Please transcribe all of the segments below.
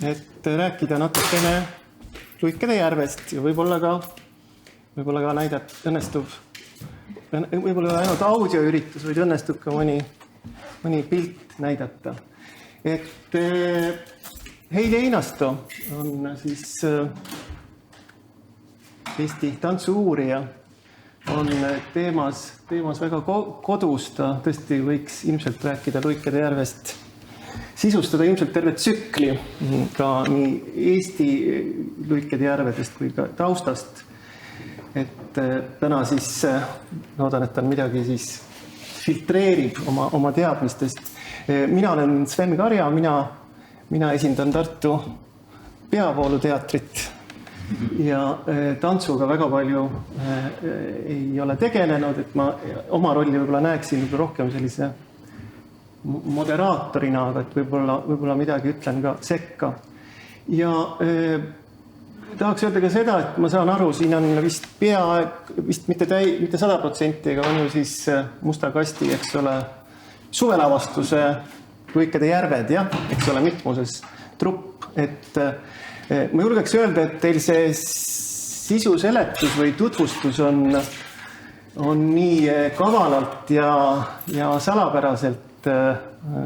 et rääkida natukene Luikede järvest ja võib-olla ka võib-olla ainult audioüritus, vaid õnnestub ka mõni pilt näidata. Et Heili Einasto on siis Eesti tantsu-uurija, on teemas väga kodus, ta tõesti võiks ilmselt rääkida Luikede järvest, sisustada ilmselt terve tsükli ka nii Eesti Luikede järvedest kui ka taustast. Et täna siis loodan, et ta midagi siis filtreerib oma teadmistest. Mina olen Sven Karja, mina esindan Tartu Peavooluteatrit ja tantsuga väga palju ei ole tegelenud, et ma oma rolli võib-olla näeksin rohkem sellise moderaatorina, aga et võib-olla midagi ütlen ka sekka. Ja tahaks öelda ka seda, et ma saan aru, siin on vist mitte 100%, aga on ju siis Musta Kasti, eks ole, suvelavastuse Luikede järved, jah, eks ole, mitmuses trupp. Et ma julgeks öelda, et teil see sisuseletus või tutvustus on nii kavalalt ja salapäraselt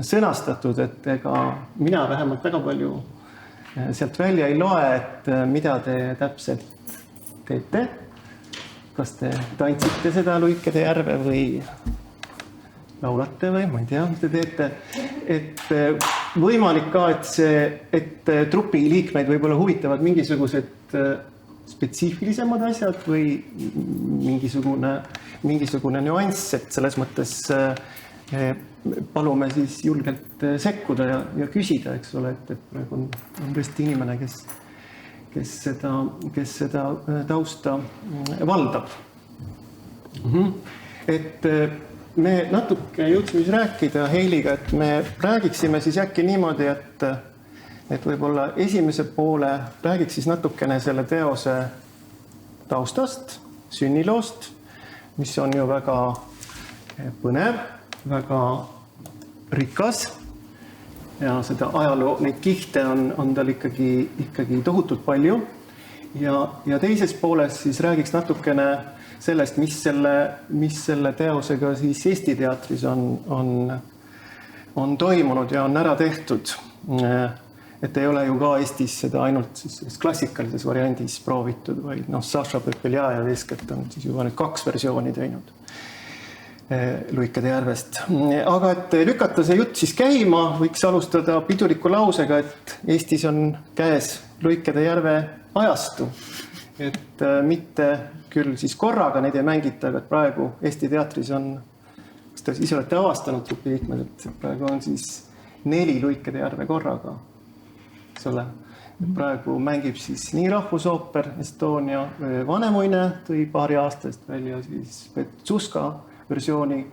sõnastatud, et ega mina vähemalt väga palju sealt välja ei loe, et mida te täpselt teete. Kas te tantsite seda Luikede järve või laulate või ma ei tea, mis te teete. Et võimalik ka, et trupi liikmeid võib-olla huvitavad mingisugused spetsiifilisemad asjad või mingisugune nüanss, et selles mõttes palume siis julgelt sekkuda ja küsida, eks ole, et praegu on tõesti inimene, kes seda tausta valdab. Et me natuke jõudsime siis rääkida Heiliga, et me räägiksime siis äkki niimoodi, et võib-olla esimese poole räägiks siis natukene selle teose taustast, sünniloost, mis on ju väga põnev, väga rikas ja seda ajaloo, neid kihte on tal ikkagi tohutult palju ja teises pooles siis räägiks natukene sellest, mis selle teosega siis Eesti teatris on toimunud ja on ära tehtud. Et ei ole ju ka Eestis seda ainult siis klassikalises variandis proovitud, vaid Saša Pepeljajev eeskätt on siis juba nüüd 2 versiooni teinud Luikede järvest. Aga et lükata see jutt siis käima, võiks alustada piduliku lausega, et Eestis on käes Luikede järve ajastu. Et mitte küll siis korraga neid ei mängita, aga praegu Eesti teatris on, kas te ise olete avastanud trupi liikmed, et praegu on siis 4 Luikede järve korraga. Eks ole? Praegu mängib siis nii Rahvusooper Estonia Vanemuine, tõi paari aastast välja siis Petsuska versiooni.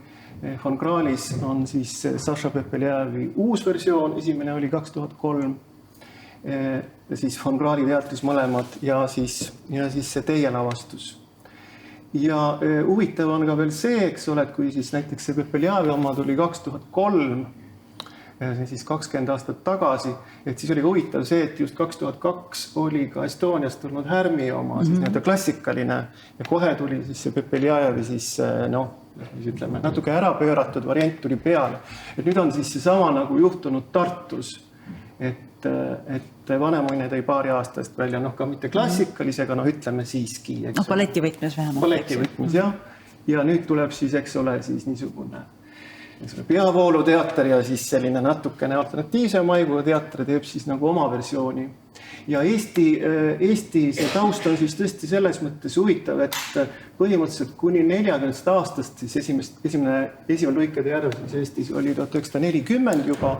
Von Krahlis on siis Saša Pepeljajevi uus versioon, esimene oli 2003. Ja siis Von Krahli teatris mõlemad ja siis see teie lavastus. Ja huvitav on ka veel see, eks ole, et kui siis näiteks see Pepeljajevi oma tuli 2003, siis 20 aastat tagasi, et siis oli ka huvitav see, et just 2002 oli ka Estoniast tulnud Härmi oma siis nii-öelda klassikaline ja kohe tuli siis see Pepeljajevi siis mis ütleme, natuke ära pööratud variant tuli peale. Et nüüd on siis seesama nagu juhtunud Tartus, et Vanemuine tõi paari aastast välja, ka mitte klassikalisega, ütleme siiski. Balletivõtmes vähemalt. Balletivõtmes, jah. Ja nüüd tuleb siis, eks ole, siis niisugune Peavooluteater ja siis selline natukene alternatiivse maigu teater teeb siis nagu oma versiooni. Ja Eesti see taust on siis tõesti selles mõttes huvitav, et põhimõtteliselt kuni 40 aastast siis esimene Luikede järv Eestis oli 1940 juba.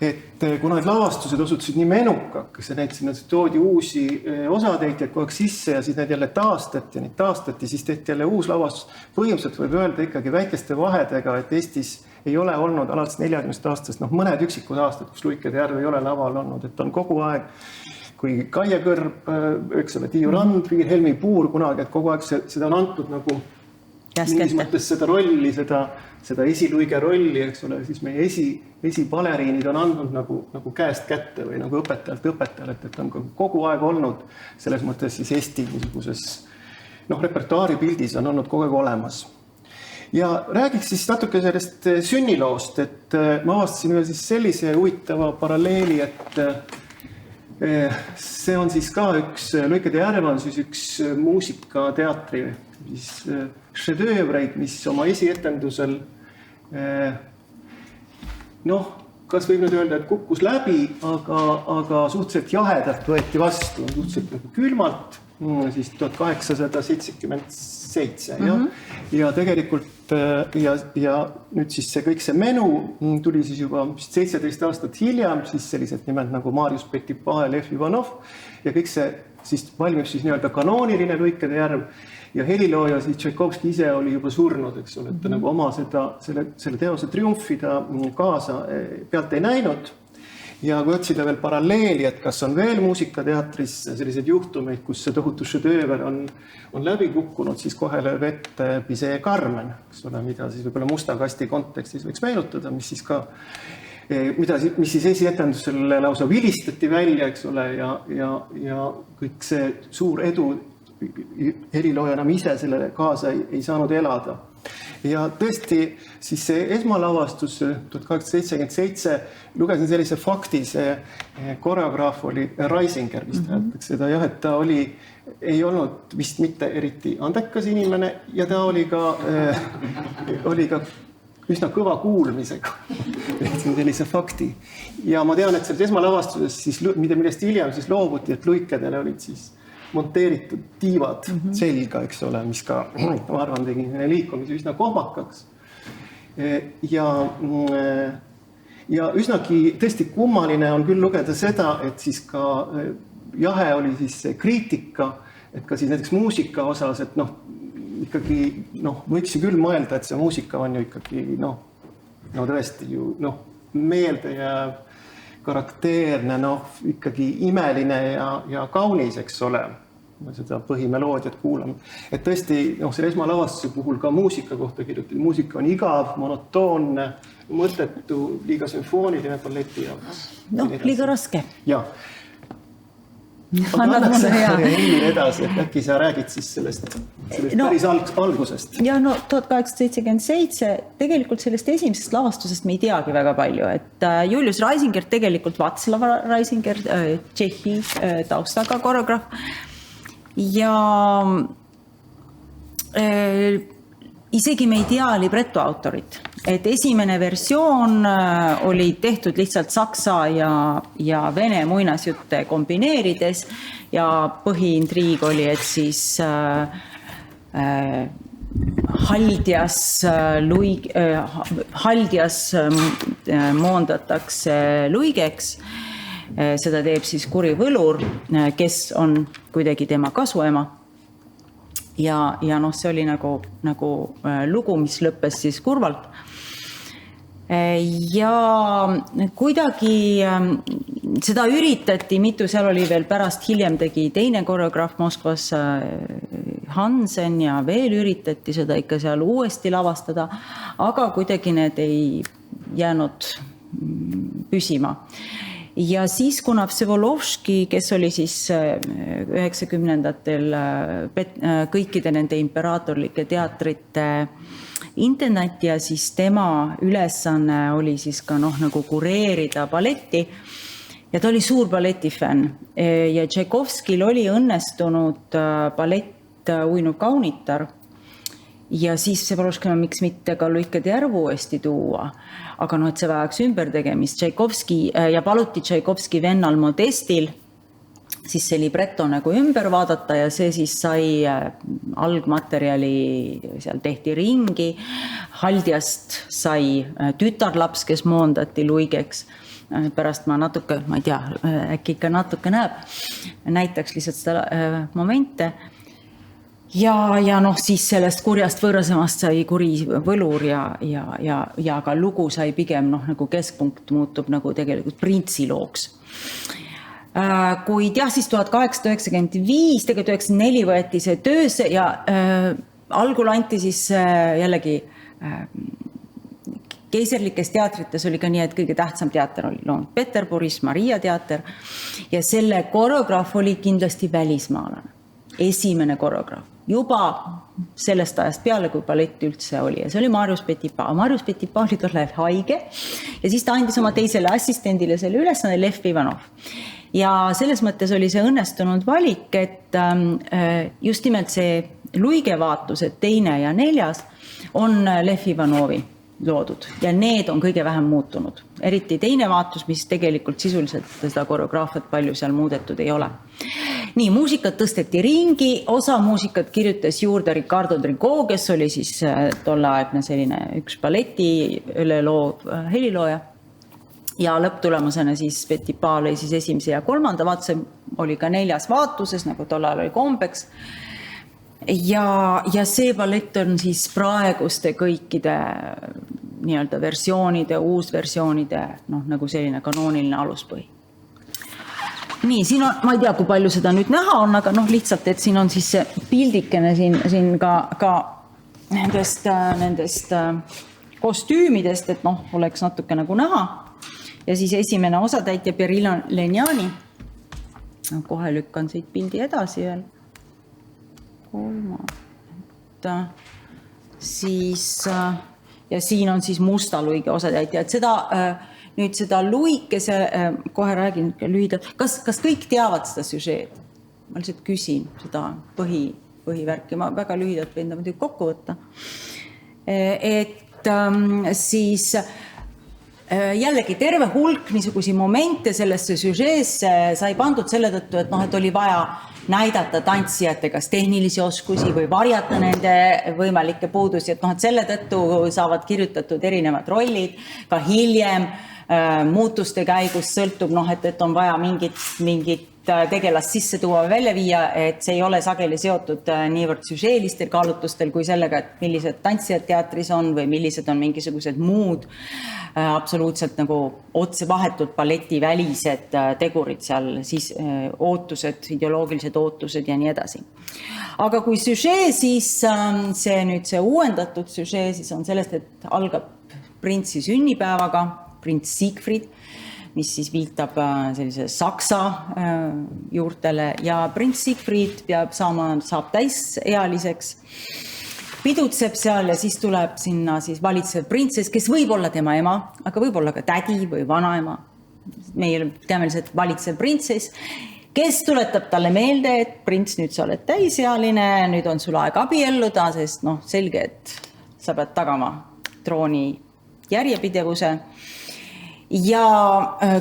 Et kuna need lavastused osutusid nii menukaks ja need toodi uusi osatäitjaid kogu aeg sisse ja siis need jälle taastati, siis tehti jälle uus lavastus. Põhimõtteliselt võib öelda ikkagi väikeste vahedega, et Eestis ei ole olnud alates 40 aastast, mõned üksikud aastad, kus Luikede järv ei ole laval olnud, et on kogu aeg, kui Kaie Kõrb, eks ole, Tiiu Rand, Helmi Puur kunagi, et kogu aeg seda on antud nagu mingis mõttes seda rolli, seda esiluige rolli, eks ole, siis meie esibaleriinid on andnud nagu käest kätte või nagu õpetajalt õpetajale, et on kogu aeg olnud selles mõttes siis Eesti niisuguses repertuaari pildis on olnud kogu aeg olemas. Ja räägiks siis natuke sellest sünniloost, et ma avastasin ühe siis sellise huvitava paralleeli, et see on siis ka Luikede järv on siis üks muusikateatri siis šedöövreid, mis oma esietendusel kas võib nüüd öelda, et kukkus läbi, aga suhteliselt jahedalt võeti vastu, suhteliselt nagu külmalt, siis 1877 ja tegelikult ja nüüd siis see kõik see menu tuli siis juba 17 aastat hiljem, siis sellised nimed nagu Marius Petipa ja Lev Ivanov ja kõik see siis valmib siis nii-öelda kanooniline Luikede järv ja helilooja siis Tšaikovski ise oli juba surnud, eks ole, et ta nagu oma selle teose triumfi ta kaasa pealt ei näinud. Ja kui otsida veel paralleeli, et kas on veel muusikateatris sellised juhtumeid, kus see tohutu šedööver on läbi kukkunud, siis kohe lööb ette Bizet Carmen, eks ole, mida siis võib-olla musta kasti kontekstis võiks meenutada, mis siis esietendusel lausa vilistati välja, eks ole, ja kõik see suur edu helilooja enam ise selle kaasa ei saanud elada. Ja tõesti, siis see esmalavastus 1877 lugesin sellise fakti, see koreograaf oli Reisinger, vist häältakse seda, jah, et ta ei olnud vist mitte eriti andekas inimene ja ta oli ka üsna kõva kuulmisega. Leidsin sellise fakti. Ja ma tean, et selles esmalavastuses, siis, millest hiljem siis loobuti, et luikedele olid siis monteeritud tiivad selga, eks ole, mis ka, ma arvan, tegi liikumise üsna kohmakaks. Ja üsnagi tõesti kummaline on küll lugeda seda, et siis ka jahe oli siis kriitika, et ka siis näiteks muusika osas, et ikkagi võiks ju küll mõelda, et see muusika on ju ikkagi tõesti ju meelde jääb karakteerne, ikkagi imeline ja kaunis, eks ole, seda põhimeloodiat kuulame. Et tõesti, selle esmalavastuse puhul ka muusika kohta kirjutati. Muusika on igav, monotoonne, mõttetu, liiga sümfooniline balleti jaoks. Liiga raske. Ja. Aga annaks Hillir edasi, et äkki sa räägid siis sellest päris algusest. Ja 1877 tegelikult sellest esimesest lavastusest me ei teagi väga palju, et Julius Reisinger, tegelikult Václav Reisinger, Tšehhi taustaga koreograaf ja isegi me ei tea libretto autorit, et esimene versioon oli tehtud lihtsalt saksa ja vene muinasjutte kombineerides ja põhiintriig oli, et siis Haldjas moondatakse luigeks. Seda teeb siis kuri võlur, kes on kuidagi tema kasuema. Ja see oli nagu lugu, mis lõppes siis kurvalt. Ja kuidagi seda üritati mitu, seal oli veel pärast hiljem tegi teine koreograaf Moskvas Hansen ja veel üritati seda ikka seal uuesti lavastada, aga kuidagi need ei jäänud püsima. Ja siis, kuna Vsevolovski, kes oli siis 90-ndatel kõikide nende imperaatorlike teatrite intendant ja siis tema ülesanne oli siis ka nagu kureerida balletti ja ta oli suur balletifänn ja Tšaikovskil oli õnnestunud ballett Uinuv kaunitar ja siis Vsevolovski miks mitte ka Luikede järvu uuesti tuua, aga et see vajaks ümbertegemist Tšaikovski ja paluti Tšaikovski vennal Modestil siis see libretto nagu ümber vaadata ja see siis sai algmaterjali, seal tehti ringi, Haldjast sai tütarlaps, kes moondati luigeks. Pärast ma natuke, ma ei tea, äkki ikka natuke näitaks lihtsalt seda momente. Ja siis sellest kurjast võõrasemast sai kuri võlur ja ka lugu sai pigem nagu keskpunkt muutub nagu tegelikult printsilooks. Kuid jah, siis 1895, tegelikult 1994 võeti see töösse ja algul anti siis jällegi keiserlikes teatrites oli ka nii, et kõige tähtsam teater oli loomult Peterburis, Maria teater ja selle koreograaf oli kindlasti välismaalane. Esimene koreograaf. Juba sellest ajast peale, kui ballett üldse oli. Ja see oli Marius Petipa. Marius Petipa oli tollel haige ja siis ta andis oma teisele assistendile selle ülesande Lev Ivanov. Ja selles mõttes oli see õnnestunud valik, et just nimelt see Luige vaatused, 2. ja 4. on Lev Ivanovi loodud ja need on kõige vähem muutunud. Eriti 2. vaatus, mis tegelikult sisuliselt seda koreograafiat palju seal muudetud ei ole. Nii, muusikat tõsteti ringi, osa muusikat kirjutas juurde Ricardo Drigo, kes oli siis tolleaegne selline üks balleti üle loov helilooja. Ja lõpptulemusena siis Petipa oli siis 1. ja 3. vaatuse, oli ka 4. vaatuses, nagu tollal oli kombeks. Ja see ballett on siis praeguste kõikide nii-öelda versioonide, uusversioonide, nagu selline kanooniline aluspõhi. Nii, siin on, ma ei tea, kui palju seda nüüd näha on, aga lihtsalt, et siin on siis see pildikene siin ka nendest kostüümidest, et oleks natuke nagu näha. Ja siis esimene osatäitja Pirilo Lenjani. Kohe lükkan siit pildi edasi veel. Siis, ja siin on siis musta luige osatäitja, et seda luikese, kohe räägin lühidalt, kas kõik teavad seda süžeed? Ma lihtsalt küsin seda põhivärki, ma väga lühidalt võin muidugi kokku võtta. Et siis jällegi terve hulk niisugusi momente sellesse süžeesse sai pandud selle tõttu, et oli vaja näidata tantsijate kas tehnilisi oskusi või varjata nende võimalikke puudusi, et selle tõttu saavad kirjutatud erinevad rollid, ka hiljem muutuste käigus sõltub, et on vaja mingit tegelast sisse tuua või välja viia, et see ei ole sageli seotud niivõrd süžeelistel kaalutlustel kui sellega, et millised tantsijad teatris on või millised on mingisugused muud absoluutselt nagu otsevahetult balletivälised tegurid seal, siis ootused, ideoloogilised ootused ja nii edasi. Aga kui süžee, siis see uuendatud süžee siis on sellest, et algab printsi sünnipäevaga, prints Siegfried, mis siis viitab sellise saksa juurtele ja prints Siegfried saab täisealiseks, pidutseb seal ja siis tuleb sinna siis valitsev printsess, kes võib olla tema ema, aga võib olla ka tädi või vanaema. Meie teame lihtsalt valitsev printsess, kes tuletab talle meelde, et prints, nüüd sa oled täisealine, nüüd on sul aeg abielluda, sest selge, et sa pead tagama trooni järjepidevuse. Ja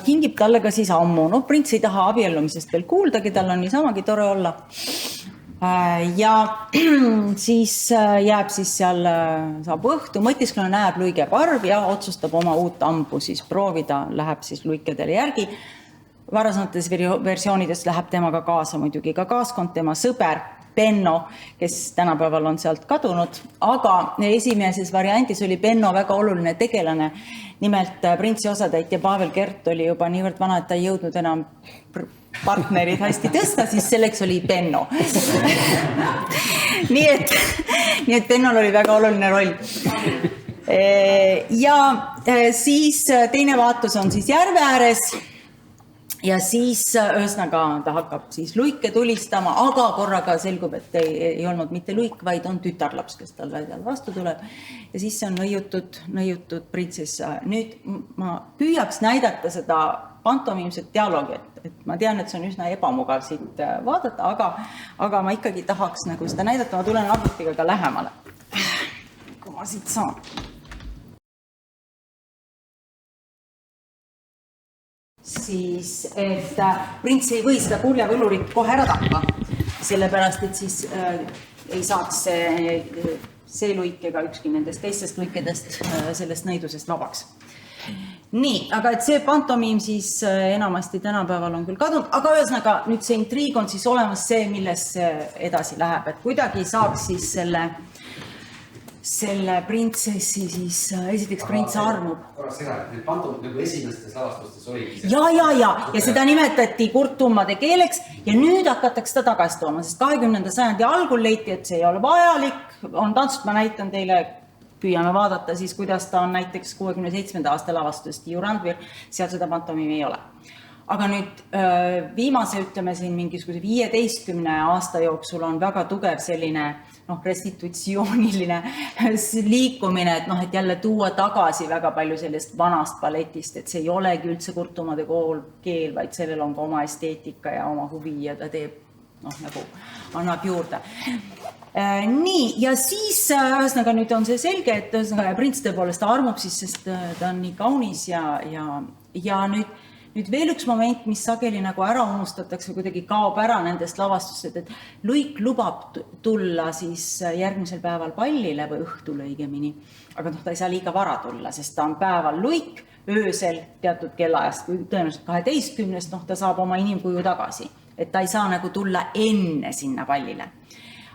kingib talle ka siis ammu. Prints ei taha abiellumisest veel kuuldagi, tal on niisamagi tore olla. Ja siis jääb siis seal, saab õhtu, mõtisklev näeb Luige parv ja otsustab oma uut ambu siis proovida, läheb siis luikedele järgi. Varasemates versioonides läheb temaga kaasa muidugi ka kaaskond, tema sõber Benno, kes tänapäeval on sealt kadunud, aga esimeses variandis oli Benno väga oluline tegelane. Nimelt printsi osatäitja Pavel Kert oli juba niivõrd vana, et ta ei jõudnud enam partnerid hästi tõsta, siis selleks oli Benno. nii et Bennol oli väga oluline roll. Ja siis teine vaatus on siis järve ääres ja siis ühesõnaga ta hakkab siis luike tulistama, aga korraga selgub, et ei olnud mitte luik, vaid on tütarlaps, kes tal väidal vastu tuleb. Ja siis see on nõiutud printsess. Nüüd ma püüaks näidata seda pantomiimset dialoogi, et ma tean, et see on üsna ebamugav siit vaadata, aga ma ikkagi tahaks nagu seda näidata, ma tulen arvutiga ka lähemale. Kui ma siit saan. Siis, et prints ei või seda purjavõlurit kohe ära tappa, sellepärast, et siis ei saaks see luik ega ükski nendest teistest luikedest sellest nõidusest vabaks. Nii, aga et see pantomiim siis enamasti tänapäeval on küll kadunud, aga ühesõnaga nüüd see intriig on siis olemas see, milles edasi läheb, et kuidagi saaks siis selle printsessi siis esiteks prints armub. Korras segad, need pantomid nagu esimestes lavastustes oligi. Ja seda nimetati kurttummade keeleks ja nüüd hakatakse ta tagasi tooma, sest 20. sajandi algul leiti, et see ei ole vajalik, on tantsud, ma näitan teile, püüame vaadata siis, kuidas ta on näiteks 67. aasta lavastust Tiiu Randvir, seal seda pantomiimi ei ole. Aga nüüd viimase, ütleme siin mingisuguse 15 aasta jooksul on väga tugev selline restitutsiooniline liikumine, et jälle tuua tagasi väga palju sellest vanast balletist, et see ei olegi üldse kurtumade keel, vaid sellel on ka oma esteetika ja oma huvi ja ta teeb, nagu annab juurde. Nii, ja siis ühesõnaga nüüd on see selge, et ühesõnaga prints tõepoolest armub siis, sest ta on nii kaunis ja nüüd veel üks moment, mis sageli nagu ära unustatakse, kuidagi kaob ära nendest lavastustest, et Luik lubab tulla siis järgmisel päeval pallile või õhtul õigemini, aga ta ei saa liiga vara tulla, sest ta on päeval Luik, öösel teatud kellaajast, kui tõenäoliselt 12, ta saab oma inimkuju tagasi, et ta ei saa nagu tulla enne sinna pallile.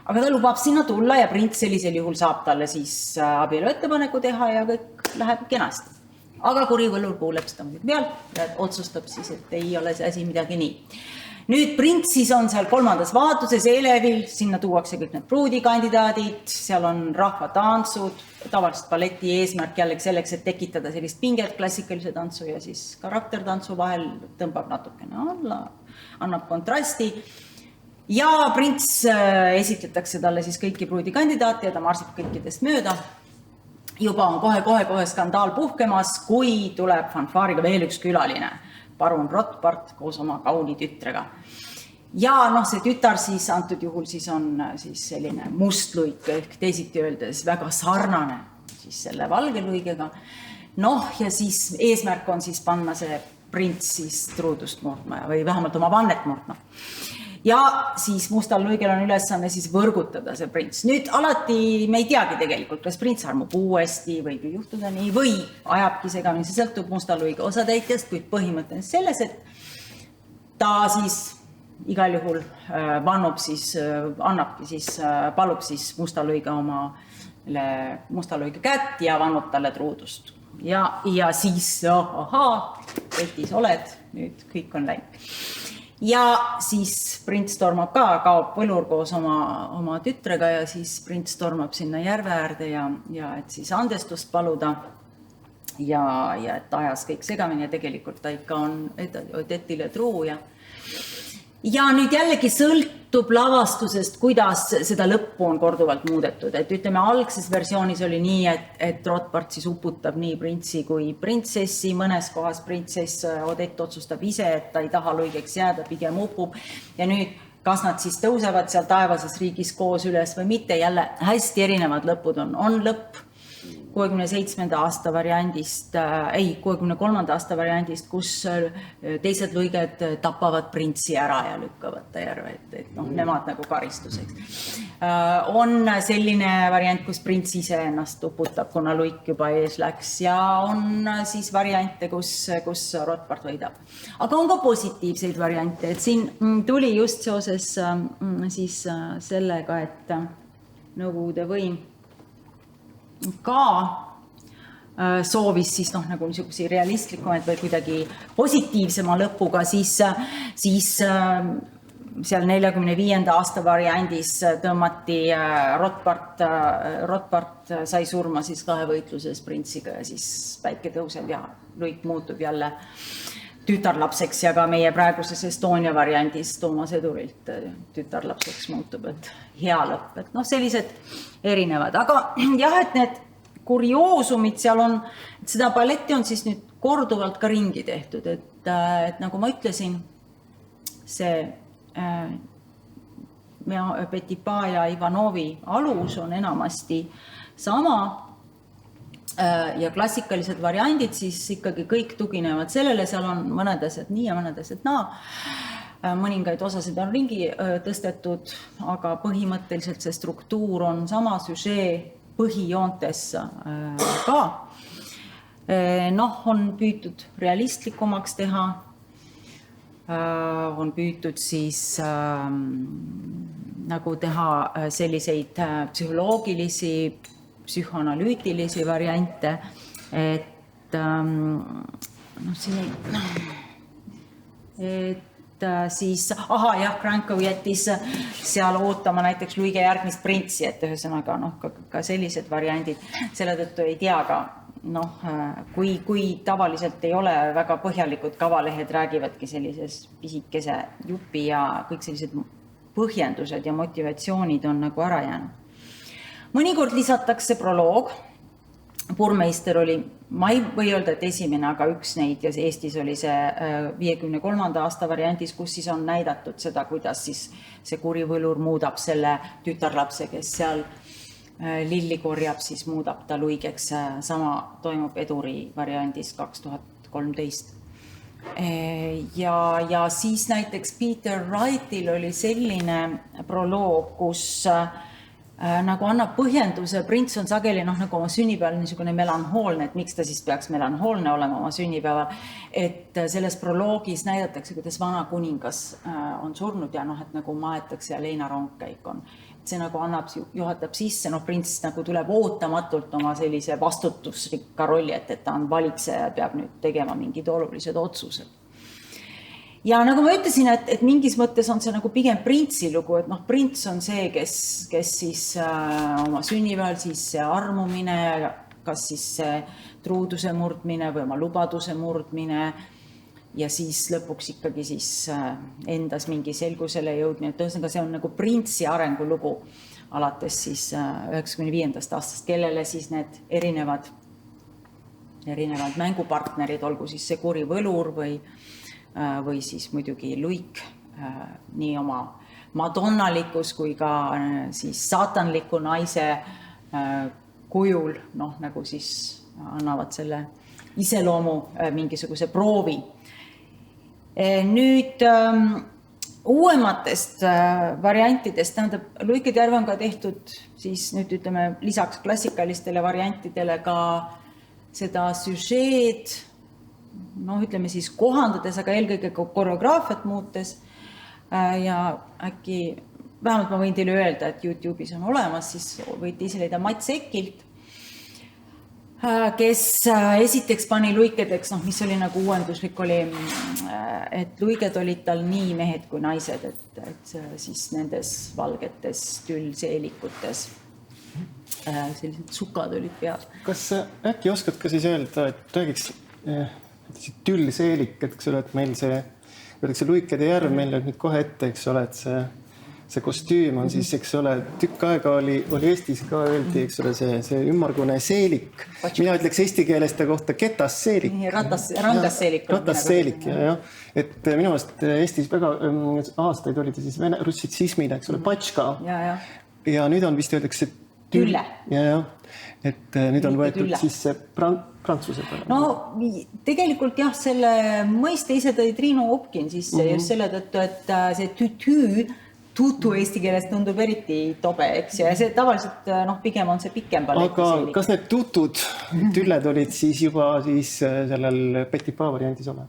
Aga ta lubab sinna tulla ja prints sellisel juhul saab talle siis abielu ettepaneku teha ja kõik läheb kenasti. Aga kurivõllur kuuleb seda pealt ja otsustab siis, et ei ole see asi midagi nii. Nüüd prints siis on seal 3. vaatuses Elevil, sinna tuuakse kõik need pruudikandidaadid, seal on rahvatantsud, tavaliselt balleti eesmärk jällegi selleks, et tekitada sellist pinget klassikalise tantsu ja siis karaktertantsu vahel tõmbab natukene alla, annab kontrasti. Ja prints esitletakse talle siis kõiki pruudikandidaate ja ta marsib kõikidest mööda. Juba on kohe skandaal puhkemas, kui tuleb fanfaariga veel üks külaline, parun Rotpart koos oma kauni tütrega. Ja see tütar siis antud juhul siis on siis selline mustluik, ehk teisiti öeldes väga sarnane siis selle valge luigega. Ja siis eesmärk on siis panna see prints siis truudust murdma või vähemalt oma vannet murdma. Ja siis mustal luigel on ülesanne siis võrgutada see prints. Nüüd alati me ei teagi tegelikult, kas prints armub uuesti või kui juhtuda nii või ajabki segamini, see sõltub mustal luige osatäitjast, kuid põhimõtteliselt selles, et ta siis igal juhul vannub siis, annabki siis, palub siis mustal luige oma mustal luige kätt ja vannub talle truudust. Ja siis, Etis oled, nüüd kõik on läinud. Ja siis prints tormab ka, kaob võlur koos oma tütrega ja siis prints tormab sinna järve äärde ja et siis andestust paluda ja et ajas kõik segamini ja tegelikult ta ikka on Odetile truu ja nüüd jällegi sõltub lavastusest, kuidas seda lõppu on korduvalt muudetud. Et ütleme, algses versioonis oli nii, et Rotpart siis uputab nii printsi kui printsessi, mõnes kohas printsess Odett otsustab ise, et ta ei taha luigeks jääda, pigem upub. Ja nüüd, kas nad siis tõusevad seal taevases riigis koos üles või mitte, jälle hästi erinevad lõpud on lõpp 67. aasta variandist, 63. aasta variandist, kus teised luiged tapavad printsi ära ja lükkavad ta järve, et nemad nagu karistuseks. On selline variant, kus prints ise ennast uputab, kuna luik juba ees läks ja on siis variante, kus Rotpart võidab. Aga on ka positiivseid variante, et siin tuli just seoses siis sellega, et Nõukogude võim ka soovis siis nagu niisugusi realistlikumaid või kuidagi positiivsema lõpuga, siis seal 45. aasta variandis tõmmati Rotpart sai surma siis kahevõitluses printsiga ja siis päike tõuseb ja luik muutub jälle tütarlapseks ja ka meie praeguses Estonia variandis Toomas Edurilt tütarlapseks muutub, et hea lõpp, et sellised erinevad, aga jah, et need kurioosumid seal on, et seda balletti on siis nüüd korduvalt ka ringi tehtud, et nagu ma ütlesin, see Petipa ja Ivanovi alus on enamasti sama ja klassikalised variandid siis ikkagi kõik tuginevad sellele, seal on mõned asjad nii ja mõned asjad naa. Mõningaid osasid on ringi tõstetud, aga põhimõtteliselt see struktuur on sama, süžee põhijoontes ka. On püütud realistlikumaks teha, on püütud siis nagu teha selliseid psühholoogilisi, psühhoanalüütilisi variante, et siis, Kranko jättis seal ootama näiteks Luige järgmist printsi, et ühesõnaga ka sellised variandid, selle tõttu ei tea ka, kui tavaliselt ei ole väga põhjalikud kavalehed, räägivadki sellises pisikese jupi ja kõik sellised põhjendused ja motivatsioonid on nagu ära jäänud. Mõnikord lisatakse proloog. Burmeister oli, ma ei või öelda, et esimene, aga üks neid ja Eestis oli see 53. aasta variandis, kus siis on näidatud seda, kuidas siis see kuri võlur muudab selle tütarlapse, kes seal lilli korjab, siis muudab ta Luigeks. Sama toimub Eduri variandis 2013. Ja siis näiteks Peter Wrightil oli selline proloog, kus nagu annab põhjenduse, prints on sageli nagu oma sünnipäeval niisugune melanhoolne, et miks ta siis peaks melanhoolne olema oma sünnipäeval, et selles proloogis näidatakse, kuidas vana kuningas on surnud ja et nagu maetakse ja leinarongkäik on. Et see nagu juhatab sisse, prints nagu tuleb ootamatult oma sellise vastutusrikka rolli, et ta on valitseja ja peab nüüd tegema mingid olulised otsused. Ja nagu ma ütlesin, et mingis mõttes on see nagu pigem printsi lugu, et prints on see, kes siis oma sünnipäeval siis see armumine, kas siis see truuduse murdmine või oma lubaduse murdmine ja siis lõpuks ikkagi siis endas mingi selgusele jõudmine. Tõusega see on nagu printsi arengulugu alates siis 95. aastast, kellele siis need erinevad mängupartnerid, olgu siis see kuri võlur või siis muidugi Luik nii oma madonnalikus kui ka siis saatanliku naise kujul, nagu siis annavad selle iseloomu mingisuguse proovi. Nüüd uuematest variantidest, Luikede järve on ka tehtud siis nüüd ütleme lisaks klassikalistele variantidele ka seda süžeed, ütleme siis kohandades, aga eelkõige koreograafiat muutes ja äkki, vähemalt ma võin teile öelda, et YouTube'is on olemas, siis võite ise leida Mats Ekilt, kes esiteks pani luikedeks, mis oli nagu uuenduslik oli, et luiged olid tal nii mehed kui naised, et siis nendes valgetes tüllseelikutes sellised sukad olid peal. Kas äkki oskad ka siis öelda, et räägiks tüllseelik, eks ole, et meil see Luikede järv meil nüüd kohe ette, eks ole, et see kostüüm on siis, eks ole, tükk aega oli Eestis ka öeldi, eks ole, see ümmargune seelik. Mina ütleks eesti keeles ta kohta ketasseelik. Rangasseelik. Ratasseelik, jah. Et minu meelest Eestis väga aastaid oli ta siis russitsismile, eks ole, patška. Ja nüüd on vist öeldakse Tülle. Ja. Et nüüd on võetud siis see prantsuse peale. Tegelikult jah, selle mõiste ise tõi Triinu Opkin sisse just selle tõttu, et see tutu eesti keeles tundub eriti tobe, eks, ja see tavaliselt pigem on see pikem baletiseelik. Aga kas need tutud tülled olid siis juba siis sellel Petit Pas variandis ole?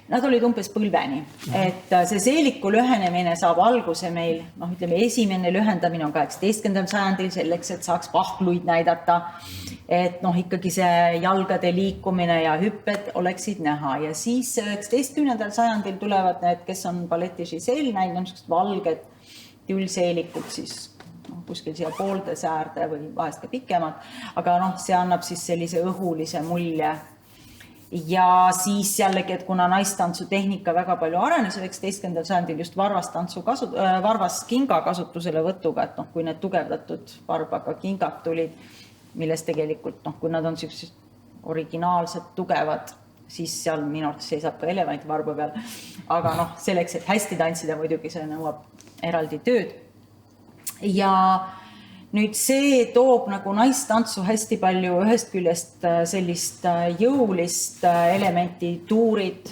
Nad olid umbes põlveni, et see seeliku lühenemine saab alguse meil, ütleme, esimene lühendamine on 18. sajandil selleks, et saaks pahkluid näidata, et ikkagi see jalgade liikumine ja hüpped oleksid näha ja siis 19. sajandil tulevad need, kes on balleti Giselle näinud, on sellised valged tüllseelikud siis kuskil siia poolde säärde või vahest ka pikemad, aga see annab siis sellise õhulise mulje. Ja siis jällegi, et kuna naistantsu tehnika väga palju arenes 19. sajandil just varvaskinga kasutusele võtuga, et kui need tugevdatud varbaga kingad tulid, milles tegelikult, kui nad on sellised originaalsed, tugevad, siis seal minu arvates seisab ka elevant varba peal. Aga selleks, et hästi tantsida, muidugi see nõuab eraldi tööd. Ja nüüd see toob nagu naistantsu hästi palju ühest küljest sellist jõulist elementi, tuurid,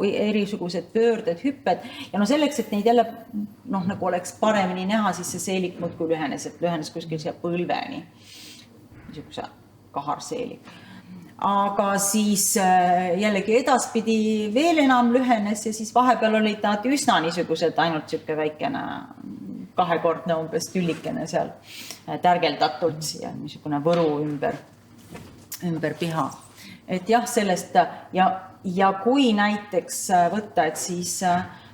erisugused pöörded, hüpped ja selleks, et neid jälle nagu oleks paremini näha, siis see seelik muudkui lühenes, et lühenes kuskil siia põlveni, niisuguse kaharseelik. Aga siis jällegi edaspidi veel enam lühenes ja siis vahepeal olid nad üsna niisugused, ainult niisugune väikene kahekordne umbes tüllikene seal tärgeldatult ja niisugune võru ümber piha. Et jah, sellest ja kui näiteks võtta, et siis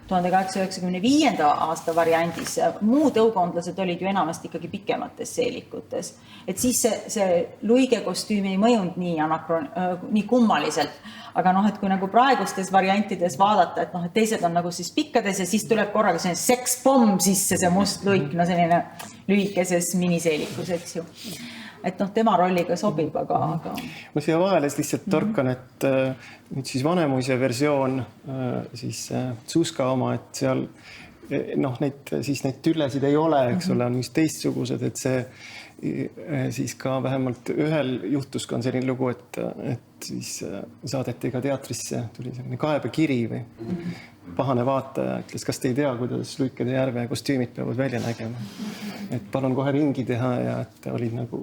1895. aasta variandis muud õukondlased olid ju enamasti ikkagi pikemates seelikutes. Et siis see luige kostüüm ei mõjunud nii kummaliselt. Aga et kui nagu praegustes variantides vaadata, et et teised on nagu siis pikkades ja siis tuleb korraga selline sekspomm sisse, see must luik, selline lühikeses miniseelikus, eks ju. Et tema rolliga sobib, aga... Ma siia vahele lihtsalt torkan, et nüüd siis Vanemuise versioon, siis Zuzka oma, et seal neid tüllesid ei ole, eks ole, on vist teistsugused, et see siis ka vähemalt ühel juhtus ka on selline lugu, et siis saadeti ka teatrisse, tuli selline kaebekiri või pahane vaataja, ütles, kas te ei tea, kuidas Luikede järve kostüümid peavad välja nägema. Et palun kohe ringi teha ja et oli nagu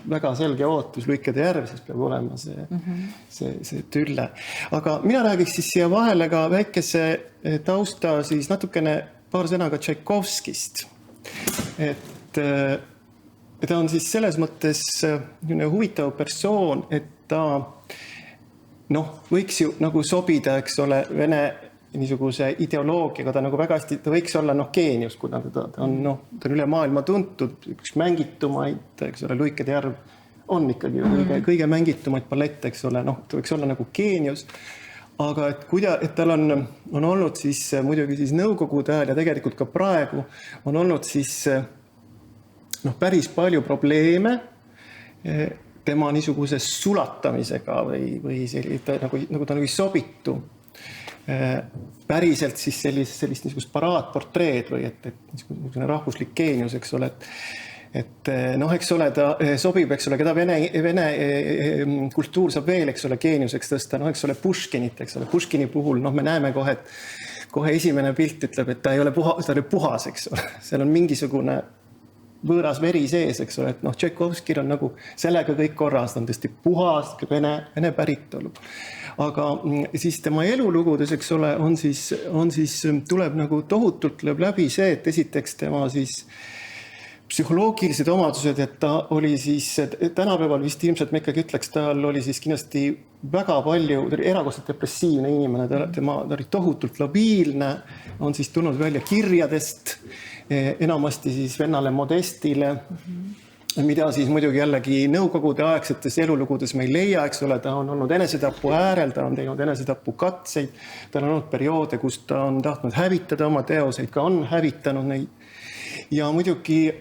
väga selge ootus Luikede järve, siis peab olema see tülle. Aga mina räägiks siis siia vahele ka väikese tausta siis natukene paar sõna ka Tšaikovskist. Et ta on siis selles mõttes huvitav persoon, et ta võiks ju nagu sobida, eks ole, Vene niisuguse ideoloogiaga, ta nagu väga hästi, ta võiks olla geenius, kuna ta on üle maailma tuntud, üks mängitumaid, eks ole, Luikede järv on ikkagi kõige mängitumaid ballette, eks ole, ta võiks olla nagu geenius, aga et tal on olnud siis muidugi siis Nõukogude ajal ja tegelikult ka praegu on olnud siis päris palju probleeme tema niisuguse sulatamisega või nagu ta nagu ei sobitu päriselt siis sellist niisugust paraadportreed või et niisugune rahvuslik geenius, eks ole, et eks ole, ta sobib, eks ole, keda Vene kultuur saab veel, eks ole, geeniuseks tõsta, eks ole, Puškinit, eks ole, Puškini puhul, me näeme kohe esimene pilt ütleb, et ta ei ole puhas, eks ole, seal on mingisugune võõras veri sees, eks ole, et Tšaikovskil on nagu sellega kõik korras, ta on tõesti puhas, Vene päritolu. Aga siis tema elulugudes, eks ole, on siis tuleb nagu tohutult läbi see, et esiteks tema siis psühholoogilised omadused, et ta oli siis tänapäeval vist ilmselt me ikkagi ütleks, tal oli siis kindlasti väga palju, ta oli erakordselt depressiivne inimene, ta oli tohutult labiilne, on siis tulnud välja kirjadest, enamasti siis vennale Modestile, mida siis muidugi jällegi Nõukogude aegsetes elulugudes me ei leia, eks ole, ta on olnud enesetapu äärel, ta on teinud enesetapu katseid, tal on olnud perioode, kus ta on tahtnud hävitada oma teoseid, ka on hävitanud neid. Ja muidugi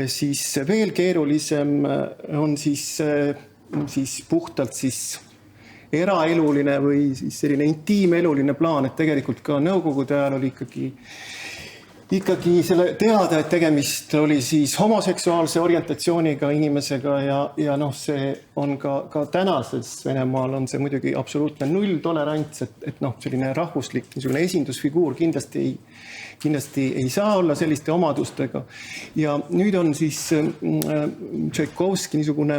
siis veel keerulisem on siis puhtalt siis eraeluline või siis selline intiimeluline plaan, et tegelikult ka Nõukogude ajal oli ikkagi selle teada, et tegemist oli siis homoseksuaalse orientatsiooniga inimesega ja see on ka tänases Venemaal on see muidugi absoluutne nulltolerants, et selline rahvuslik niisugune esindusfiguur kindlasti ei saa olla selliste omadustega. Ja nüüd on siis Tšaikovski niisugune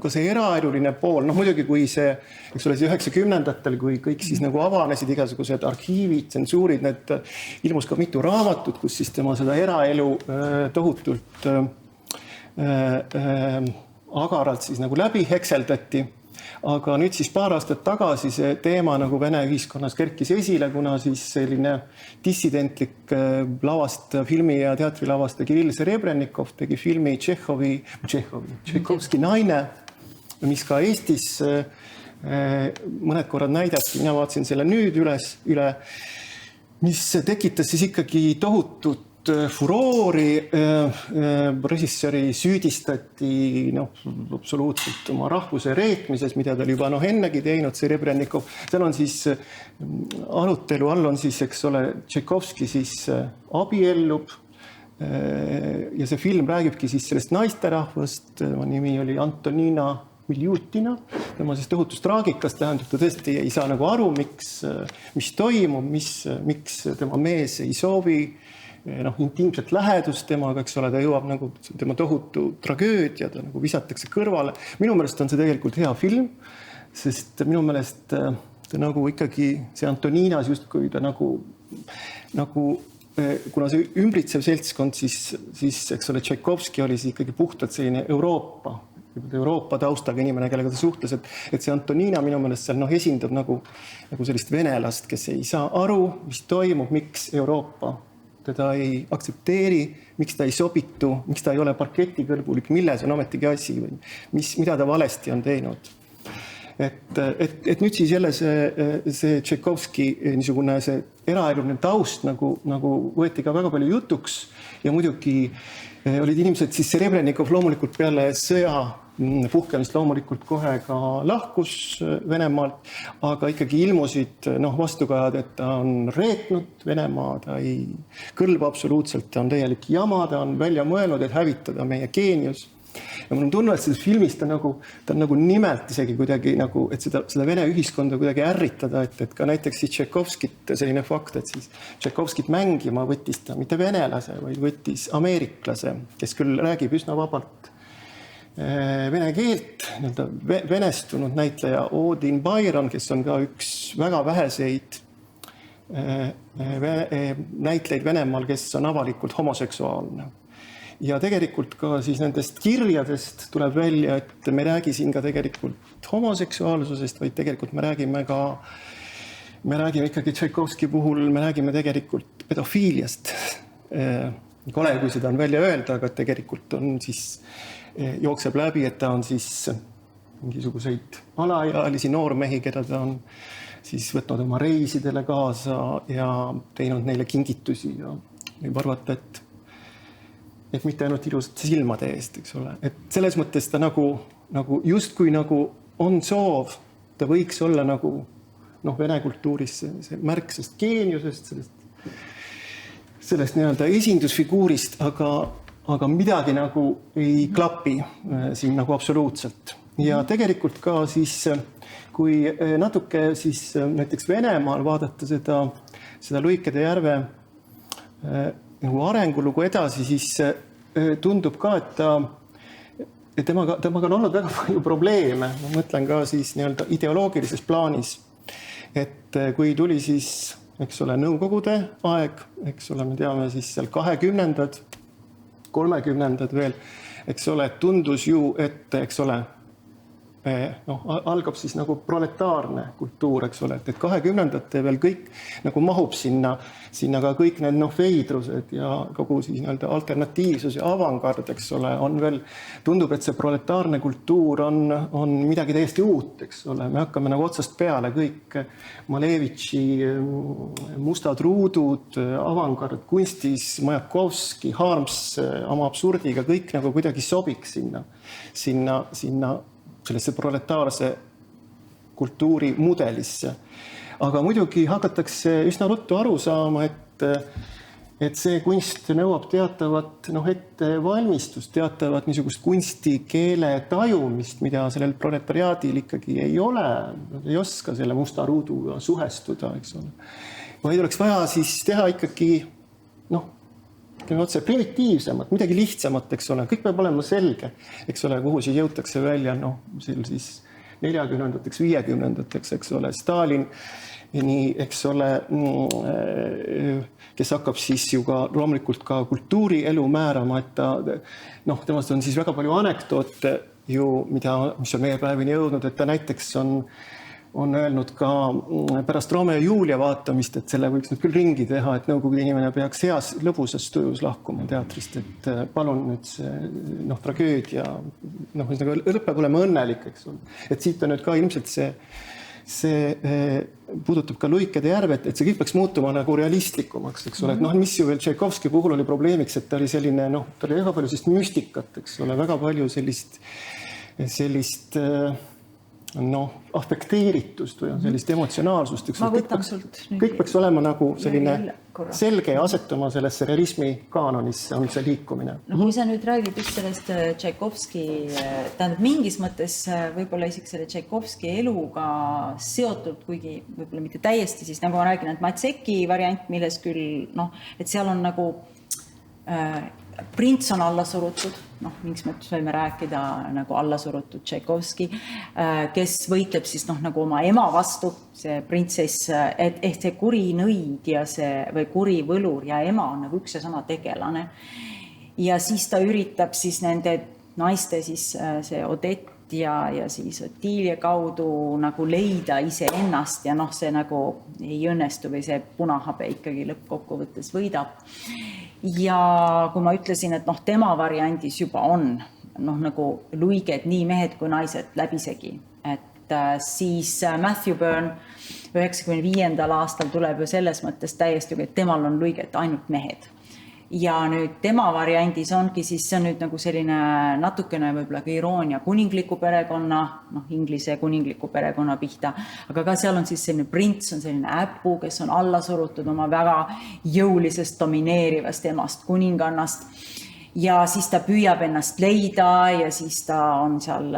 ka see eraeluline pool, muidugi kui see, eks ole, 90-ndatel, kui kõik siis nagu avanesid igasugused arhiivid, tsensuurid, need ilmus ka mitu raamatut, kus siis tema seda eraelu tohutult agaralt siis nagu läbi hekseldati. Aga nüüd siis paar aastat tagasi see teema nagu Vene ühiskonnas kerkis esile, kuna siis selline dissidentlik filmi- ja teatrilavastaja Kirill Serebrennikov tegi filmi Tšaikovski naine, mis ka Eestis mõned korrad näidati, mina vaatasin selle nüüd üle, mis tekitas siis ikkagi tohutut furoori, režissööri süüdistati absoluutselt oma rahvuse reetmises, mida ta oli juba ennegi teinud, Serebrennikov. Seal on siis arutelu all on siis, eks ole, Tšaikovski siis abiellub ja see film räägibki siis sellest naisterahvast, tema nimi oli Antonina Miljutina, tema siis tohutust traagikast tähendab, ta tõesti ei saa nagu aru, mis toimub, miks tema mees ei soovi intiimset lähedust temaga, eks ole, ta jõuab nagu tema tohutu tragöödia, ta nagu visatakse kõrvale. Minu meelest on see tegelikult hea film, sest minu meelest ta nagu ikkagi see Antoninas justkui ta nagu kuna see ümbritsev seltskond, siis eks ole, Tšaikovski oli siis ikkagi puhtalt selline Euroopa Euroopa taustaga inimene, kellega ta suhtles, et see Antonina minu meelest seal esindab nagu sellist venelast, kes ei saa aru, mis toimub, miks Euroopa teda ei aktsepteeri, miks ta ei sobitu, miks ta ei ole parketikõlbulik, milles on ometigi asi või mida ta valesti on teinud. Et nüüd siis jälle see Tšaikovski niisugune see eraeluline taust nagu võeti ka väga palju jutuks ja muidugi olid inimesed siis Serebrenikov loomulikult peale sõja puhkemist loomulikult kohe ka lahkus Venemaalt, aga ikkagi ilmusid vastukajad, et ta on reetnud Venemaa, ta ei kõlba absoluutselt, ta on täielik jama, ta on välja mõelnud, et hävitada meie geenius. Ja mul on tunne, et selles filmis ta on nagu nimelt isegi kuidagi nagu, et seda Vene ühiskonda kuidagi ärritada, et ka näiteks siis Tšaikovskit selline fakt, et siis Tšaikovskit mängima võttis ta mitte venelase, vaid võttis ameeriklase, kes küll räägib üsna vabalt vene keelt, venestunud näitleja Odin Byron, kes on ka üks väga väheseid näitleid Venemaal, kes on avalikult homoseksuaalne. Ja tegelikult ka siis nendest kirjadest tuleb välja, et me räägi siin ka tegelikult homoseksuaalsusest, vaid tegelikult me räägime ikkagi Tšaikovski puhul, me räägime tegelikult pedofiiliast. Kole, kui seda on välja öelda, aga tegelikult on siis jookseb läbi, et ta on siis mingisuguseid alaealisi noormehi, keda ta on siis võtnud oma reisidele kaasa ja teinud neile kingitusi ja võib arvata, et mitte ainult ilusate silmade eest, eks ole. Et selles mõttes ta nagu justkui nagu on soov, ta võiks olla nagu vene kultuuris see märk sellest geeniusest, sellest nii-öelda esindusfiguurist, aga midagi nagu ei klapi siin nagu absoluutselt. Ja tegelikult ka siis, kui natuke siis näiteks Venemaal vaadata seda Luikede järve nagu arengulugu edasi, siis tundub ka, et temaga on olnud väga palju probleeme. Ma mõtlen ka siis nii-öelda ideoloogilises plaanis, et kui tuli siis, eks ole, Nõukogude aeg, eks ole, me teame siis seal 20-ndad, 30-ndad veel, eks ole, tundus ju, et eks ole, algab siis nagu proletaarne kultuur, eks ole, et 20-ndate veel kõik nagu mahub sinna ka kõik need veidrused ja kogu siis nii-öelda alternatiivsus ja avangard, eks ole, on veel, tundub, et see proletaarne kultuur on midagi täiesti uut, eks ole, me hakkame nagu otsast peale kõik Malevitši mustad ruudud, avangard kunstis, Majakovski, Harms oma absurdiga, kõik nagu kuidagi sobiks sinna sellesse proletaarse kultuuri mudelisse. Aga muidugi hakatakse üsna ruttu aru saama, et see kunst nõuab teatavat ettevalmistust, teatavat niisugust kunstikeele tajumist, mida sellel proletariaadil ikkagi ei ole. Nad ei oska selle musta ruuduga suhestuda, eks ole. Vaid oleks vaja siis teha ikkagi otse primitiivsemat, midagi lihtsamat, eks ole. Kõik peab olema selge, eks ole, kuhu siis jõutakse välja, siis 40-ndateks, 50-ndateks, eks ole, Stalin, eks ole, kes hakkab siis ju ka loomulikult ka kultuurielu määrama, et temast on siis väga palju anekdoote ju, mis on meie päevini jõudnud, et ta näiteks on öelnud ka pärast Romeo ja Julia vaatamist, et selle võiks nüüd küll ringi teha, et nõukogude inimene peaks heas lõbusas tujus lahkuma teatrist, et palun nüüd see tragöödia, lõpeb olema õnnelik, eks ole. Et siit on nüüd ka ilmselt see puudutab ka Luikede järve, et see kõik peaks muutuma nagu realistlikumaks, eks ole. Et mis ju veel Tšaikovski puhul oli probleemiks, et ta oli selline, ta oli väga palju sellist müstikat, eks ole, väga palju sellist afekteeritust või sellist emotsionaalsust. Ma võtan sult. Kõik peaks olema nagu selline selge ja asetuma sellesse realismi kaanonisse on see liikumine. Kui sa nüüd räägid just sellest Tšaikovski, tähendab mingis mõttes võib-olla isegi selle Tšaikovski eluga seotud, kuigi võib-olla mitte täiesti, siis nagu ma räägin, et Matseki variant, milles küll, et seal on nagu prints on alla surutud, mingis mõttes võime rääkida nagu alla surutud Tšaikovski, kes võitleb siis nagu oma ema vastu, see printsess, et see kuri nõid ja või kuri võlur ja ema on nagu üks ja sama tegelane. Ja siis ta üritab siis nende naiste siis see Odette ja siis Ottilia kaudu nagu leida iseennast ja noh, see nagu ei õnnestu või see punahabe ikkagi lõppkokkuvõttes võidab. Ja kui ma ütlesin, et noh, tema variandis juba on noh, nagu luiged nii mehed kui naised läbisegi, et siis Matthew Byrne 95. aastal tuleb ju selles mõttes täiesti, et temal on luiget ainult mehed. Ja nüüd tema variandis ongi siis see on nüüd nagu selline natukene võib-olla ka iroonia kuningliku perekonna, noh, Inglise kuningliku perekonna pihta, aga ka seal on siis selline prints, on selline äppu, kes on alla surutud oma väga jõulisest domineerivast emast kuningannast. Ja siis ta püüab ennast leida ja siis ta on seal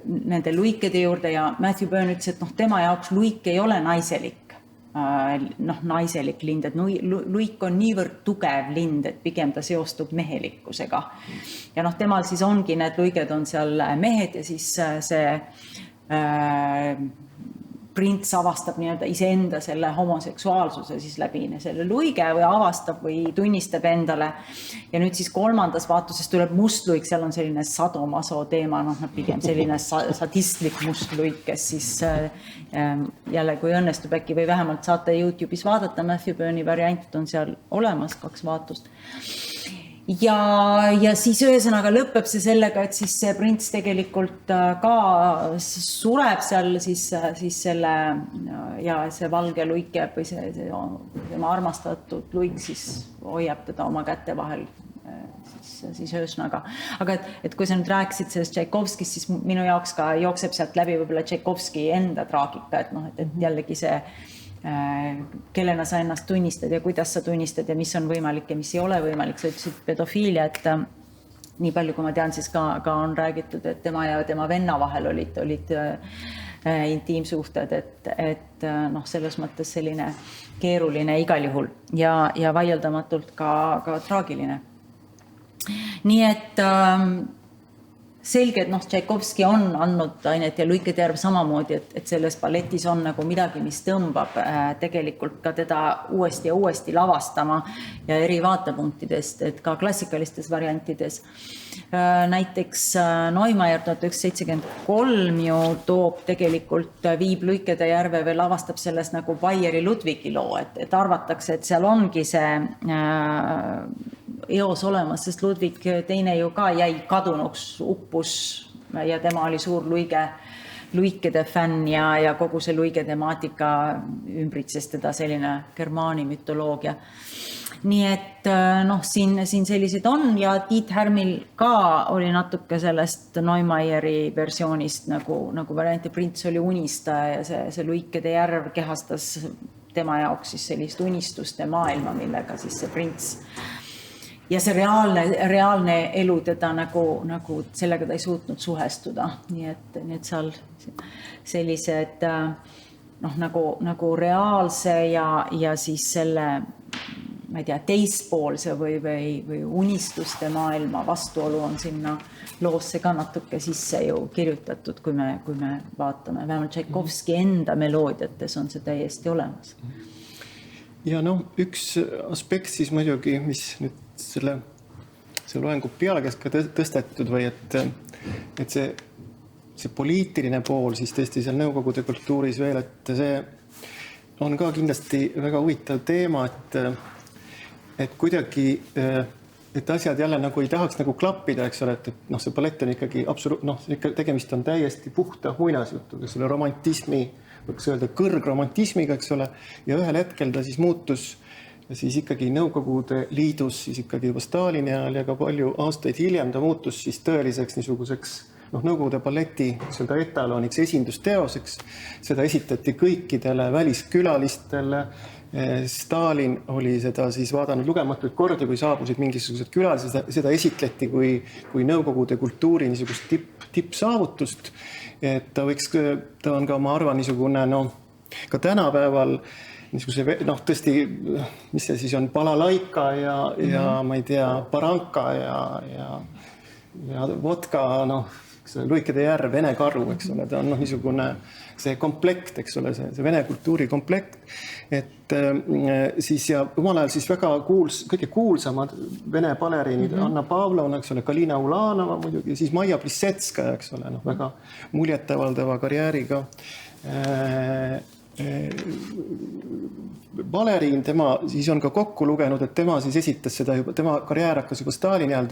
nende luikede juurde ja Matthew Byrne ütles, et noh, tema jaoks luik ei ole naiselik. Noh, naiselik lind, et luik on niivõrd tugev lind, et pigem ta seostub mehelikkusega. Ja noh, temal siis ongi need luiged on seal mehed ja siis see prints avastab nii-öelda iseenda selle homoseksuaalsuse siis läbi selle luige või avastab või tunnistab endale. Ja nüüd siis kolmandas vaatuses tuleb mustluik, seal on selline sadomaso teema, noh, pigem selline sadistlik mustluik, kes siis jälle, kui õnnestub äkki või vähemalt saate YouTube'is vaadata, Matthew Byrne'i variant on seal olemas, 2 vaatust. Ja siis ühesõnaga lõpeb see sellega, et siis see prints tegelikult ka sureb seal siis selle ja see valge luik jääb või see tema armastatud luik siis hoiab teda oma käte vahel siis ühesõnaga. Aga et kui sa nüüd rääkisid sellest Tšaikovskist, siis minu jaoks ka jookseb sealt läbi võib-olla Tšaikovski enda traagika, et noh, et jällegi see kellena sa ennast tunnistad ja kuidas sa tunnistad ja mis on võimalik ja mis ei ole võimalik. Sa ütlesid pedofiilia, et nii palju kui ma tean, siis ka on räägitud, et tema ja tema venna vahel olid intiimsuhted, et noh, selles mõttes selline keeruline igal juhul ja vaieldamatult ka traagiline. Nii et selge, et noh, Tšaikovski on andnud ainet ja Luikede järv samamoodi, et selles balletis on nagu midagi, mis tõmbab tegelikult ka teda uuesti ja uuesti lavastama ja eri vaatepunktidest, et ka klassikalistes variantides. Näiteks Neumeier 1973 ju toob tegelikult viib Luikede järve või lavastab selles nagu Baieri Ludwigi loo, et arvatakse, et seal ongi see eos olemas, sest Ludwig teine ju ka jäi kadunuks, uppus ja tema oli suur luikede fänn ja kogu see luige temaatika ümbritses teda selline germaani mütoloogia. Nii et noh, siin sellised on ja Tiit Härmil ka oli natuke sellest Neumeieri versioonist nagu varianti prints oli unistaja ja see Luikede järv kehastas tema jaoks siis sellist unistuste maailma, millega siis see prints ja see reaalne elu teda nagu sellega ta ei suutnud suhestuda. Nii et seal sellised noh, nagu reaalse ja siis selle, ma ei tea, teispoolse või unistuste maailma vastuolu on sinna loosse ka natuke sisse ju kirjutatud, kui me vaatame. Vähemalt Tšaikovski enda meloodiates on see täiesti olemas. Ja noh, üks aspekt siis muidugi, mis nüüd selle loengu pealegi ka tõstetud või et see poliitiline pool siis tõesti seal nõukogude kultuuris veel, et see on ka kindlasti väga huvitav teema, et kuidagi et asjad jälle nagu ei tahaks nagu klappida, eks ole, et noh, see ballett on ikkagi tegemist on täiesti puhta muinasjutuga, selle romantismi, võiks öelda kõrgromantismiga, eks ole, ja ühel hetkel ta siis muutus siis ikkagi Nõukogude Liidus, siis ikkagi juba Stalini ajal ja ka palju aastaid hiljem ta muutus siis tõeliseks niisuguseks Nõukogude balleti etaloniks, esindusteoseks. Seda esitati kõikidele väliskülalistele. Stalin oli seda siis vaadanud lugematuid kordi, kui saabusid mingisugused külalised, seda esitleti kui Nõukogude kultuuri niisugust tippsaavutust. Et ta on ka, ma arvan, niisugune, ka tänapäeval niisuguse, tõesti, mis see siis on, balalaika ja ma ei tea, baranka ja vodka, eks ole, Luikede järv, Vene karu, eks ole, ta on niisugune see komplekt, eks ole, see Vene kultuuri komplekt. Et siis ja omal ajal siis väga kõige kuulsamad Vene baleriinid, Anna Pavlovna, eks ole, Kalina Ulanova muidugi, siis Maia Plisetskaja, eks ole, väga muljetavaldava karjääriga baleriin, tema siis on ka kokku lugenud, et tema siis esitas seda juba, tema karjäär hakkas juba Stalini ajal,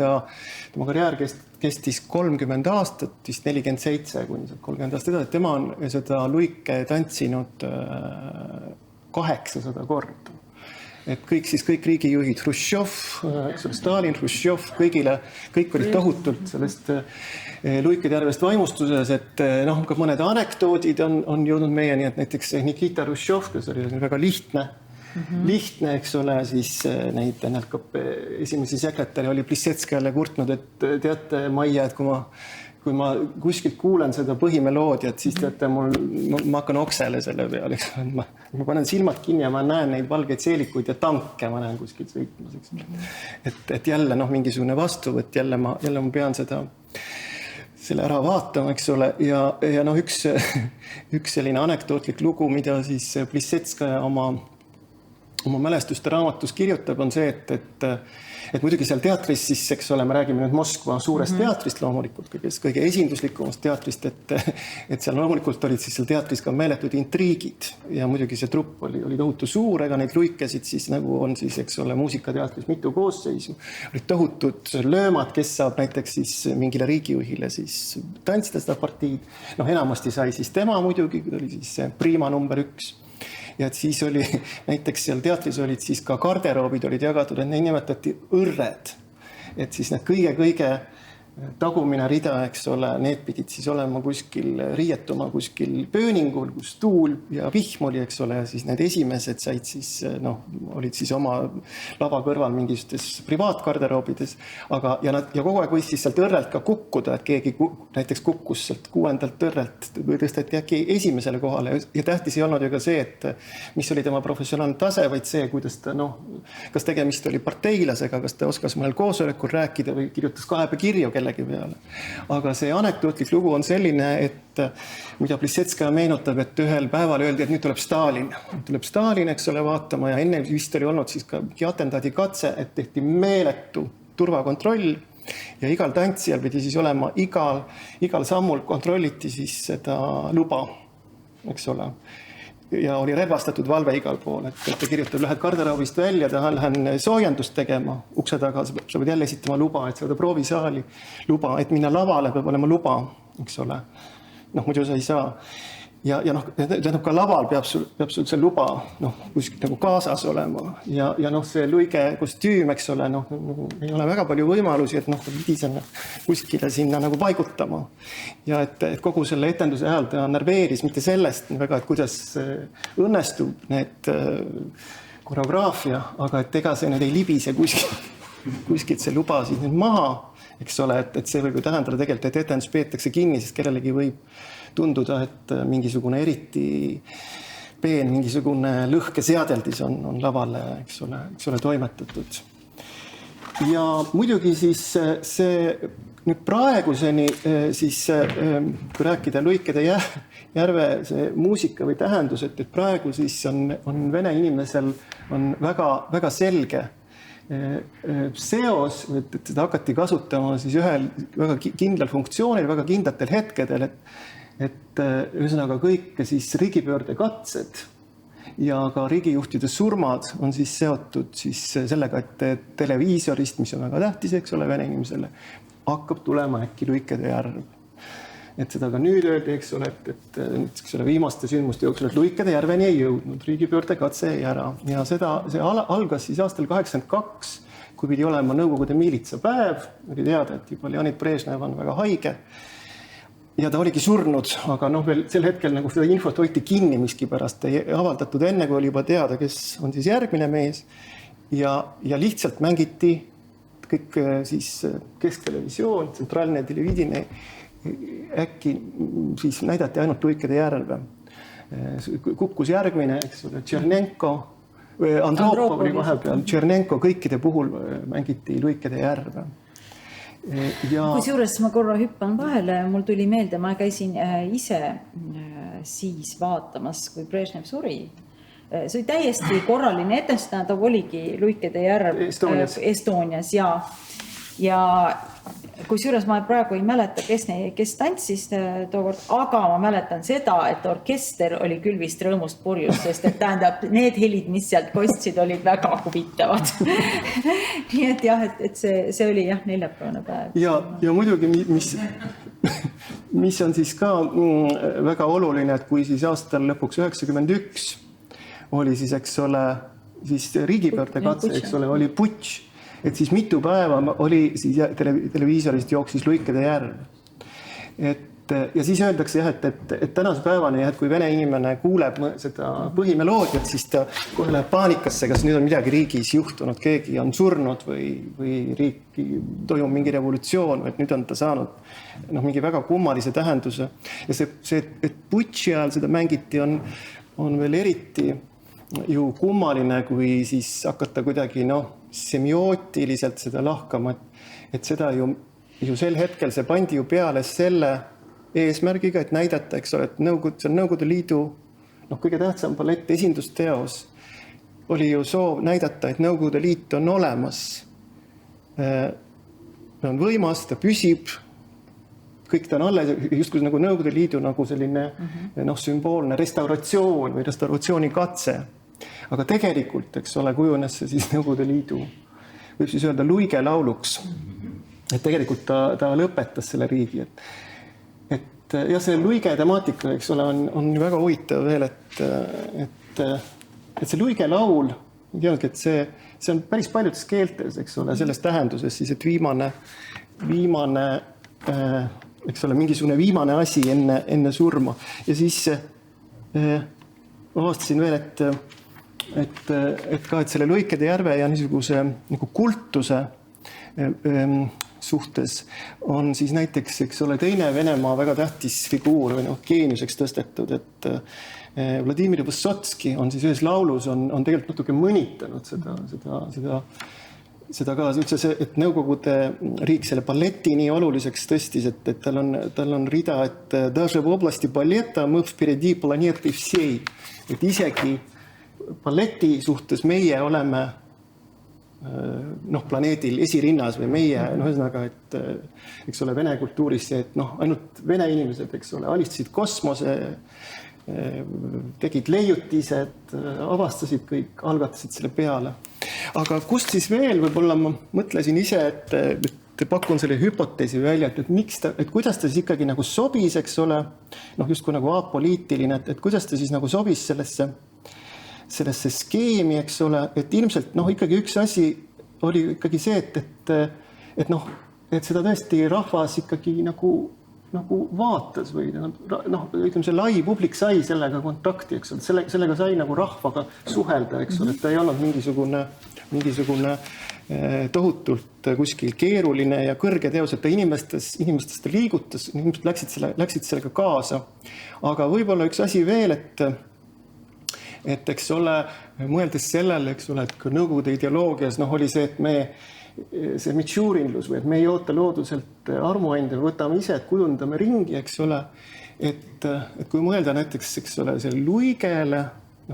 tema karjäär kestis 30 aastat, vist 47 kuni 30 aastat edasi, tema on seda luike tantsinud 800 korda. Et kõik riigijuhid, Hruštšov, Stalin, Hruštšov, kõik olid tohutult sellest Luikede järvest vaimustuses, et ka mõned anekdoodid on jõudnud meieni, et näiteks Nikita Hruštšov, kes oli väga lihtne, eks ole, siis neid esimesi sekretäri oli Plisetskajale kurtnud, et teate, Maia, et kui ma kuskilt kuulen seda põhimeloodiat, siis teate, ma hakkan oksele selle peale. Ma panen silmad kinni ja ma näen neid valgeid seelikuid ja tanke, ma näen kuskilt sõitmas. Et jälle mingisugune vastuvõtt, jälle ma pean selle ära vaatama, eks ole. Ja üks selline anekdootlik lugu, mida siis Plisetskaja oma mälestuste raamatus kirjutab, on see, et muidugi seal teatris siis, eks ole, me räägime nüüd Moskva suurest teatrist loomulikult, kõige esinduslikumast teatrist, et seal loomulikult olid siis seal teatris ka meeletud intriigid ja muidugi see trupp oli tohutu suur, ega neid luikesid siis nagu on siis, eks ole, muusikateatris mitu koosseisu, olid tohutud löömad, kes saab näiteks siis mingile riigijuhile siis tantsida seda partiid, enamasti sai siis tema muidugi, kui oli siis see prima number 1. Ja et siis oli, näiteks seal teatris olid siis ka garderoobid olid jagatud, et neid nimetati õrred. Et siis need kõige tagumine rida, eks ole, need pidid siis olema kuskil riietuma kuskil pööningul, kus tuul ja vihm oli, eks ole, ja siis need esimesed said siis, olid siis oma lava kõrval mingisugustes privaatgarderoobides, ja kogu aeg võis siis sealt õrrelt ka kukkuda, et keegi näiteks kukkus sealt 6. õrrelt või tõsteti äkki esimesele kohale ja tähtis ei olnud ju ka see, et mis oli tema professionaalne tase, vaid see, kuidas ta, kas tegemist oli parteilasega, kas ta oskas mõnel koosolekul rääkida või kirjutas kaebekirju peale. Aga see anekdootlik lugu on selline, et mida Plisetskaja meenutab, et ühel päeval öeldi, et nüüd tuleb Stalin. Tuleb Stalin, eks ole, vaatama ja enne vist oli olnud siis ka atendaadi katse, et tehti meeletu turvakontroll ja igal tantsijal pidi siis olema igal sammul kontrolliti siis seda luba, eks ole. Ja oli relvastatud valve igal pool, et ta kirjutab, lähed garderoobist välja, ta lähen soojendust tegema, ukse taga, sa pead jälle esitama luba, et saada proovisaali luba, et minna lavale peab olema luba, eks ole. Muidu sa ei saa. Ja ka laval peab sul see luba kuskil nagu kaasas olema. Ja see luige kostüüm, eks ole, ei ole väga palju võimalusi, et ta pidi sinna kuskile sinna nagu paigutama. Ja et kogu selle etenduse ajal ta nerveeris mitte sellest väga, et kuidas õnnestub need koreograafia, aga et ega see need ei libise kuskilt see luba siis nüüd maha, eks ole, et see võib ju tähendada tegelikult, et etendus peetakse kinni, sest kellelegi võib tunduda, et mingisugune eriti peen, mingisugune lõhkeseadeldis on lavale, eks ole, toimetatud. Ja muidugi siis see nüüd praeguseni siis, kui rääkida Luikede järve see muusika või tähendus, et praegu siis on vene inimesel on väga, väga selge seos, et seda hakati kasutama siis ühel väga kindlal funktsioonil, väga kindlatel hetkedel, et ühesõnaga kõik siis riigipöörde katsed ja ka riigijuhtide surmad on siis seotud siis sellega, et televiisorist, mis on väga tähtis, eks ole, vene inimesele, hakkab tulema äkki Luikede järv. Et seda ka nüüd öeldi, eks ole, et viimaste sündmuste jooksul, et Luikede järveni ei jõudnud, riigipöörde katse jäi ära. Ja see algas siis aastal 82, kui pidi olema Nõukogude miilitsapäev, oli teada, et juba Leonid Brežnev on väga haige. Ja ta oligi surnud, aga veel sel hetkel nagu seda infot hoiti kinni miskipärast ei avaldatud enne, kui oli juba teada, kes on siis järgmine mees. Ja lihtsalt mängiti kõik siis kesktelevisioon, tsentraalne televiidine, äkki siis näidati ainult Luikede järve. Kukkus järgmine, eks ole, Tšernenko, Andropov oli vahepeal, Tšernenko, kõikide puhul mängiti Luikede järve. Kusjuures ma korra hüppan vahele, mul tuli meelde, ma käisin ise siis vaatamas, kui Brežnev suri. See oli täiesti korraline etendus, ta oligi Luikede järv Estonias ja kusjuures ma praegu ei mäleta, kes tantsis tookord, aga ma mäletan seda, et orkester oli küll vist rõõmust purjus, sest et tähendab, need helid, mis sealt kostsid, olid väga huvitavad. Nii et jah, et see oli jah, neljapäevane päev. Ja muidugi, mis on siis ka väga oluline, et kui siis aastal lõpuks 91 oli siis, eks ole, siis riigipöörde katse, eks ole, oli putš. Et siis mitu päeva oli siis televiisorist jooksis Luikede järv. Ja siis öeldakse jah, et tänase päevani, et kui vene inimene kuuleb seda põhimeloodiat, siis ta kohe läheb paanikasse, kas nüüd on midagi riigis juhtunud, keegi on surnud või riiki toimub mingi revolutsioon, või et nüüd on ta saanud mingi väga kummalise tähenduse. Ja see et putši ajal seda mängiti on veel eriti ju kummaline, kui siis hakata kuidagi semiootiliselt seda lahkama, et seda ju sel hetkel see pandi ju peale selle eesmärgiga, et näidata, eks ole, et see on Nõukogude Liidu kõige tähtsam ballett esindusteos oli ju soov näidata, et Nõukogude Liit on olemas, on võimas, ta püsib, kõik ta on alles, justkui nagu Nõukogude Liidu nagu selline sümboolne restauratsioon või restauratsiooni katse. Aga tegelikult, eks ole, kujunes see siis Nõukogude Liidu, võib siis öelda Luige lauluks. Et tegelikult ta lõpetas selle riigi. Ja see Luige temaatika, eks ole, on väga huvitav veel, et see Luige laul, et see on päris paljudes keeltes, eks ole, selles tähenduses siis, et viimane, eks ole, mingisugune viimane asi enne surma. Ja siis avastasin veel, et selle Luikede järve ja niisuguse nagu kultuse suhtes on siis näiteks, eks ole, teine Venemaa väga tähtis figuur või geeniuseks tõstetud, et Vladimir Vysotski on siis ühes laulus on tegelikult natuke mõnitanud seda ka, et Nõukogude riik selle balleti nii oluliseks tõstis, et tal on rida, et даже в области балета мы впереди планеты всей, et isegi balleti suhtes meie oleme planeedil esirinnas või meie, ühesõnaga, et eks ole, vene kultuuris see, et ainult vene inimesed, eks ole, alistasid kosmose, tegid leiutised, avastasid kõik, algatasid selle peale. Aga kust siis veel, võib-olla ma mõtlesin ise, et pakun selle hüpoteesi välja, et kuidas ta siis ikkagi nagu sobis, eks ole, justkui nagu apoliitiline, et kuidas ta siis nagu sobis sellesse skeemi, eks ole, et ilmselt ikkagi üks asi oli ikkagi see, et seda tõesti rahvas ikkagi nagu vaatas või ütleme, see lai publik sai sellega kontakti, eks ole, sellega sai nagu rahvaga suhelda, eks ole, et ta ei olnud mingisugune tohutult kuskil keeruline ja kõrge teos, et ta inimestest liigutas, inimesed läksid sellega kaasa. Aga võib-olla üks asi veel, et eks ole, mõeldes sellele, eks ole, et kui Nõukogude ideoloogias oli see, et see mitšuurinlus või et me ei oota looduselt armuande, võtame ise, et kujundame ringi, eks ole, et kui mõelda näiteks, eks ole, selle Luigele,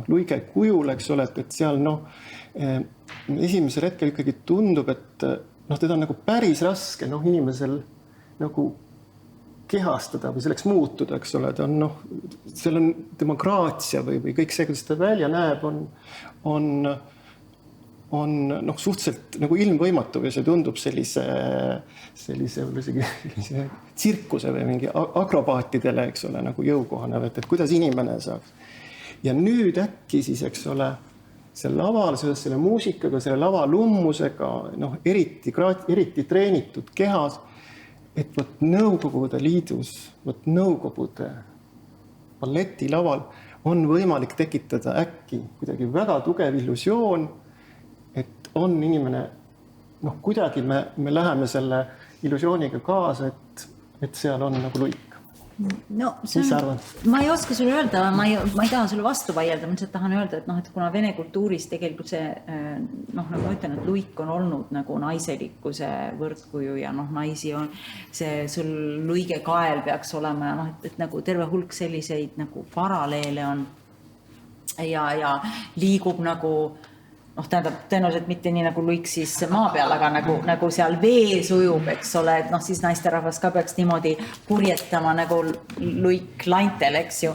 Luige kujule, eks ole, et seal esimesel hetkel ikkagi tundub, et teda on nagu päris raske inimesel nagu kehastada või selleks muutuda, eks ole, seal on demokraatia või kõik see, kuidas ta välja näeb, on suhteliselt nagu ilmvõimatu ja see tundub sellise tsirkuse või mingi akrobaatidele, eks ole, nagu jõukohane, et kuidas inimene saaks. Ja nüüd äkki siis, eks ole, selle laval, selle muusikaga, selle lava lummusega, eriti treenitud kehas, et võt Nõukogude Liidus, võt Nõukogude balletilaval on võimalik tekitada äkki kuidagi väga tugev illusioon, et on inimene, kuidagi me läheme selle illusiooniga kaasa, et seal on nagu luik. No, mis sa arvad? Ma ei oska sulle öelda, ma ei taha sulle vastu vaielda, ma lihtsalt tahan öelda, et, et kuna vene kultuuris tegelikult see, nagu ma ütlen, et Luik on olnud nagu naiselikkuse võrdkuju ja naisi on, see sul Luige kael peaks olema, et nagu terve hulk selliseid nagu paralleele on ja liigub nagu tähendab, tõenäoliselt mitte nii nagu Luik siis maa peal, aga nagu seal vees ujub, eks ole, et siis naisterahvas ka peaks niimoodi purjetama nagu Luik laintel, eks ju.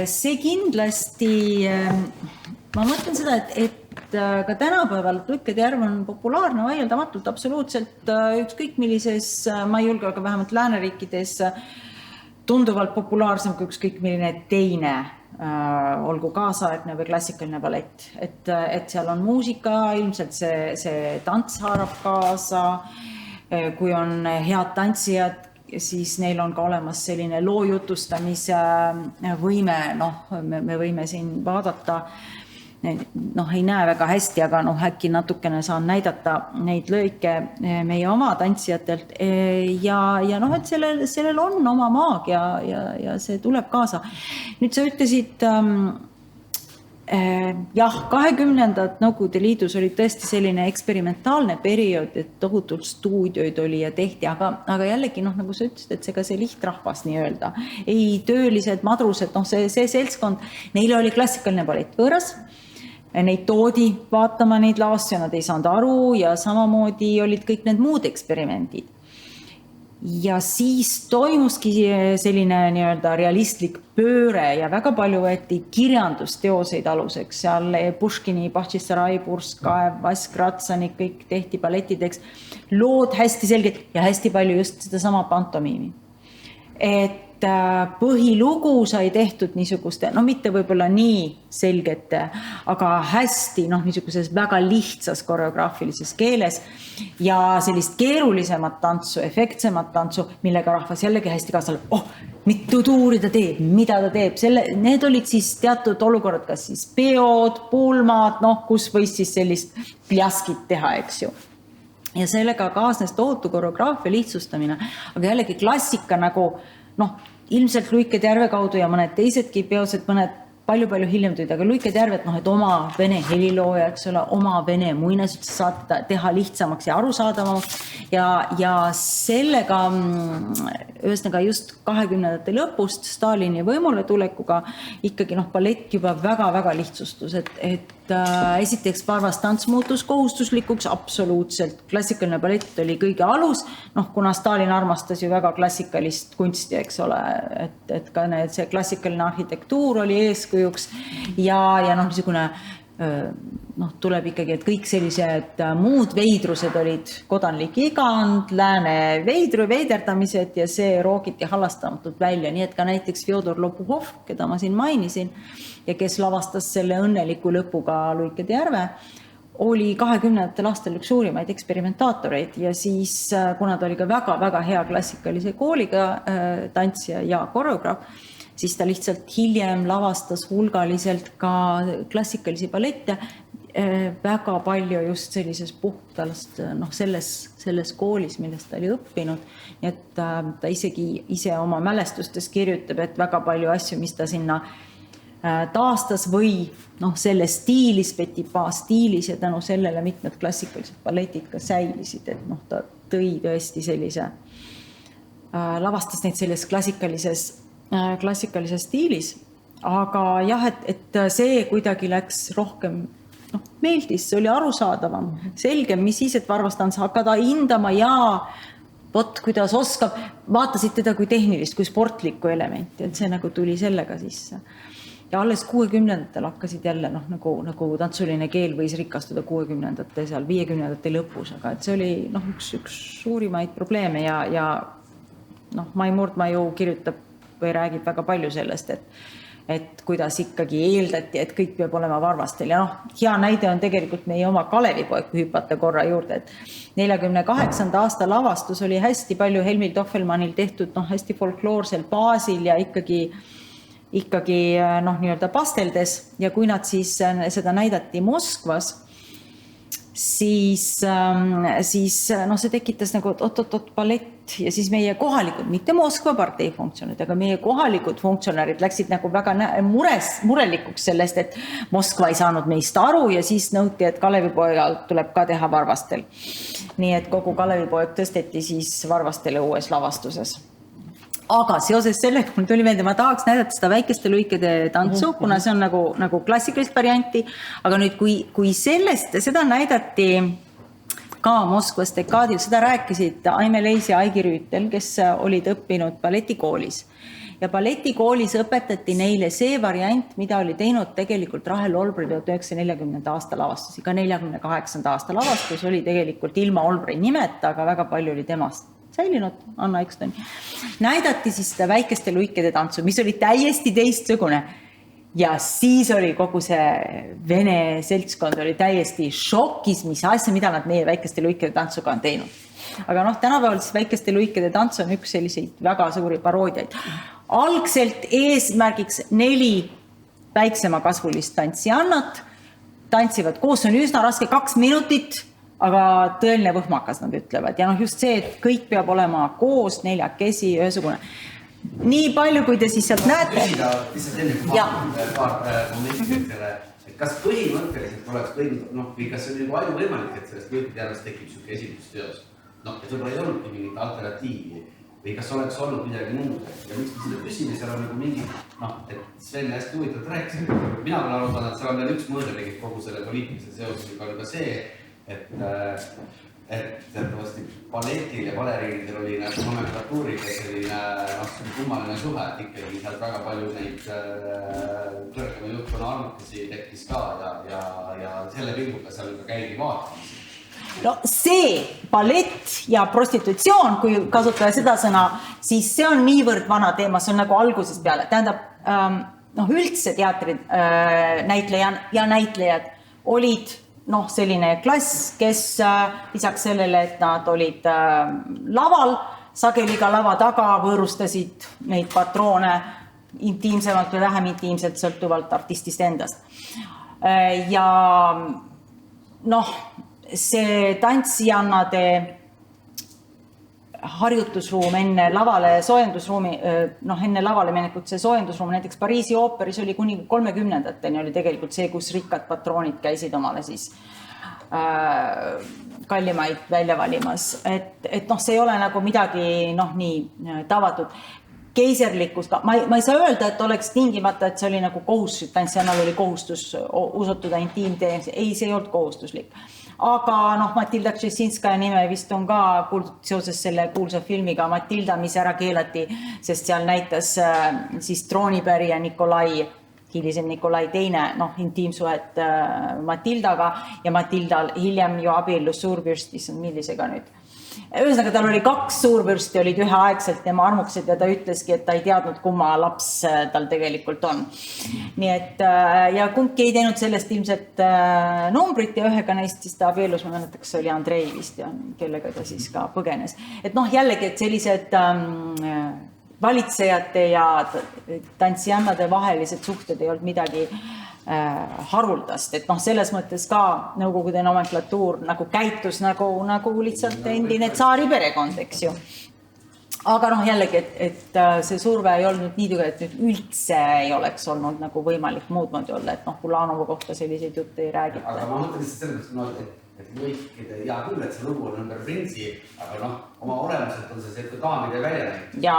See kindlasti, ma mõtlen seda, et ka tänapäeval Luikede järv on populaarne vaieldamatult absoluutselt ükskõik millises, ma ei julge, aga vähemalt lääneriikides tunduvalt populaarsem kui ükskõik milline teine olgu kaasaegne või klassikaline ballett, et seal on muusika, ilmselt see tants haarab kaasa, kui on head tantsijad, siis neil on ka olemas selline loo jutustamise võime, me võime siin vaadata, ei näe väga hästi, aga äkki natukene saan näidata neid lõike meie oma tantsijatelt ja et sellel on oma maagia ja see tuleb kaasa. Nüüd sa ütlesid, jah, 20. Nõukogude Liidus oli tõesti selline eksperimentaalne periood, et tohutult stuudioid oli ja tehti, aga jällegi, nagu sa ütlesid, et see lihtrahvas nii-öelda, ei töölised, madrused, see seltskond, neile oli klassikaline ballett võõras, neid toodi vaatama neid laasju, nad ei saanud aru ja samamoodi olid kõik need muud eksperimendid. Ja siis toimuski selline nii-öelda realistlik pööre ja väga palju võeti kirjandusteoseid aluseks. Seal Puškini, Bahtšissarai, Purskaev, Vask Ratsani, kõik tehti ballettideks. Lood hästi selged ja hästi palju just seda sama pantomiimi. Et põhilugu sai tehtud niisuguste, mitte võib-olla nii selgete, aga hästi niisuguses väga lihtsas koreograafilises keeles ja sellist keerulisemat tantsu, efektsemat tantsu, millega rahvas jällegi hästi kaasa mitu tuuri ta teeb, mida ta teeb. Need olid siis teatud olukorrad, kas siis peod, pulmad, kus võis siis sellist pljaskit teha, eks ju. Ja sellega kaasnes tohutu koreograafia lihtsustamine, aga jällegi klassika nagu ilmselt Luikede järve kaudu ja mõned teisedki peosed, mõned palju-palju hiljem tulid, aga Luikede järvet, et oma vene helilooja, eks ole, oma vene muinasjutte saada teha lihtsamaks ja arusaadavamaks ja sellega ühesõnaga just 20. lõpust Stalini võimule tulekuga ikkagi ballett juba väga-väga lihtsustus, et esiteks Parvas tants muutus kohustuslikuks, absoluutselt. Klassikaline ballett oli kõige alus, kuna Stalin armastas ju väga klassikalist kunsti, eks ole, et ka see klassikaline arhitektuur oli eeskujuks ja niisugune tuleb ikkagi, et kõik sellised muud veidrused olid kodanlik igand, lääne veiderdamised ja see roogiti halastamatult välja, nii et ka näiteks Fjodor Lopuhov, keda ma siin mainisin ja kes lavastas selle õnneliku lõpuga Luikede järve, oli 20. aastal üks suurimaid eksperimentaatoreid ja siis, kuna ta oli ka väga-väga hea klassikalise kooliga tantsija ja koreograaf, siis ta lihtsalt hiljem lavastas hulgaliselt ka klassikalisi ballette, väga palju just sellises puhtast, selles koolis, millest ta oli õppinud. Et ta isegi ise oma mälestustes kirjutab, et väga palju asju, mis ta sinna taastas või selles stiilis, Petipa stiilis ja tänu sellele mitmed klassikalised balletid ka säilisid, et ta tõi tõesti sellise, lavastas neid selles klassikalises stiilis, aga jah, et see kuidagi läks rohkem meeldis, see oli arusaadavam, selgem, mis siis, et Parvas tants hakata hindama ja kuidas oskab, vaatasid teda kui tehnilist, kui sportlikku elementi, et see nagu tuli sellega sisse. Ja alles 60-ndatel hakkasid jälle, nagu tantsuline keel võis rikastuda 60-ndate seal 50-ndate lõpus, aga et see oli üks suurimaid probleeme ja Mai Murdma ju kirjutab või räägib väga palju sellest, et kuidas ikkagi eeldati, et kõik peab olema varvastel. Ja hea näide on tegelikult meie oma Kalevipoeg, kui hüpata korra juurde, et 48. aasta lavastus oli hästi palju Helmil Tohvelmannil tehtud hästi folkloorsel baasil ja ikkagi nii-öelda pasteldes ja kui nad siis seda näidati Moskvas, siis see tekitas nagu, et ballett ja siis meie kohalikud, mitte Moskva partei funktsionärid, aga meie kohalikud funktsionärid läksid nagu väga murelikuks sellest, et Moskva ei saanud meist aru ja siis nõuti, et Kalevipojal tuleb ka teha Varvastel. Nii et kogu Kalevipoeg tõsteti siis Varvastele uues lavastuses. Aga seoses sellega mul tuli meelde, ma tahaks näidata seda väikeste luikede tantsu, kuna see on nagu klassikalist varianti, aga nüüd kui seda näidati ka Moskvas dekaadil, seda rääkisid Aime Leis ja Aigi Rüütel, kes olid õppinud balletikoolis. Ja balletikoolis õpetati neile see variant, mida oli teinud tegelikult Rahel Olbri 1940. aasta lavastus. Ka 48. aasta lavastus oli tegelikult ilma Olbri nimeta, aga väga palju oli temast säilinud, Anna Ekston. Näidati siis seda väikeste luikede tantsu, mis oli täiesti teistsugune. Ja siis oli kogu see Vene seltskond oli täiesti šokis, mis asja, mida nad meie väikeste luikede tantsuga on teinud. Aga tänapäeval siis väikeste luikede tants on üks selliseid väga suuri paroodiaid. Algselt eesmärgiks 4 väiksema kasvulist tantsijannat tantsivad koos, on üsna raske 2 minutit, aga tõeline võhmakas, nad ütlevad. Ja just see, et kõik peab olema koos, 4-kesi, ühesugune. Nii palju, kui te siis sealt näete. Küsida, lihtsalt enne kui paar momenti, et kas põhimõtteliselt oleks võinud, või kas see on palju võimalik, et sellest võitud järjest tekib selline esindusteos? Et võib-olla ei olnud mingit alternatiivi või kas oleks olnud midagi muud. Ja miks me seda küsime, seal on nagu mingi, et Sven hästi huvitavalt rääkis, mina olen aru saanud, et seal on veel üks mõõde kogu selle poliitilise seosega oli ka see, et teatavasti balletil ja baleriinidel oli nomenklatuuriga selline kummaline suhe, et ikkagi sealt väga palju neid kõrgema juhtkonna arvutisi tekkis ka ja selle pilguga seal ka käidi vaatamisi. See ballett ja prostitutsioon, kui kasutada seda sõna, siis see on niivõrd vana teema, see on nagu algusest peale. Tähendab, üldse teatrid ja näitlejad olid selline klass, kes lisaks sellele, et nad olid laval, sageli ka lava taga võõrustasid neid patroone intiimsemalt või vähem intiimselt sõltuvalt artistist endast. Ja see tantsijannade harjutusruum enne lavale soojendusruumi, enne lavale minekut see soojendusruum, näiteks Pariisi ooperis oli kuni 30-ndateni oli tegelikult see, kus rikkad patroonid käisid omale siis kallimaid välja valimas. Et see ei ole nagu midagi nii tavatud. Keiserlikkus ka. Ma ei saa öelda, et oleks tingimata, et see oli nagu kohustus, tantsijannal oli kohustus usutuda intiimteenis. Ei, see ei olnud kohustuslik. Aga Matilda Kšesinskaja nime vist on ka kuuldud seoses selle kuulsa filmiga Matilda, mis ära keelati, sest seal näitas siis troonipärija Nikolai, hilisem Nikolai teine, intiimsuhet Matildaga ja Matildal hiljem ju abiellus suurbürstis, millisega nüüd. Ühesõnaga, tal oli 2 suurbürsti, olid üheaegselt tema armuksed ja ta ütleski, et ta ei teadnud, kumma laps tal tegelikult on. Nii et, ja kumbki ei teinud sellest ilmselt numbrit ja ühega neist siis ta abiellus, ma mäletaks, oli Andrei vist ja kellega ta siis ka põgenes. Et jällegi, et sellised valitsejate ja tantsijannade vahelised suhted ei olnud midagi haruldast, et selles mõttes ka nõukogude nomenklatuur nagu käitus nagu lihtsalt endine tsaari perekond, eks ju. Aga jällegi, et see surve ei olnud nii tugev, et nüüd üldse ei oleks olnud nagu võimalik muud moodi olla, et Pulanova kohta selliseid jutte ei räägita. Aga ma mõtlen lihtsalt selles, et lõikide, ja küll, et see lugu on ümber prinsi, aga oma olemuselt on see daamide väljanäitus. Ja.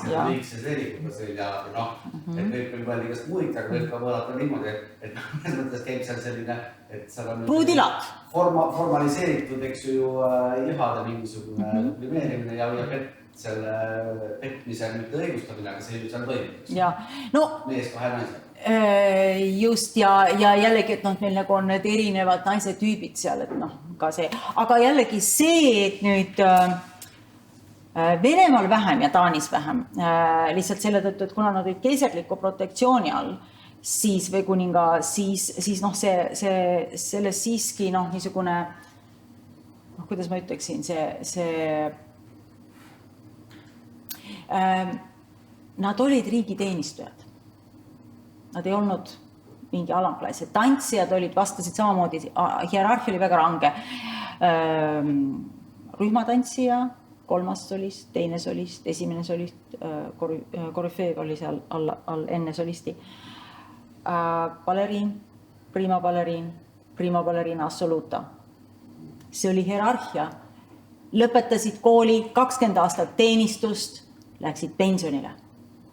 Lõik see selikuga seal ja et võib mõelda igast muid, aga võib ka mõelda niimoodi, et mõnes mõttes käib seal selline, et seal on formaliseeritud, eks ju, ihade mingisugune primeerimine ja selle petmise mitte õigustamine, aga see ju seal toimub. Mees 2 naised. Just ja jällegi, et meil nagu on need erinevad naise tüübid seal, et ka see. Aga jällegi see, et nüüd Venemaal vähem ja Taanis vähem, lihtsalt selle tõttu, et kuna nad olid keiserliku protektsiooni all, siis või kuninga, siis selles siiski niisugune, kuidas ma ütleksin, nad olid riigiteenistujad. Nad ei olnud mingi alamklass. Tantsijad vastasid samamoodi, hierarhia oli väga range. Rühmatantsija, kolmas solist, teine solist, esimene solist, korüfeeg oli seal all enne solisti. Baleriin, prima baleriin assoluta. See oli hierarhia. Lõpetasid kooli, 20 aastat teenistust, läksid pensionile.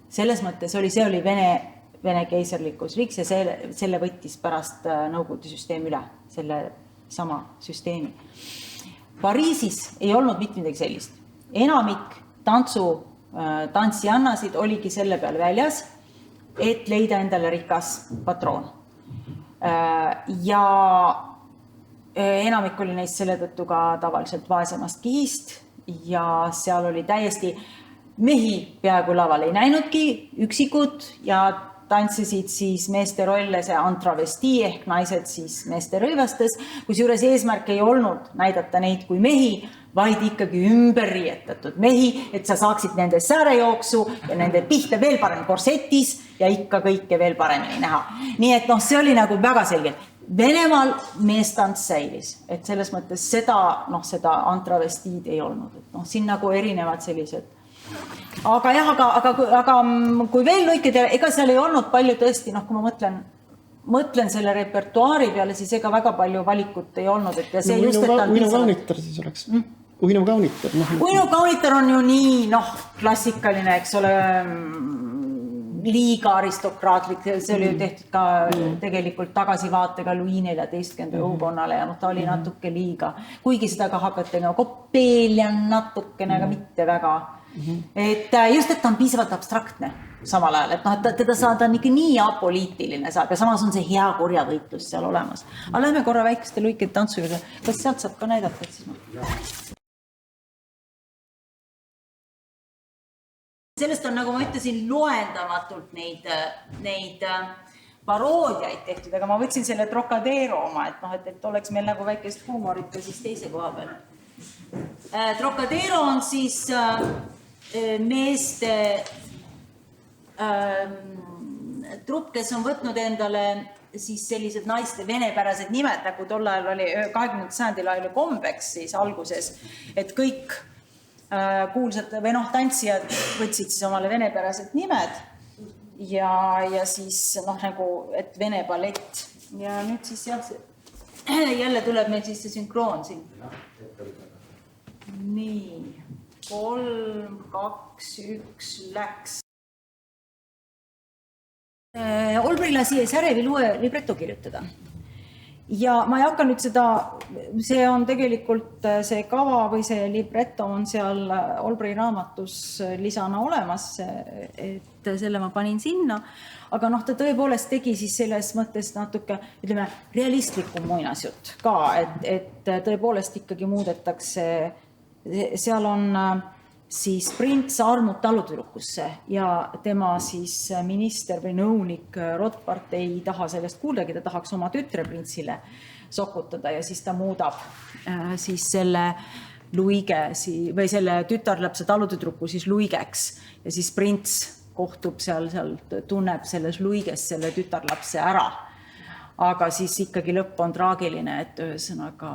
Selles mõttes see oli Vene keiserlikus riiks ja selle võttis pärast Nõukogude süsteem üle, selle sama süsteemi. Pariisis ei olnud mitte midagi sellist. Enamik tantsijannasid oligi selle peal väljas, et leida endale rikas patroon. Ja enamik oli neist selle tõttu ka tavaliselt vaesemast kihist ja seal oli täiesti mehi peaaegu laval ei näinudki, üksikud ja tantsisid siis meeste rolle see antravesti ehk naised siis meeste rõivastes, kus juures eesmärk ei olnud näidata neid kui mehi, vaid ikkagi ümber riietatud mehi, et sa saaksid nende säärejooksu ja nende pihta veel parem korsetis ja ikka kõike veel paremini näha. Nii et see oli nagu väga selgelt. Venemaal meestants säilis, et selles mõttes seda antravestiid ei olnud. Et siin nagu erinevad sellised. Aga jah, aga kui veel lõiked, ega seal ei olnud palju tõesti, kui ma mõtlen selle repertuaari peale, siis ega väga palju valikut ei olnud. Et ja see just, et Uinukaunitar siis oleks. Uinukaunitar. Uinukaunitar on ju nii, klassikaline, eks ole, liiga aristokraatlik, see oli ju tehtud ka tegelikult tagasivaatega Louis XIV õukonnale ja ta oli natuke liiga. Kuigi seda ka hakati kopeelia natukene, aga mitte väga. Et just, et ta on piisavalt abstraktne samal ajal, et teda saada on ikka nii apoliitiline saab ja samas on see hea kurja võitlus seal olemas. Aga lähme korra väikeste lõikede tantsu juurde. Kas sealt saab ka näidata? Et siis Sellest on, nagu ma ütlesin, loendamatult neid paroodiaid tehtud, aga ma võtsin selle Trocadero oma, et oleks meil nagu väikest huumorit ja siis teise koha peal. Trocadero on siis meeste trupp, kes on võtnud endale siis sellised naiste venepärased nimed, nagu tol ajal oli 20. sajandil oli kombeks siis alguses, et kõik kuulsad või tantsijad võtsid siis omale venepärased nimed ja siis nagu, et vene ballett. Ja nüüd siis jälle tuleb meil siis see sünkroon siin. Nii, 3, 2, 1, läks. Olbri lasi Särevil uue libretto kirjutada. Ja ma ei hakka nüüd seda, see on tegelikult see kava või see libretto on seal Olbri raamatus lisana olemas, et selle ma panin sinna, aga ta tõepoolest tegi siis selles mõttes natuke, ütleme, realistlikum muinasjutt ka, et tõepoolest ikkagi muudetakse, seal on siis prints armub talutüdrukusse ja tema siis minister või nõunik Rothbart ei taha sellest kuuldagi, ta tahaks oma tütre printsile sokutada ja siis ta muudab siis selle luige või selle tütarlapse talutüdruku siis luigeks ja siis prints kohtub seal tunneb selles luiges selle tütarlapse ära. Aga siis ikkagi lõpp on traagiline, et ühesõnaga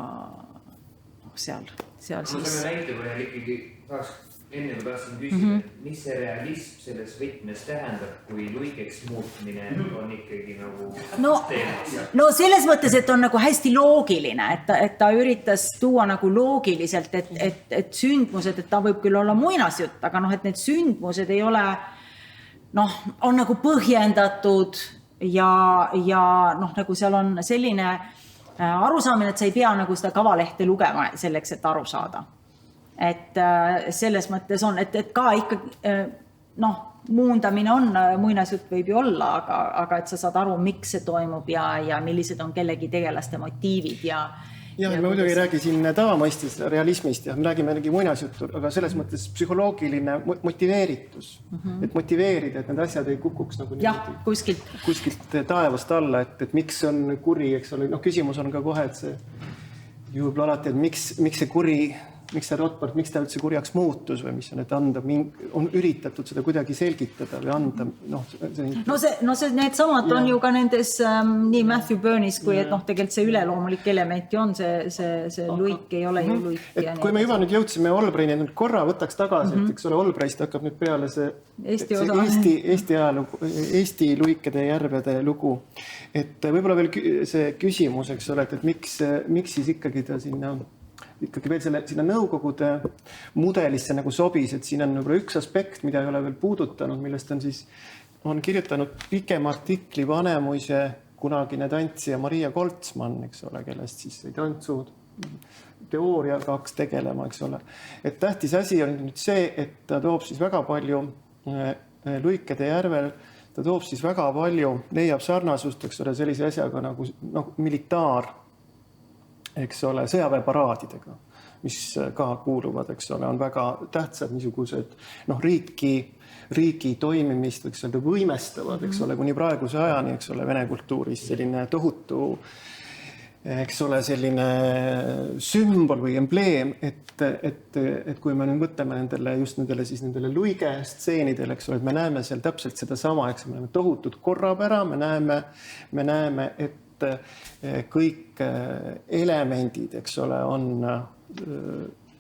seal siis. Ma näite põhjal ikkagi tahaks enne ma tahtsin küsida, mis see realism selles võtmes tähendab, kui luigeks muutmine on ikkagi nagu teemas? No selles mõttes, et on nagu hästi loogiline, et ta üritas tuua nagu loogiliselt, et sündmused, et ta võib küll olla muinasjutt, aga et need sündmused ei ole, on nagu põhjendatud ja nagu seal on selline arusaamine, et sa ei pea nagu seda kavalehte lugema selleks, et aru saada. Et selles mõttes on, et ka ikkagi muundamine on, muinasjutt võib ju olla, aga et sa saad aru, miks see toimub ja millised on kellegi tegelaste motiivid ja me muidugi ei räägi siin tavamõistes realismist ja me räägime muinasjuttu, aga selles mõttes psühholoogiline motiveeritus, et motiveerida, et need asjad ei kukuks nagu kuskilt taevast alla, et miks on kuri, eks ole, küsimus on ka kohe, et see juhub alati, et miks see kuri miks see Rothbard, miks ta üldse kurjaks muutus või mis on, et anda, on üritatud seda kuidagi selgitada või anda, need samad on ju ka nendes nii Matthew Burnis kui, et tegelikult see üleloomulik element ju on, see luik ei ole ju luik. Et kui me juba nüüd jõudsime Olbraini, nüüd korra võtaks tagasi, et eks ole, Olbraist hakkab nüüd peale see Eesti ajalugu, Eesti luikede ja järvede lugu. Et võib-olla veel see küsimus, eks ole, et miks siis ikkagi ta ikkagi veel sinna nõukogude mudelisse nagu sobis, et siin on üks aspekt, mida ei ole veel puudutanud, millest on kirjutanud pikema artikli Vanemuise kunagine tantsija Maria Koltsmann, eks ole, kellest siis ei tantsu teooriaga hakkas tegelema, eks ole. Et tähtis asi on nüüd see, et ta toob siis väga palju luikede järvel, ta toob siis väga palju, leiab sarnasust, eks ole, sellise asjaga nagu militaar, eks ole, sõjaväeparaadidega, mis ka kuuluvad, eks ole, on väga tähtsad niisugused riigi toimimist, eks ole, võimestavad, eks ole, kuni praeguse ajani, eks ole, vene kultuuris selline tohutu, eks ole, selline sümbol või embleem, et kui me nüüd võtame nendele luige stseenidele, eks ole, et me näeme seal täpselt seda sama, eks me näeme tohutud korrapära, me näeme, et kõik elemendid, eks ole,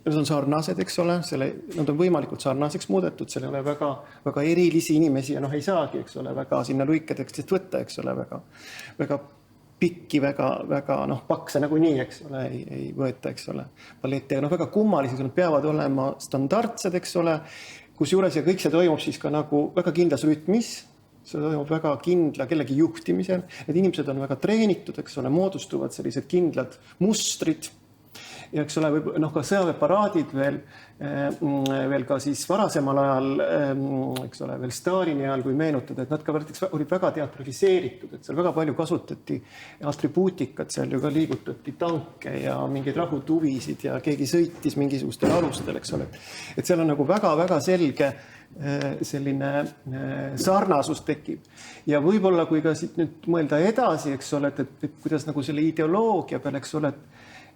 need on sarnased, eks ole, nad on võimalikult sarnaseks muudetud, seal ei ole väga, väga erilisi inimesi ja ei saagi, eks ole, väga sinna luikedeks võtta, eks ole, väga pikki, väga pakse nagu nii, eks ole, ei võeta, eks ole, balletti, aga väga kummalised, nad peavad olema standardsed, eks ole, kus juures ja kõik see toimub siis ka nagu väga kindlas rütmis, see toimub väga kindla kellegi juhtimisel, need inimesed on väga treenitud, eks ole, moodustuvad sellised kindlad mustrid ja eks ole, ka sõjaväeparaadid veel ka siis varasemal ajal, eks ole, veel Stalini ajal, kui meenutada, et nad ka olid väga teatraliseeritud, et seal väga palju kasutati atribuutikat, seal ju ka liigutati tanke ja mingeid rahutuvisid ja keegi sõitis mingisugustel alustel, eks ole. Et seal on nagu väga-väga selge selline sarnasus tekib. Ja võib-olla, kui ka siit nüüd mõelda edasi, eks ole, et kuidas nagu selle ideoloogia peal, eks ole,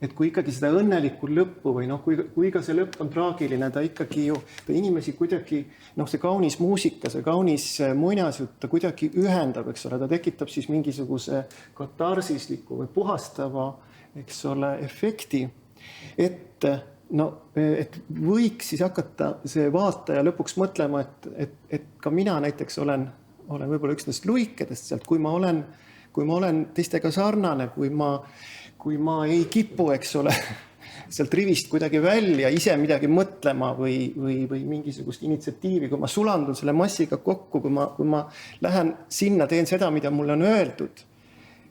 et kui ikkagi seda õnnelikku lõppu või kui ka see lõpp on traagiline, ta ikkagi ju, ta inimesi kuidagi, see kaunis muusika, see kaunis muinasjutt, ta kuidagi ühendab, eks ole, ta tekitab siis mingisuguse katarsisliku või puhastava, eks ole, efekti, et võiks siis hakata see vaataja lõpuks mõtlema, et ka mina näiteks olen võib-olla üks nendest luikedest sealt, kui ma olen teistega sarnane, kui ma ei kipu, eks ole, sealt rivist kuidagi välja ise midagi mõtlema või mingisugust initsiatiivi, kui ma sulandun selle massiga kokku, kui ma lähen sinna, teen seda, mida mulle on öeldud,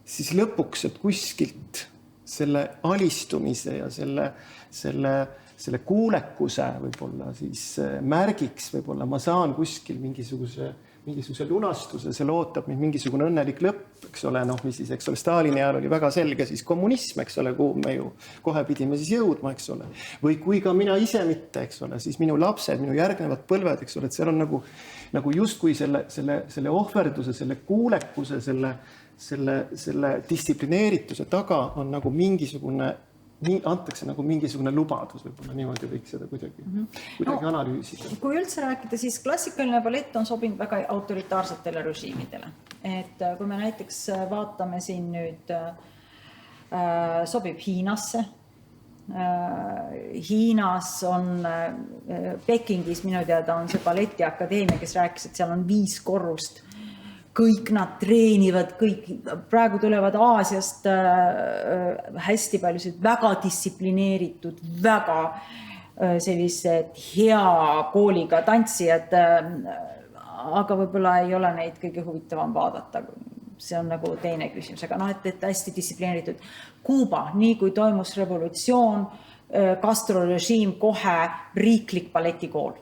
siis lõpuks, et kuskilt selle alistumise ja selle kuulekuse võib-olla siis märgiks, võib-olla ma saan kuskil mingisuguse lunastuse, see lootab mingisugune õnnelik lõpp, eks ole, mis siis, eks ole, Stalini ajal oli väga selge siis kommunism, eks ole, kuhu me ju kohe pidime siis jõudma, eks ole. Või kui ka mina ise mitte, eks ole, siis minu lapsed, minu järgnevad põlved, eks ole, et seal on nagu justkui selle ohverduse, selle kuulekuse, selle distsiplineerituse taga on nagu antakse nagu mingisugune lubadus, võib-olla niimoodi võiks seda kuidagi analüüsida. Kui üldse rääkida, siis klassikaline ballett on sobinud väga autoritaarsetele režiimidele. Et kui me näiteks vaatame siin nüüd, sobib Hiinasse. Hiinas on, Pekingis minu teada on see balletiakadeemia, kes rääkis, et seal on 5 korrust. Kõik nad treenivad, praegu tulevad Aasiast hästi paljusid väga distsiplineeritud, väga sellised hea kooliga tantsijad, aga võib-olla ei ole neid kõige huvitavam vaadata. See on nagu teine küsimus, aga et hästi distsiplineeritud. Kuuba, nii kui toimus revolutsioon, Castro režiim, kohe riiklik balletikool.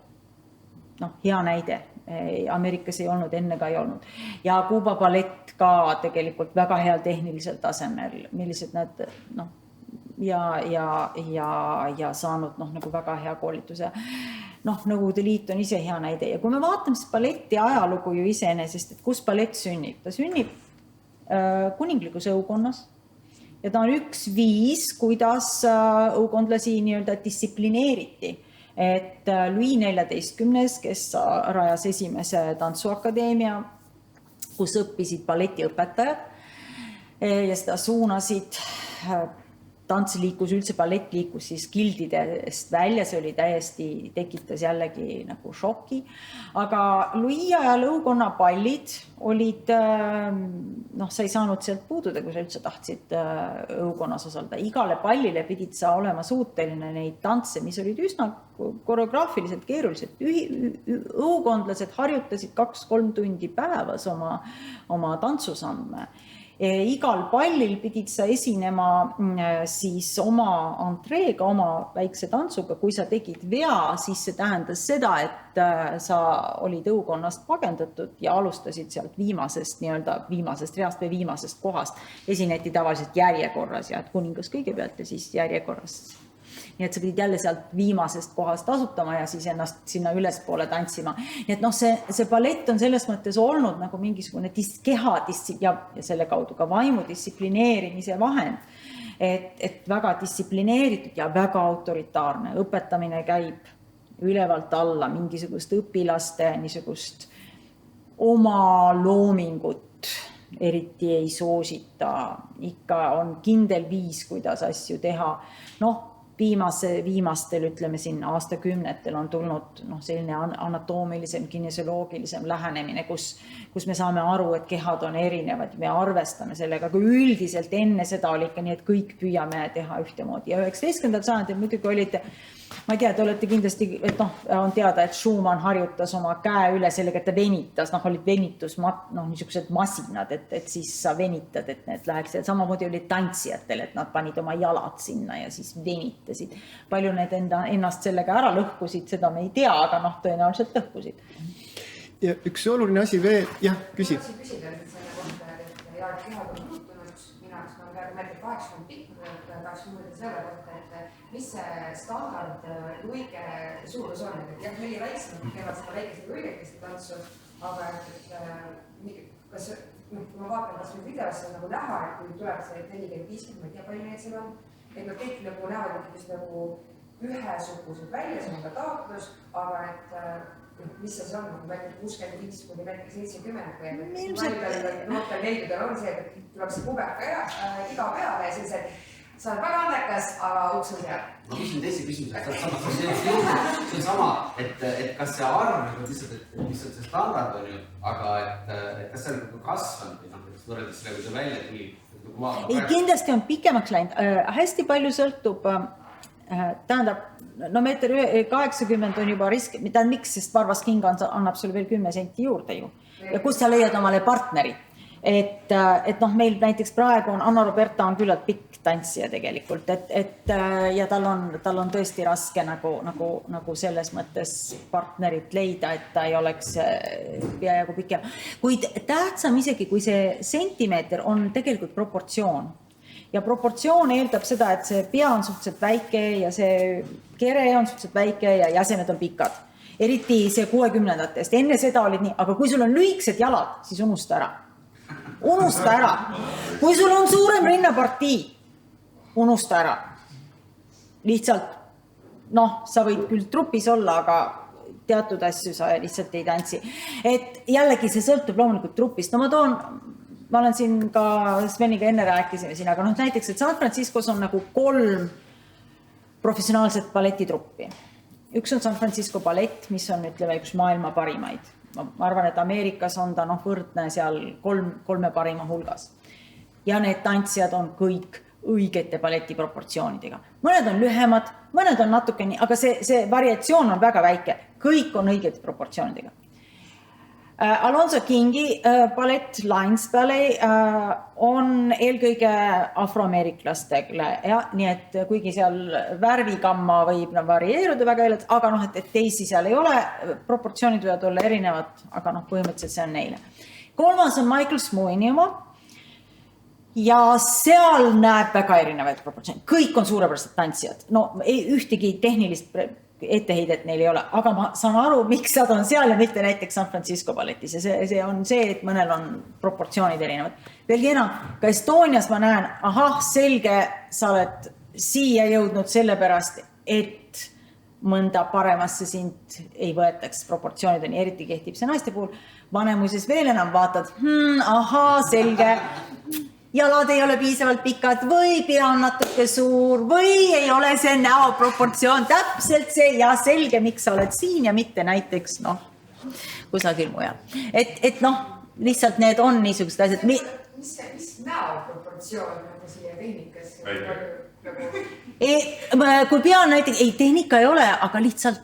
Hea näide. Ameerikas ei olnud, enne ka ei olnud. Ja Kuuba ballett ka tegelikult väga heal tehnilisel tasemel, millised nad, ja saanud nagu väga hea koolituse. Nõukogude Liit on ise hea näide. Ja kui me vaatame siis balletti ajalugu ju iseenesest, et kus ballett sünnib? Ta sünnib kuninglikus õukonnas ja ta on üks viis, kuidas õukondlasi nii-öelda distsiplineeriti. Et Louis XIV, kes rajas esimese tantsuakadeemia, kus õppisid balletiõpetajad ja seda suunasid, tants liikus, üldse ballett liikus siis gildidest välja, see oli täiesti, tekitas jällegi nagu šoki. Aga Louis ajal õukonna pallid olid, sa ei saanud sealt puududa, kui sa üldse tahtsid õukonnas osalda. Igale pallile pidid sa olema suuteline neid tantse, mis olid üsna koreograafiliselt keerulised. Õukondlased harjutasid 2-3 tundi päevas oma tantsusamme. Igal pallil pidid sa esinema siis oma antreega, oma väikse tantsuga. Kui sa tegid vea, siis see tähendas seda, et sa olid õukonnast pagendatud ja alustasid sealt viimasest reast või viimasest kohast. Esineti tavaliselt järjekorras ja et kuningas kõigepealt ja siis järjekorras. Nii et sa pidid jälle sealt viimasest kohast asutama ja siis ennast sinna ülespoole tantsima. Nii et see ballett on selles mõttes olnud nagu mingisugune keha ja selle kaudu ka vaimu distsiplineerimise vahend. Et väga distsiplineeritud ja väga autoritaarne. Õpetamine käib ülevalt alla mingisugust õpilaste niisugust oma loomingut eriti ei soosita. Ikka on kindel viis, kuidas asju teha. Viimastel, ütleme siin aastakümnetel on tulnud selline anatoomilisem, kinesioloogilisem lähenemine, kus me saame aru, et kehad on erinevad ja me arvestame sellega, kui üldiselt enne seda oli ikka nii, et kõik püüame teha ühtemoodi. Ja 19. sajandil muidugi olite, ma ei tea, te olete kindlasti, et on teada, et Schumann harjutas oma käe üle sellega, et ta venitas, olid venitus, niisugused masinad, et siis sa venitad, et need läheks. Ja samamoodi olid tantsijatel, et nad panid oma jalad sinna ja siis venitasid. Palju need ennast sellega ära lõhkusid, seda me ei tea, aga tõenäoliselt lõhkusid. Ja üks oluline asi veel, jah, küsi. Ma küsida selle kohta, et kehad on muutunud, mina olen ka 80 pikkunud, tahaks mõelda selle kohta, et mis see standard luige suurus on, et jah, meil väiksemad teevad seda väikesed luigekesti tantsu, aga kas ma vaatan, kas nüüd videos on nagu näha, et kui tuleb see 40-50, ma ei tea, palju neid seal on, et nad kõik nagu näevad just nagu ühesugused välja, see on ka taotlus, aga et mis see on, nagu väike 65 kuni väike 70, või noortel leidudel on see, et tuleb see kubeka iga peale ja siis, et sa oled väga annekas, aga uks on seal. Ma küsin teise küsimuse, see on sama, et kas see arv, lihtsalt, mis on see standard on ju, aga et kas see on kasvanud või võrreldes selle, kui see välja tuli? Ei, kindlasti on pikemaks läinud. Hästi palju sõltub, tähendab, meeter 80 on juba risk, miks, sest Varvas King annab sulle veel 10 senti juurde ju. Ja kus sa leiad omale partneri? Et meil näiteks praegu on Anna Roberta on küllalt pikk tantsija tegelikult, ja tal on tõesti raske nagu selles mõttes partnerit leida, et ta ei oleks peaaegu pikem. Kuid tähtsam isegi, kui see sentimeeter on tegelikult proportsioon. Ja proportsioon eeldab seda, et see pea on suhteliselt väike ja see kere on suhteliselt väike ja jäsemed on pikad. Eriti see 60-ndatest. Enne seda olid nii, aga kui sul on lühiksed jalad, siis unusta ära. Unusta ära. Kui sul on suurem rinnapartii, unusta ära. Lihtsalt, sa võid küll trupis olla, aga teatud asju sa lihtsalt ei tantsi. Et jällegi see sõltub loomulikult trupist. Ma olen siin ka Sveniga enne rääkisime siin, aga näiteks, et San Franciscos on nagu 3 professionaalset balletitruppi. Üks on San Francisco ballett, mis on, ütleme, üks maailma parimaid. Ma arvan, et Ameerikas on ta võrdne seal 3 parima hulgas. Ja need tantsijad on kõik õigete balleti proportsioonidega. Mõned on lühemad, mõned on natuke nii, aga see variatsioon on väga väike. Kõik on õigete proportsioonidega. Alonzo Kingi ballett, Lines Ballet, on eelkõige afroameeriklastele, nii et kuigi seal värvigamma võib varieeruda väga eeldavalt, aga et teisi seal ei ole, proportsioonid võivad olla erinevad, aga põhimõtteliselt see on neile. 3. on Michael Smuini oma ja seal näeb väga erinevaid proportsioonid. Kõik on suurepärased tantsijad, ühtegi tehnilist etteheidet neil ei ole, aga ma saan aru, miks nad on seal ja mitte näiteks San Francisco balletis ja see on see, et mõnel on proportsioonid erinevad. Veelgi enam, ka Estonias ma näen, selge, sa oled siia jõudnud sellepärast, et mõnda paremasse sind ei võetaks, proportsioonid on, eriti kehtib see naiste puhul. Vanemuses veel enam vaatad, selge, jalad ei ole piisavalt pikad või pea on natuke suur või ei ole see näo proportsioon täpselt see ja selge, miks sa oled siin ja mitte näiteks kusagil mujal. Et lihtsalt need on niisugused asjad. Mis näo proportsioon nagu siia tehnikasse? Kui pea on näiteks, ei tehnika ei ole, aga lihtsalt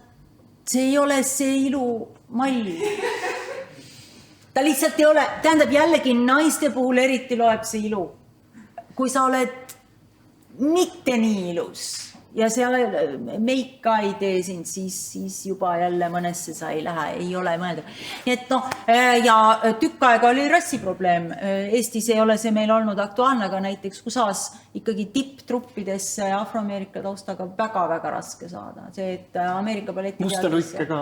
see ei ole see ilumall. Ta lihtsalt ei ole, tähendab jällegi naiste puhul eriti loeb see ilu. Kui sa oled mitte nii ilus ja seal meika ei tee sind, siis juba jälle mõnesse sa ei lähe, ei ole mõelda. Nii et ja tükk aega oli rassiprobleem. Eestis ei ole see meil olnud aktuaalne, aga näiteks USA-s ikkagi tipptruppidesse afroameerika taustaga väga-väga raske saada. See, et Ameerika balleti musta lõike ka.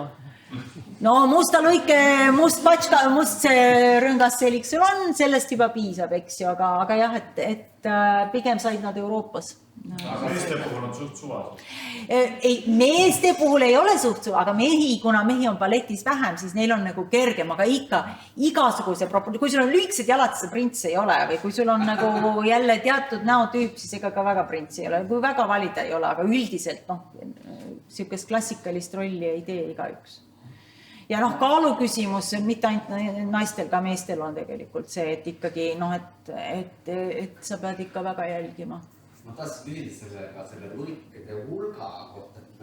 Musta lõike, must patška, must see rõngas selik sul on, sellest juba piisab, eks ju, aga jah, et pigem said nad Euroopas. Meeste puhul on suht suva. Meeste puhul ei ole suht suva, aga kuna mehi on balletis vähem, siis neil on nagu kergem, aga ikka igasuguse kui sul on lühikesed jalad, siis prints ei ole või kui sul on nagu jälle teatud näotüüp, siis ega ka väga prints ei ole, kui väga valida ei ole, aga üldiselt niisugust klassikalist rolli ei tee igaüks. Ja kaalu küsimus, mitte ainult naistel, ka meestel on tegelikult see, et ikkagi, et sa pead ikka väga jälgima. Ma tahtsin küsida selle lõikede hulga kohta, et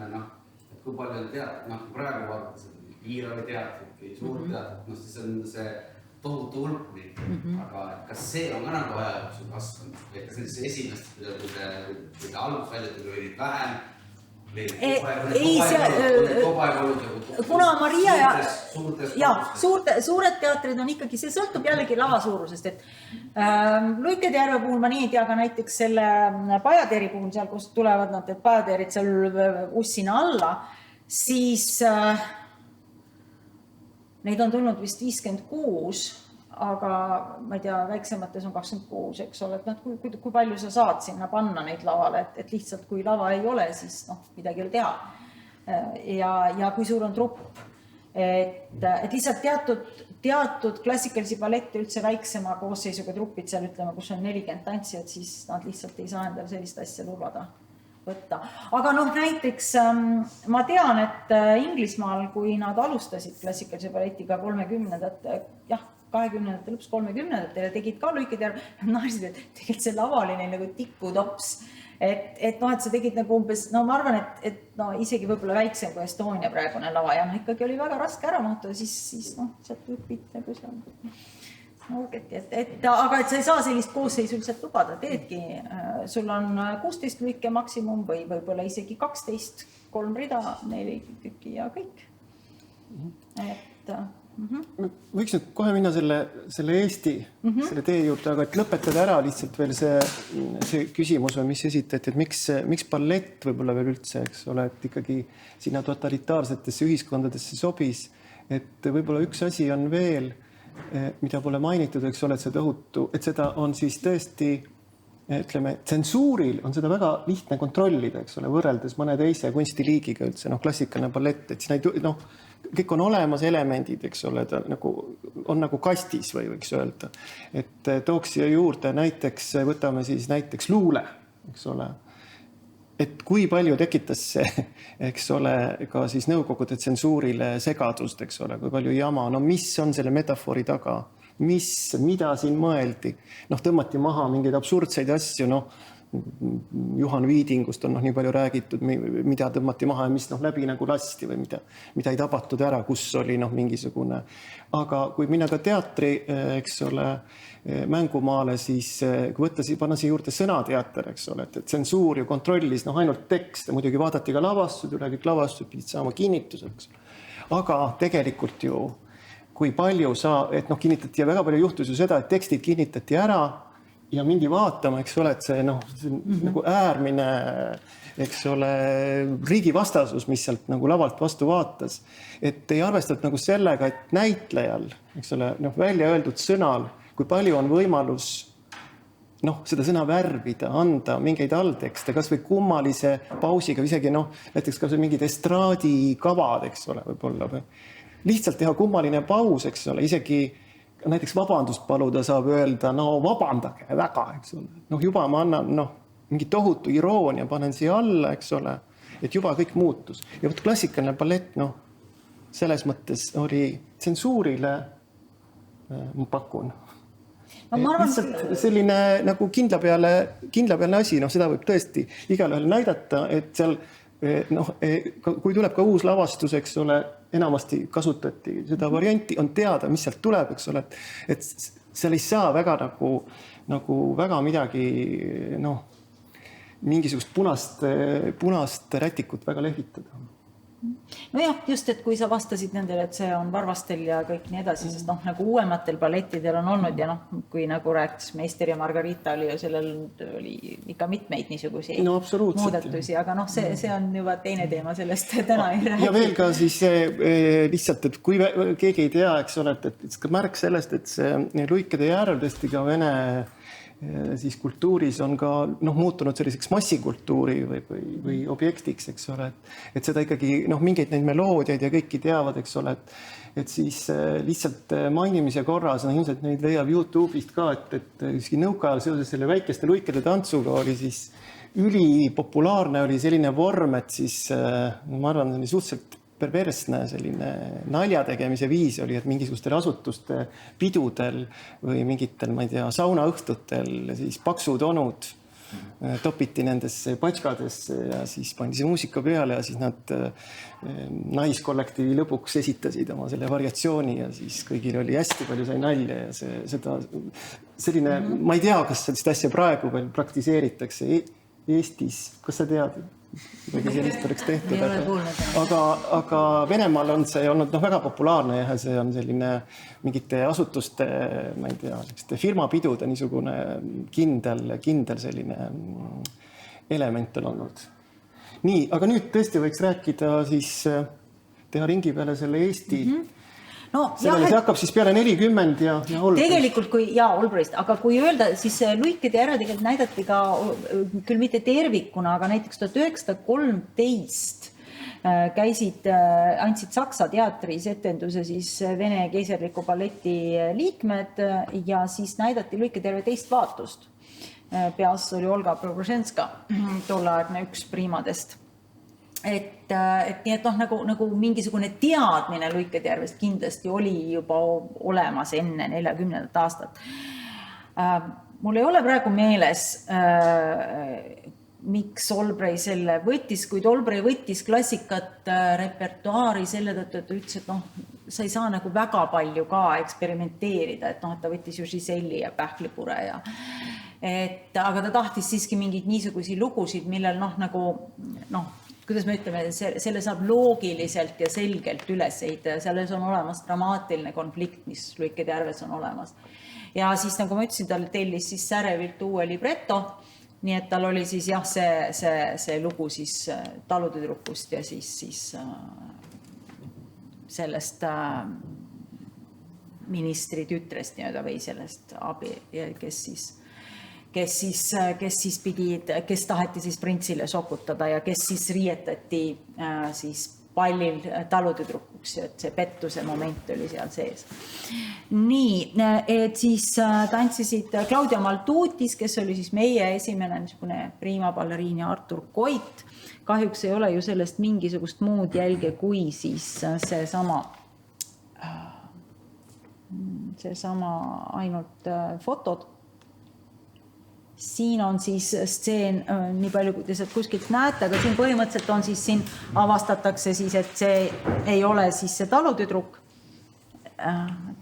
kui palju on teatrit, praegu vaadates Iirali teatrit või suur teatrit, siis on see tohutu hulk, aga kas see on ka nagu aja jooksul kasvanud, või kas see esimest, kui te alguses välja tuli, oli vähem, kuna Maria suured teatrid on ikkagi, see sõltub jällegi lava suurusest, et Luikede järve puhul ma nii ei tea, aga näiteks selle Pajateeri puhul seal, kus tulevad nad, et Pajateerid seal ussina alla, siis neid on tulnud vist 56, aga ma ei tea, väiksemates on 26, eks ole, et kui palju sa saad sinna panna neid lavale, et lihtsalt kui lava ei ole, siis midagi ei ole teha. Ja kui suur on trupp, et lihtsalt teatud klassikalisi ballette üldse väiksema koosseisuga trupid seal, ütleme, kus on 40 tantsijat, siis nad lihtsalt ei saa endale sellist asja lubada võtta. Aga näiteks ma tean, et Inglismaal, kui nad alustasid klassikalise balletiga 30-ndate, 20-ndate lõpus 30-ndatel ja tegid ka Luikede järve, naised, et tegelikult see lava oli neil nagu tikutops. Et sa tegid nagu umbes, ma arvan, et isegi võib-olla väiksem kui Estonia praegune lava ja ikkagi oli väga raske ära mahtuda, siis sealt õpid nagu seal. Aga et sa ei saa sellist koosseisu üldiselt lubada, teedki, sul on 16 luike maksimum või võib-olla isegi 12, 3 rida, 4 tükki ja kõik. Võiks nüüd kohe minna selle Eesti, selle tee juurde, aga et lõpetada ära lihtsalt veel see küsimus, mis esitati, et miks ballett võib-olla veel üldse, eks ole, et ikkagi sinna totalitaarsetesse ühiskondadesse sobis, et võib-olla üks asi on veel, mida pole mainitud, eks ole, et seda on siis tõesti, ütleme, tsensuuril on seda väga lihtne kontrollida, eks ole, võrreldes mõne teise kunstiliigiga üldse, klassikaline ballett, et siin ei, kõik on olemas elemendid, eks ole, ta on nagu kastis või võiks öelda. Et tooks siia juurde näiteks, võtame siis näiteks luule, eks ole. Et kui palju tekitas see, eks ole, ka siis nõukogude tsensuurile segadust, eks ole, kui palju jama, mis on selle metafoori taga, mida siin mõeldi. Tõmmati maha mingeid absurdseid asju, Juhan Viidingust on nii palju räägitud, mida tõmmati maha ja mis läbi nagu lasti või mida ei tabatud ära, kus oli mingisugune. Aga kui minna ka teatri, eks ole, mängumaale, siis kui panna siia juurde sõnateater, eks ole, et tsensuur ju kontrollis ainult tekste, muidugi vaadati ka lavastused, üle kõik lavastused pidid saama kinnituseks. Aga tegelikult ju, kui palju et kinnitati ja väga palju juhtus ju seda, et tekstid kinnitati ära ja mindi vaatama, eks ole, et see, nagu äärmine, eks ole, riigivastasus, mis sealt nagu lavalt vastu vaatas, et ei arvestatud nagu sellega, et näitlejal, eks ole, välja öeldud sõnal, kui palju on võimalus seda sõna värvida, anda mingeid alltekste, kas või kummalise pausiga, isegi näiteks kas või mingid estraadikavad, eks ole, võib-olla või lihtsalt teha kummaline paus, eks ole, isegi näiteks vabandust paluda saab öelda, vabandage väga, eks ole. Juba ma annan mingi tohutu iroonia, panen siia alla, eks ole, et juba kõik muutus. Ja võt klassikaline ballett, selles mõttes oli tsensuurile, ma pakun. Lihtsalt selline nagu kindlapealne asi, seda võib tõesti igal ühel näidata, et seal, kui tuleb ka uus lavastus, eks ole, enamasti kasutati seda varianti, on teada, mis sealt tuleb, eks ole, et seal ei saa väga nagu väga midagi, mingisugust punast rätikut väga lehvitada. Nojah, just, et kui sa vastasid nendele, et see on Varvastel ja kõik nii edasi, sest nagu uuematel ballettidel on olnud ja kui nagu rääkis Meister ja Margarita oli ja sellel oli ikka mitmeid niisuguseid muudatusi, aga see on juba teine teema sellest täna ei räägi. Ja veel ka siis lihtsalt, et kui keegi ei tea, eks ole, et ka märk sellest, et see Luikede järel tõesti ka vene siis kultuuris on ka muutunud selliseks massikultuuri või objektiks, eks ole, et seda ikkagi mingeid neid meloodiaid ja kõiki teavad, eks ole, et siis lihtsalt mainimise korras, ilmselt neid leiab YouTube'ist ka, et nõukaajal seoses selle väikeste luikede tantsuga oli siis ülipopulaarne oli selline vorm, et siis ma arvan, oli suhteliselt perversne selline nalja tegemise viis oli, et mingisugustel asutuste pidudel või mingitel, ma ei tea, saunaõhtutel siis paksud onud topiti nendesse patškadesse ja siis pandi see muusika peale ja siis nad naiskollektiivi lõpuks esitasid oma selle variatsiooni ja siis kõigil oli hästi palju sai nalja ja selline, ma ei tea, kas sellist asja praegu veel praktiseeritakse Eestis, kas sa tead? Või sellist oleks tehtud, aga Venemaal on see olnud väga populaarne ja see on selline mingite asutuste, ma ei tea, firmapidude niisugune kindel selline element on olnud. Nii, aga nüüd tõesti võiks rääkida siis, teha ringi peale selle Eesti see hakkab siis peale 40 ja Olbrist. Tegelikult kui, Olbrist, aga kui öelda, siis Luikede ära tegelikult näidati ka, küll mitte tervikuna, aga näiteks 1913 andsid Saksa teatris etenduse siis Vene keiserliku balleti liikmed ja siis näidati Luikede terve teist vaatust. Peas oli Olga Preobrazhenska, tolleaegne üks priimadest. Et nii, et nagu mingisugune teadmine Luikede järvest kindlasti oli juba olemas enne 40. aastat. Mul ei ole praegu meeles, miks Olbrei selle võttis, kuid Olbrei võttis klassikat repertuaari selle tõttu, et ta ütles, et sa ei saa nagu väga palju ka eksperimenteerida, et ta võttis ju Giselli ja Pähklipure ja aga ta tahtis siiski mingeid niisugusi lugusid, millel kuidas me ütleme, selle saab loogiliselt ja selgelt üles ehitada. Selles on olemas dramaatiline konflikt, mis Luikede järves on olemas. Ja siis, nagu ma ütlesin, tal tellis siis Särevilt uue libretto, nii et tal oli siis see lugu siis talutüdrukust ja siis sellest ministri tütrest või sellest abi, kes taheti siis printsile sokutada ja kes siis riietati siis pallil talutüdrukuks, et see pettuse moment oli seal sees. Nii, et siis tantsisid Claudia Maltuutis, kes oli siis meie esimene niisugune prima balleriin ja Artur Koit. Kahjuks ei ole ju sellest mingisugust muud jälge kui siis seesama ainult fotod. Siin on siis stseen, nii palju kui te sealt kuskilt näete, aga siin põhimõtteliselt on siis siin avastatakse siis, et see ei ole siis see talutüdruk.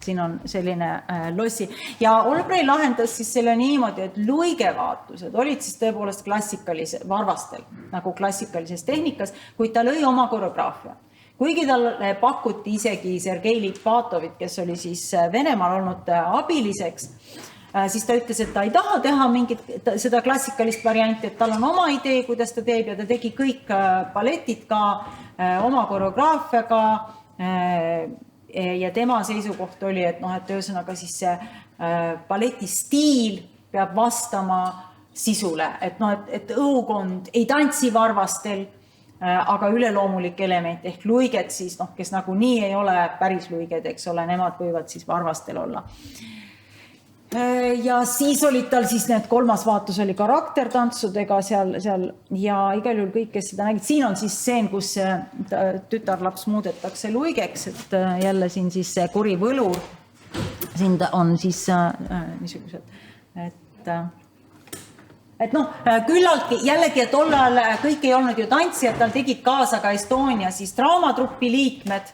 Siin on selline lossi. Ja Olbrei lahendas siis selle niimoodi, et luigevaatused olid siis tõepoolest Varvastel, nagu klassikalises tehnikas, kuid ta lõi oma koreograafia. Kuigi talle pakuti isegi Sergei Lipatovit, kes oli siis Venemaal olnud abiliseks, siis ta ütles, et ta ei taha teha mingit seda klassikalist varianti, et tal on oma idee, kuidas ta teeb ja ta tegi kõik balletid ka oma koreograafiaga ja tema seisukoht oli, et noh, et ühesõnaga siis see balleti stiil peab vastama sisule, et noh, et õukond ei tantsi varvastel, aga üleloomulik element ehk luiget siis, noh, kes nagu nii ei ole päris luiged, eks ole, nemad võivad siis varvastel olla. Ja siis olid tal siis need kolmas vaatus oli karaktertantsudega seal ja igal juhul kõik, kes seda nägid, siin on siis stseen, kus tütarlaps muudetakse luigeks, et jälle siin siis see kuri võlur, siin on siis niisugused, et noh, küllaltki jällegi, et tol ajal kõik ei olnud ju tantsijad, tal tegid kaasa ka Estonia siis draamatruppi liikmed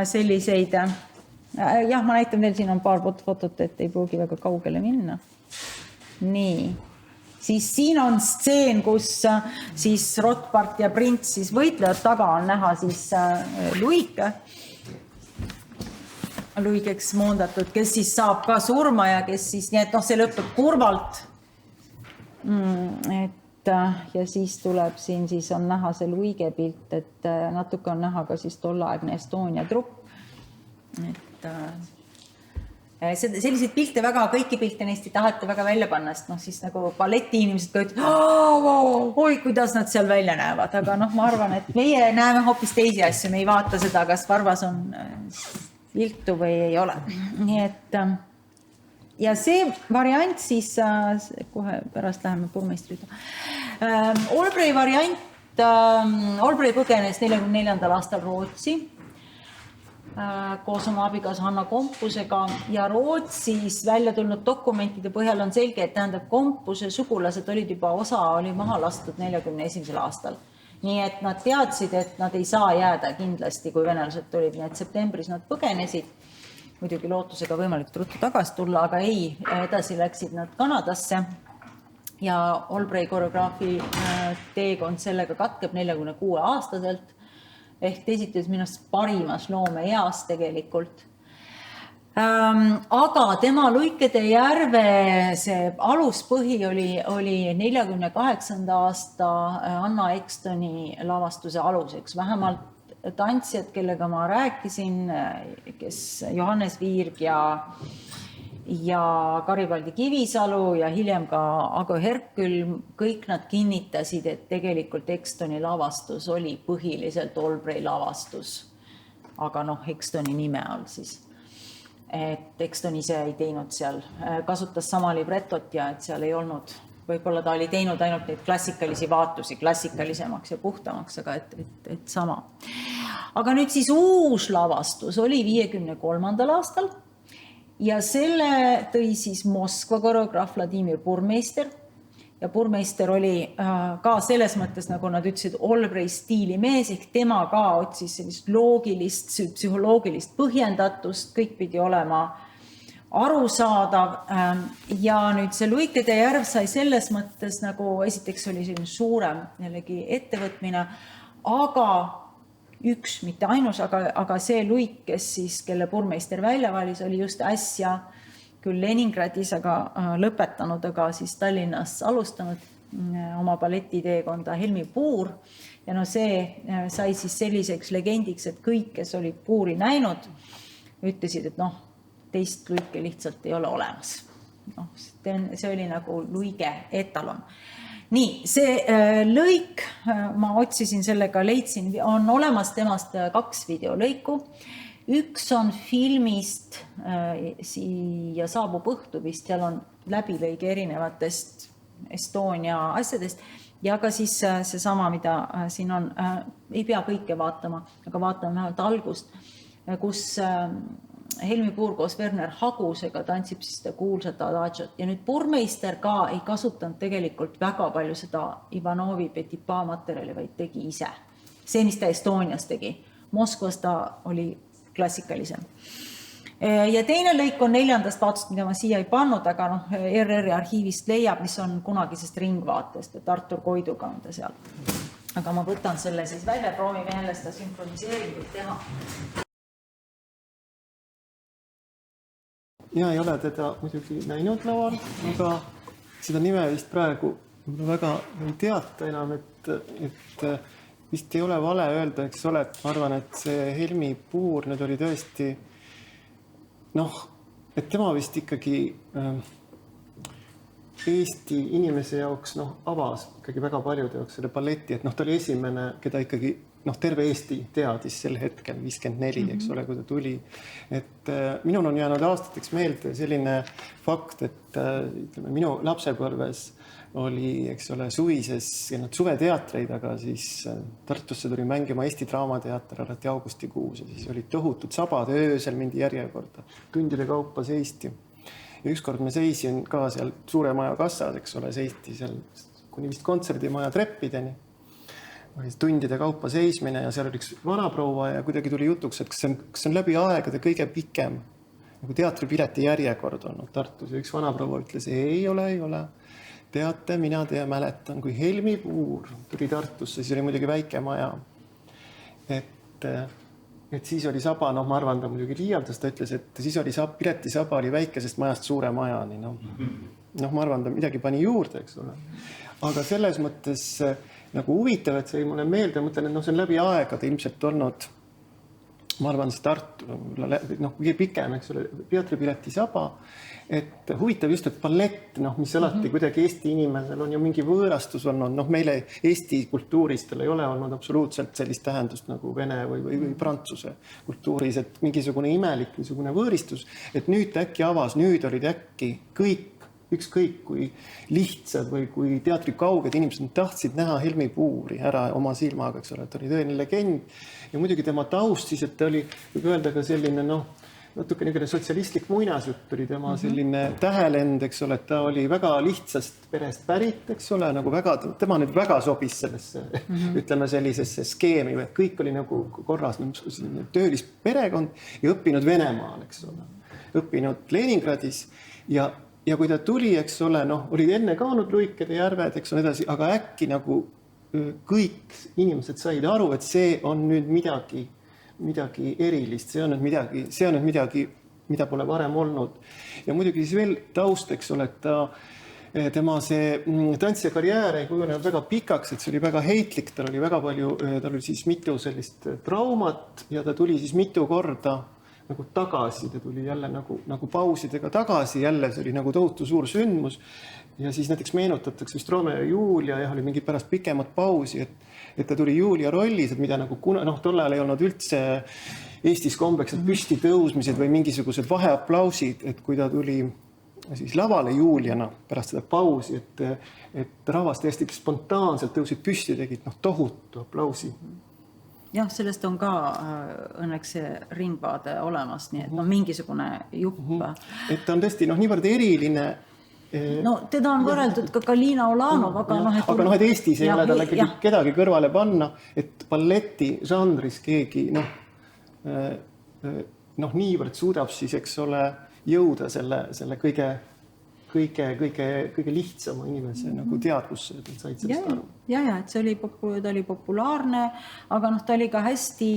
selliseid. Jah, ma näitan veel, siin on paar fotot, et ei pruugi väga kaugele minna. Nii. Siis siin on stseen, kus siis Rothbart ja Prints siis võitlevad, taga on näha siis luigeks moondatud, kes siis saab ka surma ja kes siis, nii et noh, see lõpeb kurvalt. Ja siis tuleb siin, siis on näha see luige pilt, et natuke on näha ka siis tolleaegne Estonia trupp. Selliseid pilte väga, kõiki pilte neist ei taheta väga välja panna, sest noh, siis nagu balleti inimesed ka ütlevad, oi, kuidas nad seal välja näevad, aga noh, ma arvan, et meie näeme hoopis teisi asju, me ei vaata seda, kas varvas on viltu või ei ole. Nii et ja see variant siis, kohe pärast läheme burmeistrita. Albrey variant, Albrey põgenes 44. aastal Rootsi koos oma abikaasa Hanna Kompusega ja Rootsis välja tulnud dokumentide põhjal on selge, et tähendab Kompuse sugulased olid juba oli maha lastud 41. aastal. Nii et nad teadsid, et nad ei saa jääda kindlasti, kui venelased tulid, nii et septembris nad põgenesid. Muidugi lootusega võimalikult ruttu tagasi tulla, aga ei, edasi läksid nad Kanadasse ja Albrey koreograafi teekond sellega katkeb 46 aastaselt ehk teisiti minust parimas loomeeas tegelikult. Aga tema Luikede järve see aluspõhi oli 48. aasta Anna Ekstoni lavastuse aluseks, vähemalt tantsijad, kellega ma rääkisin, kes Johannes Viirg ja Garibaldi Kivisalu ja hiljem ka Ago Herkül, kõik nad kinnitasid, et tegelikult Ekstoni lavastus oli põhiliselt Albrey lavastus, aga noh, Ekstoni nime all siis. Et Ekston ise ei teinud seal, kasutas sama libretot ja et seal ei olnud, võib-olla ta oli teinud ainult neid klassikalisi vaatusi klassikalisemaks ja puhtamaks, aga et sama. Aga nüüd siis uus lavastus oli 53. aastal ja selle tõi siis Moskva koreograaf Vladimir Burmeister ja Burmeister oli ka selles mõttes, nagu nad ütlesid, Albrey stiili mees, ehk tema ka otsis sellist loogilist, psühholoogilist põhjendatust, kõik pidi olema arusaadav ja nüüd see Luikede järv sai selles mõttes nagu esiteks oli selline suurem jällegi ettevõtmine, aga üks, mitte ainus, aga see Luik, kes siis, kelle Burmeister välja valis, oli just äsja küll Leningradis, aga lõpetanud, aga siis Tallinnas alustanud oma balletiteekonda Helmi Puur ja no see sai siis selliseks legendiks, et kõik, kes olid Puuri näinud, ütlesid, et noh, teist luike lihtsalt ei ole olemas. No, see oli nagu luige etalon. Nii, see lõik, ma otsisin sellega, leidsin, on olemas temast 2 videolõiku. Üks on filmist Siia saabub õhtu vist, seal on läbilõige erinevatest Estonia asjadest ja ka siis seesama, mida siin on, ei pea kõike vaatama, aga vaatame vähemalt algust, kus Helmi Puur koos Werner Hagusega tantsib siis seda kuulsat adagiot ja nüüd Burmeister ka ei kasutanud tegelikult väga palju seda Ivanovi Petipa materjali, vaid tegi ise. See, mis ta Estonias tegi. Moskvas ta oli klassikalisem. Ja teine lõik on 4. vaatust, mida ma siia ei pannud, aga noh, RR arhiivist leiab, mis on kunagisest ringvaatest, et Artur Koiduga on ta seal. Aga ma võtan selle siis välja, proovime jälle seda sünkroniseeringut teha. ja ei ole teda muidugi näinud laval, aga seda nime vist praegu väga ei teata enam, et vist ei ole vale öelda, eks ole, et ma arvan, et see Helmi Puur nüüd oli tõesti et tema vist ikkagi Eesti inimese jaoks avas ikkagi väga paljude jaoks selle balleti, et ta oli esimene, keda ikkagi terve Eesti teadis sel hetkel 54, eks ole, kui ta tuli. Et minul on jäänud aastateks meelde selline fakt, et ütleme, minu lapsepõlves oli, eks ole, suveteatreid, aga siis Tartusse tuli mängima Eesti Draamateater alati augustikuus ja siis olid tohutud sabad, öösel mindi järjekorda, tundide kaupa seisti. Ja ükskord me seisin ka seal suure maja kassas, eks ole, seisti seal kuni vist kontserdimaja treppideni. Oli tundide kaupa seismine ja seal oli üks vanaproua ja kuidagi tuli jutuks, et kas see on läbi aegade kõige pikem nagu teatripileti järjekord olnud Tartus. Ja üks vanaproua ütles, ei ole. Teate, mina mäletan, kui Helmi Puur tuli Tartusse, siis oli muidugi väike maja. Et siis oli saba, ma arvan, ta muidugi liialdas, ta ütles, et siis oli piletisaba oli väikesest majast suure majani. Ma arvan, ta midagi pani juurde, eks ole. Aga selles mõttes nagu huvitav, et see ei mulle meelde, mõtlen, et see on läbi aegade ilmselt olnud, ma arvan, see Tartu, kõige pikem, eks ole, teatripiletisaba. Et huvitav just, et ballett, mis alati kuidagi Eesti inimesel on ju mingi võõrastus olnud, meile Eesti kultuuris tal ei ole olnud absoluutselt sellist tähendust nagu vene või prantsuse kultuuris, et mingisugune imelik, niisugune võõristus, et nüüd äkki avas, nüüd olid äkki ükskõik kui lihtsad või kui teatrikauged inimesed tahtsid näha Helmi Puuri ära oma silmaga, eks ole, et oli tõeline legend ja muidugi tema taust siis, et ta oli, võib öelda ka selline, natuke niisugune sotsialistlik muinasjutt oli tema selline tähelend, eks ole, et ta oli väga lihtsast perest pärit, eks ole, nagu väga, tema nüüd väga sobis sellesse, ütleme sellisesse skeemi, et kõik oli nagu korras töölisperekond ja õppinud Venemaal, eks ole, õppinud Leningradis ja kui ta tuli, eks ole, olid enne kaanud Luikede järved, eks ole edasi, aga äkki nagu kõik inimesed said aru, et see on nüüd midagi erilist, see on nüüd midagi, mida pole varem olnud. Ja muidugi siis veel taust, eks ole, et tema see tantsija karjäär ei kujunenud väga pikaks, et see oli väga heitlik, tal oli siis mitu sellist traumat ja ta tuli siis mitu korda nagu tagasi, ta tuli jälle nagu pausidega tagasi, jälle see oli nagu tohutu suur sündmus ja siis näiteks meenutatakse vist Romeo ja Julia ja oli mingi pärast pikemat pausi, et ta tuli Julia rollis, et mida nagu tollal ei olnud üldse Eestis kombeks, et püsti tõusmised või mingisugused vaheaplausid, et kui ta tuli siis lavale Juliana pärast seda pausi, et rahvas täiesti spontaanselt tõusid püsti, tegid tohutu aplausi. Jah, sellest on ka õnneks see ringvaade olemas, nii et mingisugune jupp. Et ta on tõesti niivõrd eriline. Teda on võrreldud ka Kalina Olanov, aga et Eestis ei ole talle kedagi kõrvale panna, et balleti žanris keegi niivõrd suudab siis, eks ole, jõuda selle kõige lihtsama inimese nagu teadvusse, et said sellest aru. Ja, et see oli populaarne, aga ta oli ka hästi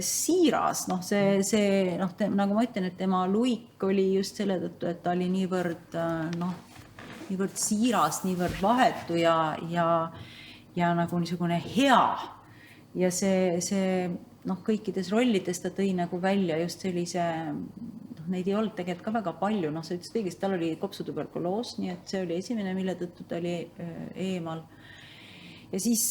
siiras. See, nagu ma ütlen, et tema luik oli just selle tõttu, et ta oli niivõrd siiras, niivõrd vahetu ja nagu niisugune hea. Ja see kõikides rollides ta tõi nagu välja just sellise, neid ei olnud tegelikult ka väga palju, sa ütlesid õigesti, tal oli kopsutuberkuloos, nii et see oli esimene, mille tõttu ta oli eemal. Ja siis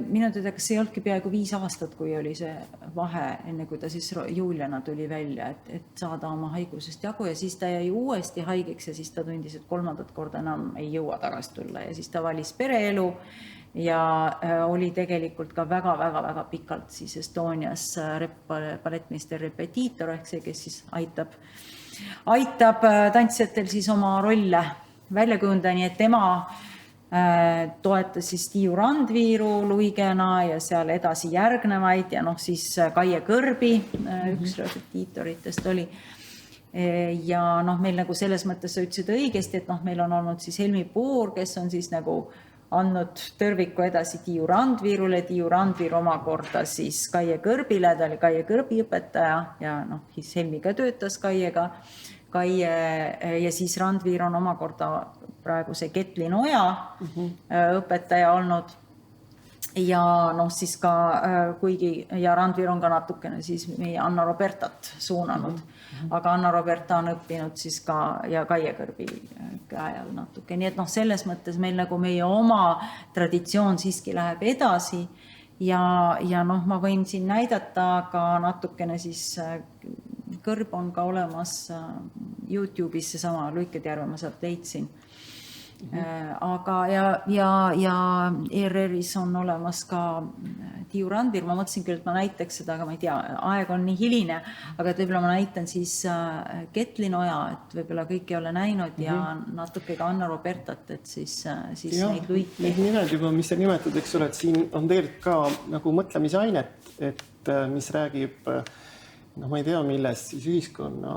minu teada, kas see ei olnudki peaaegu 5 aastat, kui oli see vahe, enne kui ta siis Juliana tuli välja, et saada oma haigusest jagu ja siis ta jäi uuesti haigeks ja siis ta tundis, et 3. korda enam ei jõua tagasi tulla ja siis ta valis pereelu ja oli tegelikult ka väga pikalt siis Estonias ballettmeister repetiitor ehk see, kes siis aitab tantsijatel siis oma rolle välja kujundada, nii et tema toetas siis Tiiu Randviiru Luigena ja seal edasi järgnevaid ja siis Kaie Kõrbi, üks repetiitoritest oli. Ja meil nagu selles mõttes sa ütlesid õigesti, et meil on olnud siis Helmi Puur, kes on siis nagu andnud tõrviku edasi Tiiu Randviirule, Tiiu Randviir omakorda siis Kaie Kõrbile, ta oli Kaie Kõrbi õpetaja ja siis Helmi ka töötas Kaiega Kaie ja siis Randviir on omakorda praegu see Ketlin Oja õpetaja olnud. Ja noh, siis ka kuigi ja Randviir on ka natukene siis meie Anna Robertat suunanud, aga Anna Roberta on õppinud siis ka ja Kaie Kõrbi käe all natuke. Nii et noh, selles mõttes meil nagu meie oma traditsioon siiski läheb edasi ja noh, ma võin siin näidata ka natukene siis Kõrb on ka olemas YouTube'is seesama Luikede järve, ma sealt leidsin. Aga ja ERR-is on olemas ka Tiiu Randviir, ma mõtlesin küll, et ma näitaks seda, aga ma ei tea, aeg on nii hiline, aga võib-olla ma näitan siis Ketlin Oja, et võib-olla kõik ei ole näinud ja natuke ka Anna Robertat, et siis neid luiki. Need nimed juba, mis sa nimetad, eks ole, et siin on tegelikult ka nagu mõtlemisainet, et mis räägib ma ei tea, millest siis ühiskonna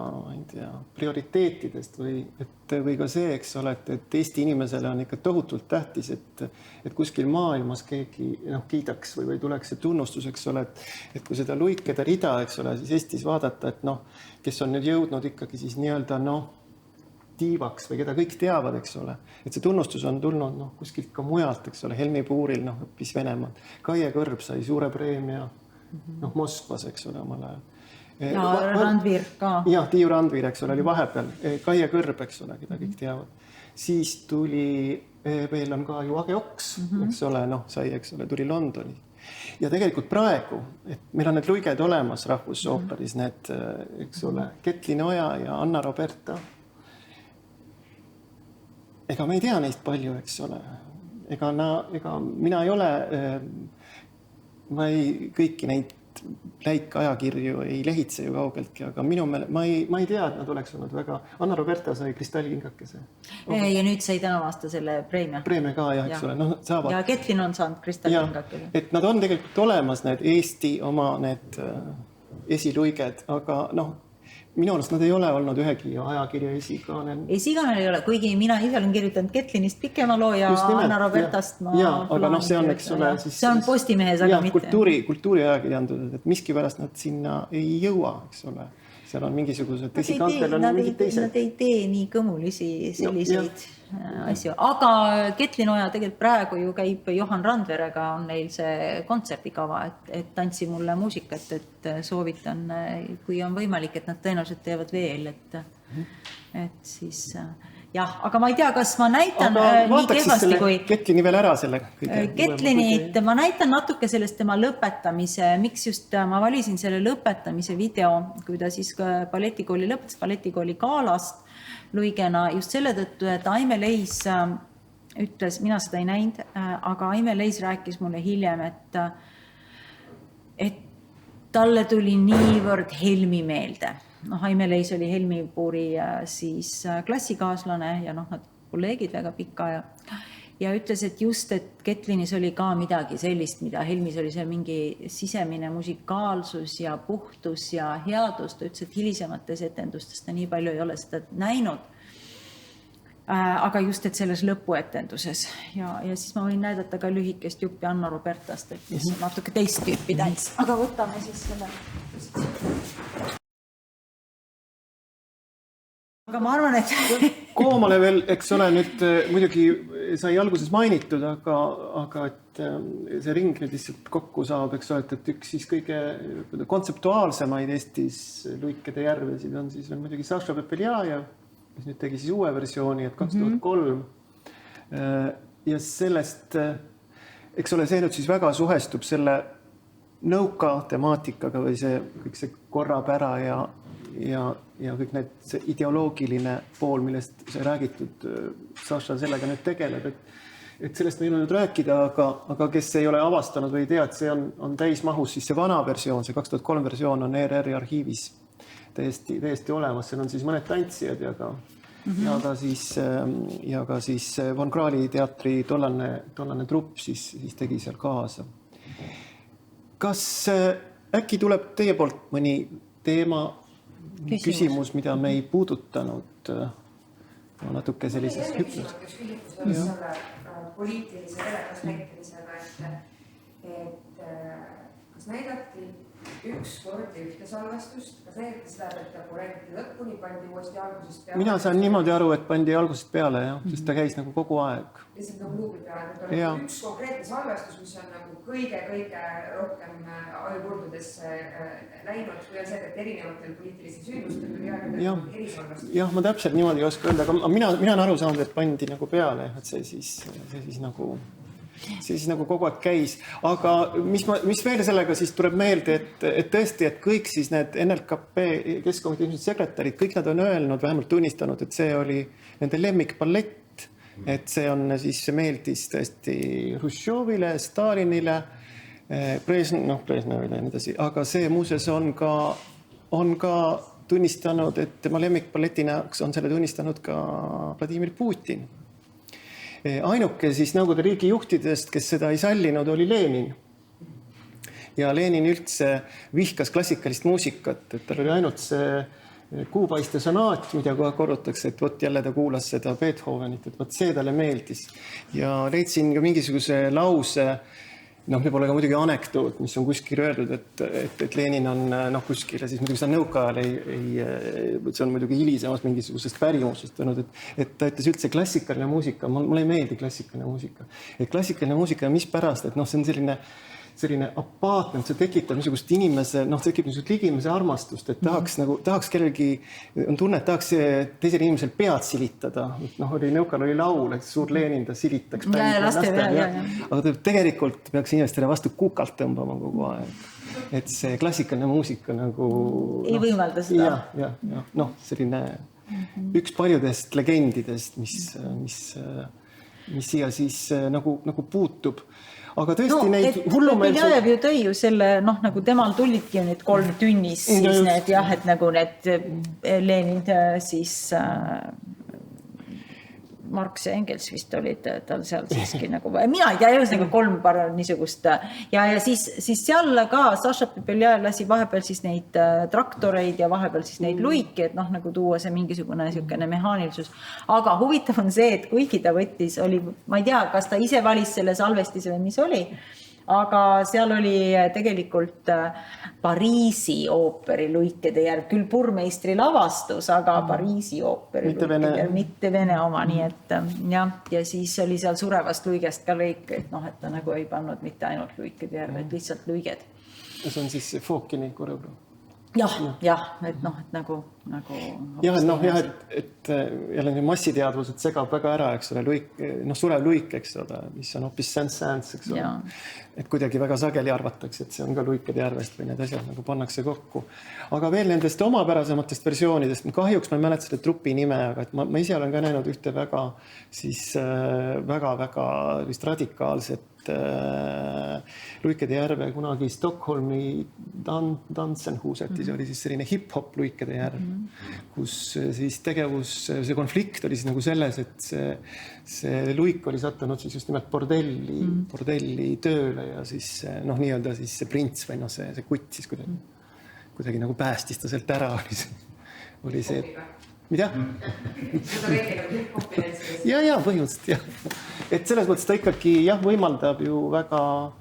prioriteetidest või ka see, eks ole, et Eesti inimesele on ikka tohutult tähtis, et kuskil maailmas keegi kiidaks või tuleks see tunnustus, eks ole, et kui seda luikede rida, eks ole, siis Eestis vaadata, et kes on nüüd jõudnud ikkagi siis nii-öelda tiivaks või keda kõik teavad, eks ole, et see tunnustus on tulnud kuskilt ka mujalt, eks ole, Helmi Puuril õppis Venemaalt, Kaie Kõrb sai suure preemia Moskvas, eks ole, omal ajal. Ja Randviir ka. Ja, Tiiu Randviir, eks ole, oli vahepeal. Kaie Kõrb, eks ole, keda kõik teavad. Siis tuli, veel on ka ju Age Oks, eks ole, sai, eks ole, tuli Londoni. Ja tegelikult praegu, et meil on need luiged olemas Rahvusooperis, need, eks ole, Ketlin Oja ja Anna Roberta. Ega me ei tea neist palju, eks ole. Ega mina ei ole, ma ei kõiki neid läikajakirju ei lehitse ju kaugeltki, aga minu meelest ma ei tea, et nad oleks olnud väga... Anna Roberta sai kristallkingakese. Ja nüüd sai tänavu aasta selle preemia. Preemia ka, jah, eks ole. Ja Ketlin on saanud kristallkingakese. Et nad on tegelikult olemas, need Eesti oma need esiluiged, aga minu arust nad ei ole olnud ühegi ajakirja esikaanen. Esikaanen ei ole, kuigi mina ise olen kirjutanud Ketlinist pikema loo ja Anna Robertast aga see on, eks ole, see on Postimehes, aga mitte. Kultuuriajakirjandused, et miskipärast nad sinna ei jõua, eks ole. Seal on mingisugused esikantel on mingid teised. Nad ei tee nii kõmulisi selliseid asju, aga Ketlin Oja tegelikult praegu ju käib Johan Randverega on neil see kontserdikava, et tantsi mulle muusikat, et soovitan, kui on võimalik, et nad tõenäoliselt teevad veel, et siis jah, aga ma ei tea, kas ma näitan nii kehvasti kui... Ketlini veel ära selle Ketlinit, ma näitan natuke sellest tema lõpetamise, miks just ma valisin selle lõpetamise video, kui ta siis balletikooli lõpetas, balletikooli gaalast luigena just selle tõttu, et Aime Leis ütles, mina seda ei näinud, aga Aime Leis rääkis mulle hiljem, et talle tuli niivõrd Helmi meelde. Aime Leis oli Helmi Puuri siis klassikaaslane ja nad kolleegid väga pikka ja ütles, et just, et Ketlinis oli ka midagi sellist, mida Helmis oli see mingi sisemine musikaalsus ja puhtus ja headus. Ta ütles, et hilisemates etendustes ta nii palju ei ole seda näinud. Aga just, et selles lõpuetenduses. Ja siis ma võin näidata ka lühikest juppi Anna Robertast, et mis on natuke teist tüüpi tants. Aga võtame siis selle. Aga ma arvan, et... Koomale veel, eks ole, nüüd muidugi sai alguses mainitud, aga et see ring nüüd lihtsalt kokku saab, eks ole, et üks siis kõige kontseptuaalsemaid Eestis Luikede järvesid on siis veel muidugi Saša Pepeljajev, kes nüüd tegi siis uue versiooni, et 2003. Ja sellest, eks ole, see nüüd siis väga suhestub selle nõuka temaatikaga või see kõik see korrapära ja kõik need see ideoloogiline pool, millest see räägitud, Saša sellega nüüd tegeleb, et sellest me ei ole nüüd rääkida, aga kes ei ole avastanud või ei tea, et see on täismahus, siis see vana versioon, see 2003 versioon on ERR-i arhiivis täiesti olemas, seal on siis mõned tantsijad ja ka siis Von Krahli teatri tollane trupp siis tegi seal kaasa. Kas äkki tuleb teie poolt mõni teema, küsimus, mida me ei puudutanud natuke sellises hüpnus. Üks küsimus oli selle poliitilise aspektimisega, et kas näidati üks kord ühte salvestust, kas näidati seda, et ta projekti lõpuni pandi uuesti algusest peale? Mina saan niimoodi aru, et pandi algusest peale, jah, sest ta käis nagu kogu aeg. Lihtsalt nagu luubi peale, et on üks konkreetne salvestus, mis on nagu kõige rohkem ajupurdudesse läinud, või on see, et erinevatel poliitilistel sündmustel oli eri salvestus? Jah, ma täpselt niimoodi ei oska öelda, aga mina olen aru saanud, et pandi nagu peale, et see siis nagu kogu aeg käis. Aga mis veel sellega siis tuleb meelde, et tõesti, et kõik siis need NLKP keskkomitee sekretärid, kõik nad on öelnud, vähemalt tunnistanud, et see oli nende lemmikballett, et see meeldis tõesti Hruštšovile, Stalinile, Brežnevile ja nii edasi, aga see muuseas on ka tunnistanud, et tema lemmikballetina on selle tunnistanud ka Vladimir Putin. Ainuke siis Nõukogude riigi juhtidest, kes seda ei sallinud, oli Lenin. Ja Lenin üldse vihkas klassikalist muusikat, et tal oli ainult see Kuupaiste sonaat, mida kohe korrutakse, et võt jälle ta kuulas seda Beethovenit, et võt see talle meeldis. Ja leidsin ka mingisuguse lause, võib-olla ka muidugi anekdoot, mis on kuskil öeldud, et Lenin on kuskile, siis muidugi seda nõukaajal see on muidugi hilisemast mingisugusest pärimusest öelnud, et ta ütles üldse klassikaline muusika, mulle ei meeldi klassikaline muusika. Et klassikaline muusika ja mis pärast, et see on selline apaatne, et see tekitab niisugust inimese, tekib niisugust ligimese armastust, et tahaks kellelgi, on tunne, et tahaks teisel inimesel pead silitada. Nõukal oli laul, et suur Lenin ta silitaks päid. Aga tegelikult peaks inimestele vastu kukalt tõmbama kogu aeg. Et see klassikaline muusika nagu... Ei võimalda seda. Ja, selline üks paljudest legendidest, mis siia siis nagu puutub. Aga tõesti neid hullumeelseid... Beljajev ju tõi ju selle, nagu temal tulidki need 3 tünnis, siis need et nagu need Lenin siis Marx ja Engels vist olid tal seal siiski nagu, mina ei tea, nagu 3 paar niisugust ja siis seal ka Saša Beljajev lasi vahepeal siis neid traktoreid ja vahepeal siis neid luiki, et nagu tuua see mingisugune niisugune mehaanilisus. Aga huvitav on see, et kuigi ta võttis, ma ei tea, kas ta ise valis selle salvestise või mis oli, aga seal oli tegelikult Pariisi ooperi Luikede järg, küll Burmeistri lavastus, aga Pariisi ooperi Luikede järg, mitte Vene oma, nii et ja siis oli seal surevast luigest ka lõik, et ta nagu ei pannud mitte ainult Luikede järg, et lihtsalt luiged. See on siis Fokini koreograaf. Jah, et nagu... et jälle massiteadvused segab väga ära, eks ole, surev luik, eks ole, mis on hoopis Saint-Saëns, eks ole. Et kuidagi väga sageli arvatakse, et see on ka Luikede järvest või need asjad nagu pannakse kokku. Aga veel nendest omapärasematest versioonidest, kahjuks ma ei mäleta selle trupi nime, aga ma ise olen ka näinud ühte väga radikaalset Luikede järve kunagi Stockholmi Dansenhusetis oli siis selline hip-hop Luikede järv, kus siis see konflikt oli siis nagu selles, et see luik oli sattunud siis just nimelt bordelli tööle ja siis nii-öelda siis see prints või see kutt siis kuidagi nagu päästis ta sealt ära oli see mida? Ja, põhimõtteliselt, jah. Et selles mõttes ta ikkagi võimaldab ju väga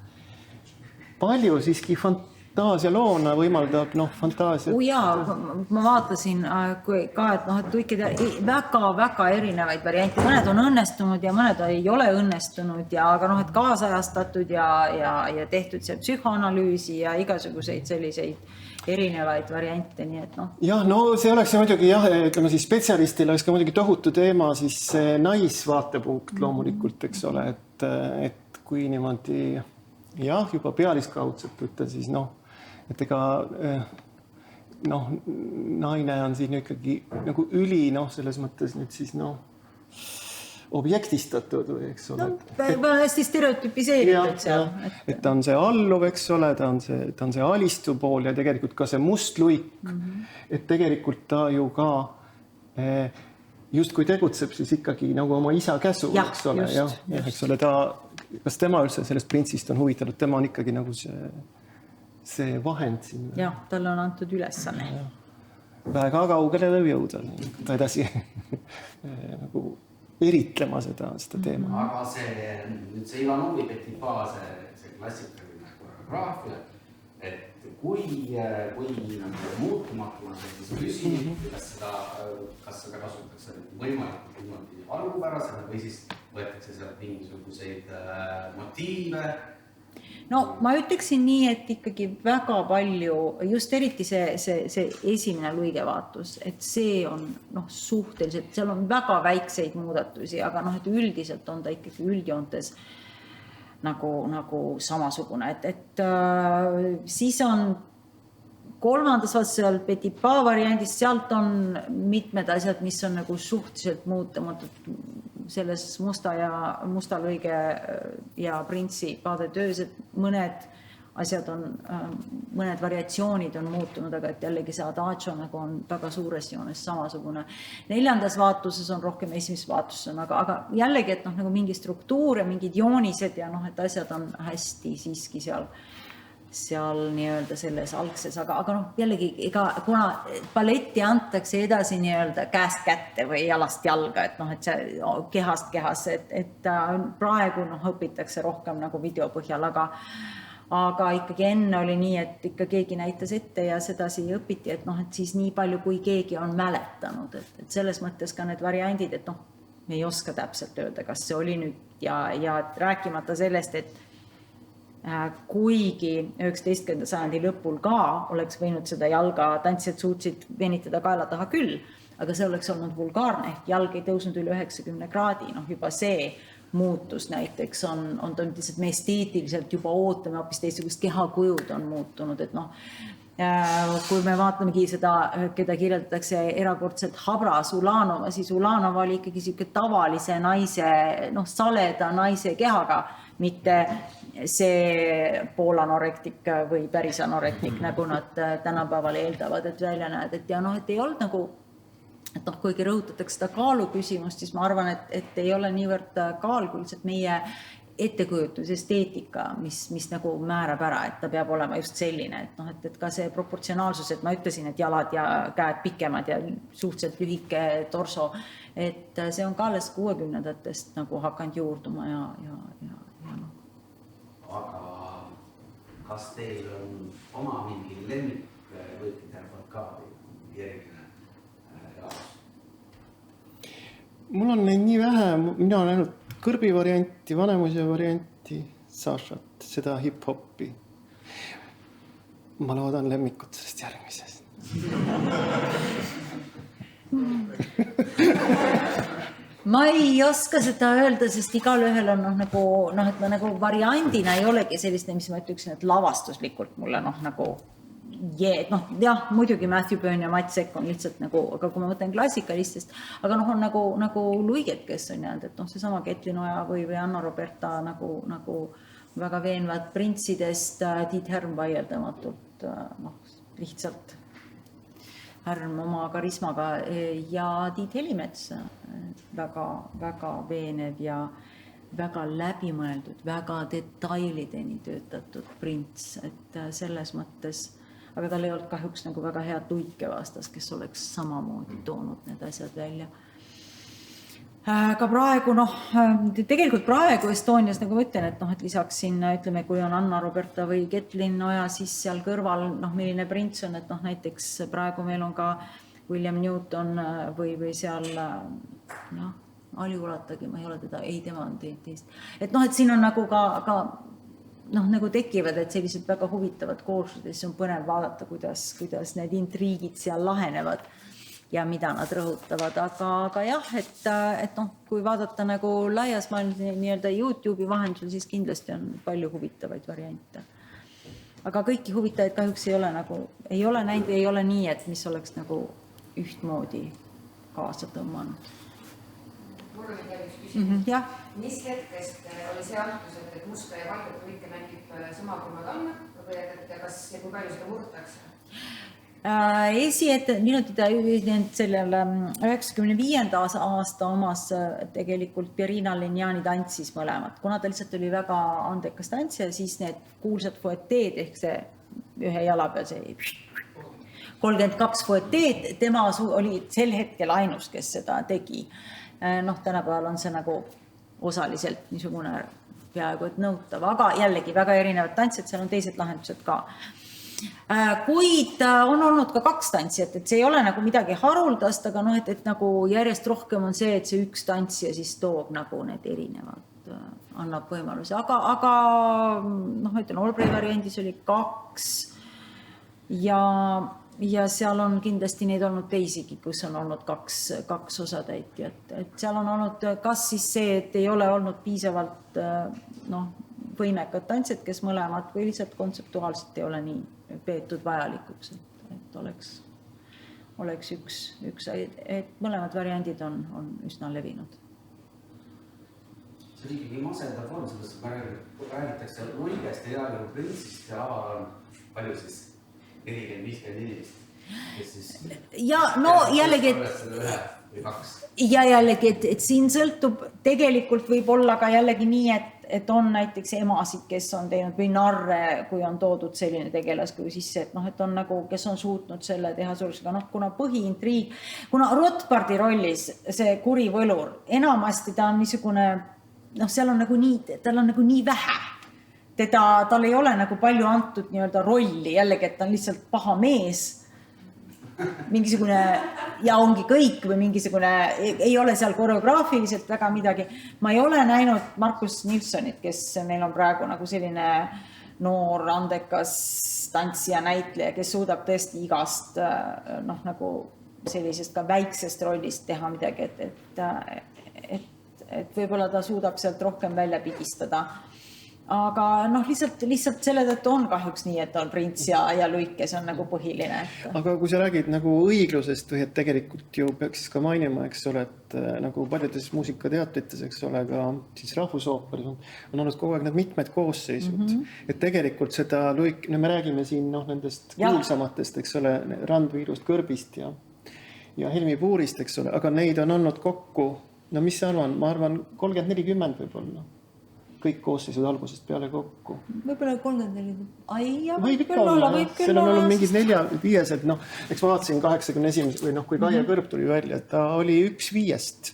palju siiski fantaasialoona, võimaldab fantaasia. Ma vaatasin ka, et Luikede väga erinevaid variante. Mõned on õnnestunud ja mõned ei ole õnnestunud, aga et kaasajastatud ja tehtud see psühhoanalüüsi ja igasuguseid selliseid erinevaid variante, nii et Jah, see oleks muidugi ütleme siis spetsialistile oleks ka muidugi tohutu teema siis naisvaatepunkt loomulikult, eks ole, et kui niimoodi juba pealiskaudselt ütle siis et ega naine on siin ikkagi nagu üli selles mõttes nüüd siis objektistatud või eks ole. Hästi stereotüpiseeritud seal. Et ta on see alluv, eks ole, ta on see alistu pool ja tegelikult ka see must luik. Et tegelikult ta ju ka just kui tegutseb siis ikkagi nagu oma isa käsu, eks ole. Eks ole, kas tema üldse sellest printsist on huvitatud, tema on ikkagi nagu see vahend siin. Jah, talle on antud ülesanne. Väga kaugele võib jõuda ta edasi nagu eritlema seda teema. Aga see Ivanovi Petipa, see klassikaline koreograafia, et kui muutumatu on see siis püsi, kas seda kasutatakse võimalikult niimoodi algupärasena või siis võetakse sealt mingisuguseid motiive? No ma ütleksin nii, et ikkagi väga palju, just eriti see esimene luigevaatus, et see on suhteliselt, seal on väga väikseid muudatusi, aga et üldiselt on ta ikkagi üldjoontes nagu samasugune, et siis on kolmandas vaates seal Petipa variandis, sealt on mitmed asjad, mis on nagu suhteliselt muutamatud selles musta lõige ja printsi paadetöös, et mõned asjad on, mõned variatsioonid on muutunud, aga et jällegi see adagio nagu on väga suures joones samasugune. Neljandas vaatuses on rohkem esimeses vaatuses, aga jällegi, et nagu mingi struktuur ja mingid joonised ja et asjad on hästi siiski seal nii-öelda selles algses, aga jällegi, kuna balletti antakse edasi nii-öelda käest kätte või jalast jalga, et see kehast kehasse, et praegu õpitakse rohkem nagu video põhjal, aga ikkagi enne oli nii, et ikka keegi näitas ette ja sedasi õpiti, et siis nii palju, kui keegi on mäletanud, et selles mõttes ka need variandid, et me ei oska täpselt öelda, kas see oli nüüd ja rääkimata sellest, et kuigi 19. sajandi lõpul ka oleks võinud seda jalga, tantsijad suutsid venitada kaela taha küll, aga see oleks olnud vulgaarne, ehk jalg ei tõusnud üle 90 kraadi, juba see muutus näiteks on lihtsalt me esteetiliselt juba ootame hoopis teistsugust kehakujud on muutunud, et kui me vaatamegi seda, keda kirjeldatakse erakordselt habras Ulanova, siis Ulanova oli ikkagi siuke tavalise naise, saleda naise kehaga, mitte see poolanorektik või päris anorektik, nagu nad tänapäeval eeldavad, et välja näed, et et ei olnud nagu, et kuigi rõhutatakse seda kaalu küsimust, siis ma arvan, et ei ole niivõrd kaal, kui lihtsalt meie ettekujutus, esteetika, mis nagu määrab ära, et ta peab olema just selline, et ka see proportsionaalsus, et ma ütlesin, et jalad ja käed pikemad ja suhteliselt lühike torso, et see on ka alles 60-ndatest nagu hakanud juurduma ja aga kas teil on oma mingi lemmik võitide poolt ka või eriline jaoks? Mul on neid nii vähe, mina olen näinud Kõrbi varianti, Vanemuise varianti, Sašat, seda hip-hopi. Ma loodan lemmikut sellest järgmisest. Ma ei oska seda öelda, sest igal ühel on et ma nagu variandina ei olegi sellist, mis ma ütleksin, et lavastuslikult mulle jah, muidugi Matthew Byrne ja Matt Sekk on lihtsalt aga kui ma mõtlen klassikalistest, aga on nagu luiged, kes on jäänud, et seesama Ketlin Oja või Anna Roberta nagu väga veenvad printsidest, Tiit Härm vaieldamatult, lihtsalt Härm oma karismaga ja Tiit Helimets, väga veenev ja väga läbimõeldud, väga detailideni töötatud prints, et selles mõttes, aga tal ei olnud kahjuks nagu väga head luike vastas, kes oleks samamoodi toonud need asjad välja. Ka praegu, tegelikult praegu Estonias, nagu ma ütlen, et lisaks siin, ütleme, kui on Anna Roberta või Ketlin Oja, siis seal kõrval, milline prints on, et näiteks praegu meil on ka William Newton või seal, Aliulatagi, ma ei ole teda, ei tema on teist. Et siin on nagu ka nagu tekivad, et sellised väga huvitavad kooslused, siis on põnev vaadata, kuidas need intriigid seal lahenevad ja mida nad rõhutavad, aga jah, et kui vaadata nagu laias maailmas nii-öelda YouTube'i vahendusel, siis kindlasti on palju huvitavaid variante. Aga kõiki huvitavaid kahjuks ei ole näinud, ei ole nii, et mis oleks nagu ühtmoodi kaasa tõmmanud. Mul oli teile üks küsimus. Mis hetkest oli see algus, et musta ja valget luike mängib sama kui Madonna või et kas ja kui palju seda murtakse? Minutid sellel 95. aasta omas tegelikult Pierina Lignani tantsis mõlemad, kuna ta lihtsalt oli väga andekas tantsija, siis need kuulsad foeteed ehk see ühe jala peal see 32 foeteed, tema oli sel hetkel ainus, kes seda tegi. Tänapäeval on see nagu osaliselt niisugune peaaegu et nõutav, aga jällegi väga erinevad tantsijad, seal on teised lahendused ka. Kuid on olnud ka 2 tantsijat, et see ei ole nagu midagi haruldast, aga noh, et nagu järjest rohkem on see, et see üks tantsija siis toob nagu need erinevad, annab võimalusi, aga noh, ütlen, Albrei variandis oli 2 ja seal on kindlasti neid olnud teisigi, kus on olnud 2 osatäitjat, et seal on olnud kas siis see, et ei ole olnud piisavalt noh, võimekad tantsijad, kes mõlemad või lihtsalt kontseptuaalselt ei ole nii peetud vajalikuks, et oleks üks, et mõlemad variandid on üsna levinud. See on ikkagi masendav form, sellest räägitakse luigest ja nagu printsist ja laval on palju siis 40-50 inimest, kes siis ja no jällegi, või 2. Ja jällegi, et siin sõltub, tegelikult võib olla ka jällegi nii, et on näiteks emasid, kes on teinud või narre, kui on toodud selline tegelaskuju sisse, et noh, et on nagu, kes on suutnud selle teha suurusega, noh, kuna põhiintriig, kuna Rothbardi rollis see kuri võlur, enamasti ta on niisugune, noh, seal on nagu nii, tal on nagu nii vähe. Tal ei ole nagu palju antud nii-öelda rolli, jällegi, et ta on lihtsalt paha mees, mingisugune ja ongi kõik või mingisugune, ei ole seal koreograafiliselt väga midagi. Ma ei ole näinud Markus Nilssonit, kes meil on praegu nagu selline noor, andekas tantsija, näitleja, kes suudab tõesti igast noh, nagu sellisest ka väiksest rollist teha midagi, et võib-olla ta suudab sealt rohkem välja pigistada. Aga noh, lihtsalt selle tõttu on kahjuks nii, et on prints ja luik, kes on nagu põhiline. Aga kui sa räägid nagu õiglusest või et tegelikult ju peaks ka mainima, eks ole, et nagu paljudes muusikateatrites, eks ole, ka siis rahvusooperis on olnud kogu aeg need mitmed koosseisud. Et tegelikult seda luik, no me räägime siin nendest kuulsamatest, eks ole, Randviirust, Kõrbist ja Helmi Puurist, eks ole, aga neid on olnud kokku, no mis sa arvan, ma arvan 30-40 võib-olla. Kõik koosseisud algusest peale kokku. Võib-olla 34. Võib ikka olla. Seal on olnud mingid 4-5, noh, eks ma vaatasin 81 või noh, kui Kaia Kõrb tuli välja, et ta oli 1-5.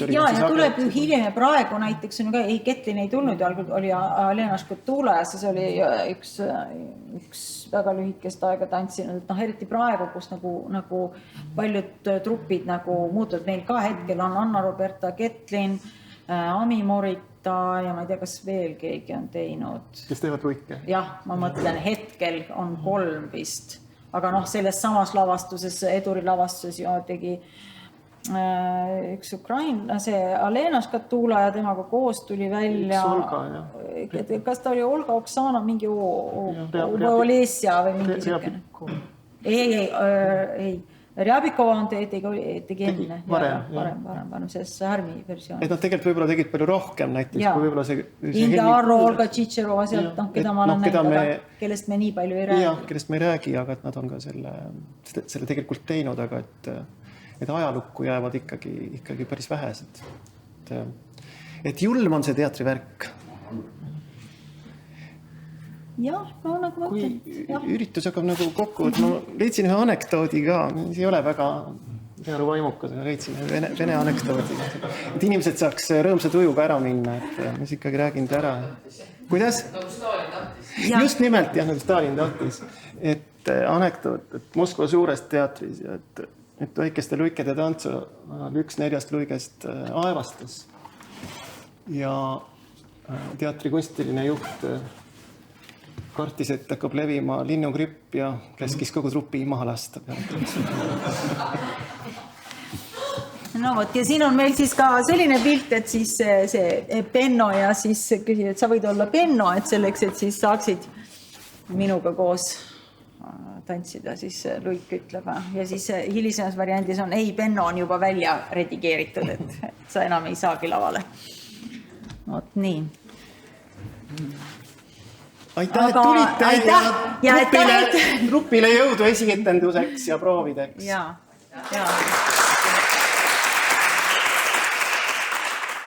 Ja tuleb ju hiljem ja praegu näiteks on ju ka, Ketlin ei tulnud ja oli Alena Škotula ja siis oli üks väga lühikest aega tantsinud, et noh, eriti praegu, kus nagu paljud trupid nagu muutuvad, meil ka hetkel on Anna-Roberta, Ketlin, Ami Morita ja ma ei tea, kas veel keegi on teinud. Kes teevad luike? Jah, ma mõtlen, hetkel on 3 vist. Aga noh, selles samas lavastuses, Eduri lavastuses ju tegi üks Ukraina, see Alena Škatula ja temaga koos tuli välja. Olga, kas ta oli Olga Oksana, mingi Olesja või mingi siukene? Ei. Rjabikova on tegi enne. Varem, selles Härmi versioon. Et nad tegelikult võib-olla tegid palju rohkem näiteks, kui võib-olla see Inga Arro, Olga Tšitšerova sealt, keda ma olen näinud, kellest me nii palju ei räägi. Jah, kellest me ei räägi, aga et nad on ka selle tegelikult teinud, aga et ajalukku jäävad ikkagi päris vähesed. Et julm on see teatrivärk. Jah, no nagu ma ütlen. Kui üritus hakkab nagu kokku, et ma leidsin ühe anekdoodi ka, mis ei ole väga vaimukas, aga leidsin vene anekdoodi. Et inimesed saaks rõõmsa tujuga ära minna, et mis ikkagi räägin ära. Kuidas? Nagu Stalin tahtis. Just nimelt, jah, nagu Stalin tahtis. Et anekdoot, et Moskva suures teatris, et väikeste luikede tantsu 1/4 luigest aevastas. Ja teatri kunstiline juht kartis, et hakkab levima linnugripp ja käskis kogu trupi maha lasta. No võt, ja siin on meil siis ka selline pilt, et siis see Benno ja siis küsid, et sa võid olla Benno, et selleks, et siis saaksid minuga koos tantsida, siis Luik ütleb. Ja siis hilisemas variandis on, ei, Benno on juba välja redigeeritud, et sa enam ei saagi lavale. Vot nii. Aitäh, et tulite ja grupile jõudu esietenduseks ja proovideks. Ja.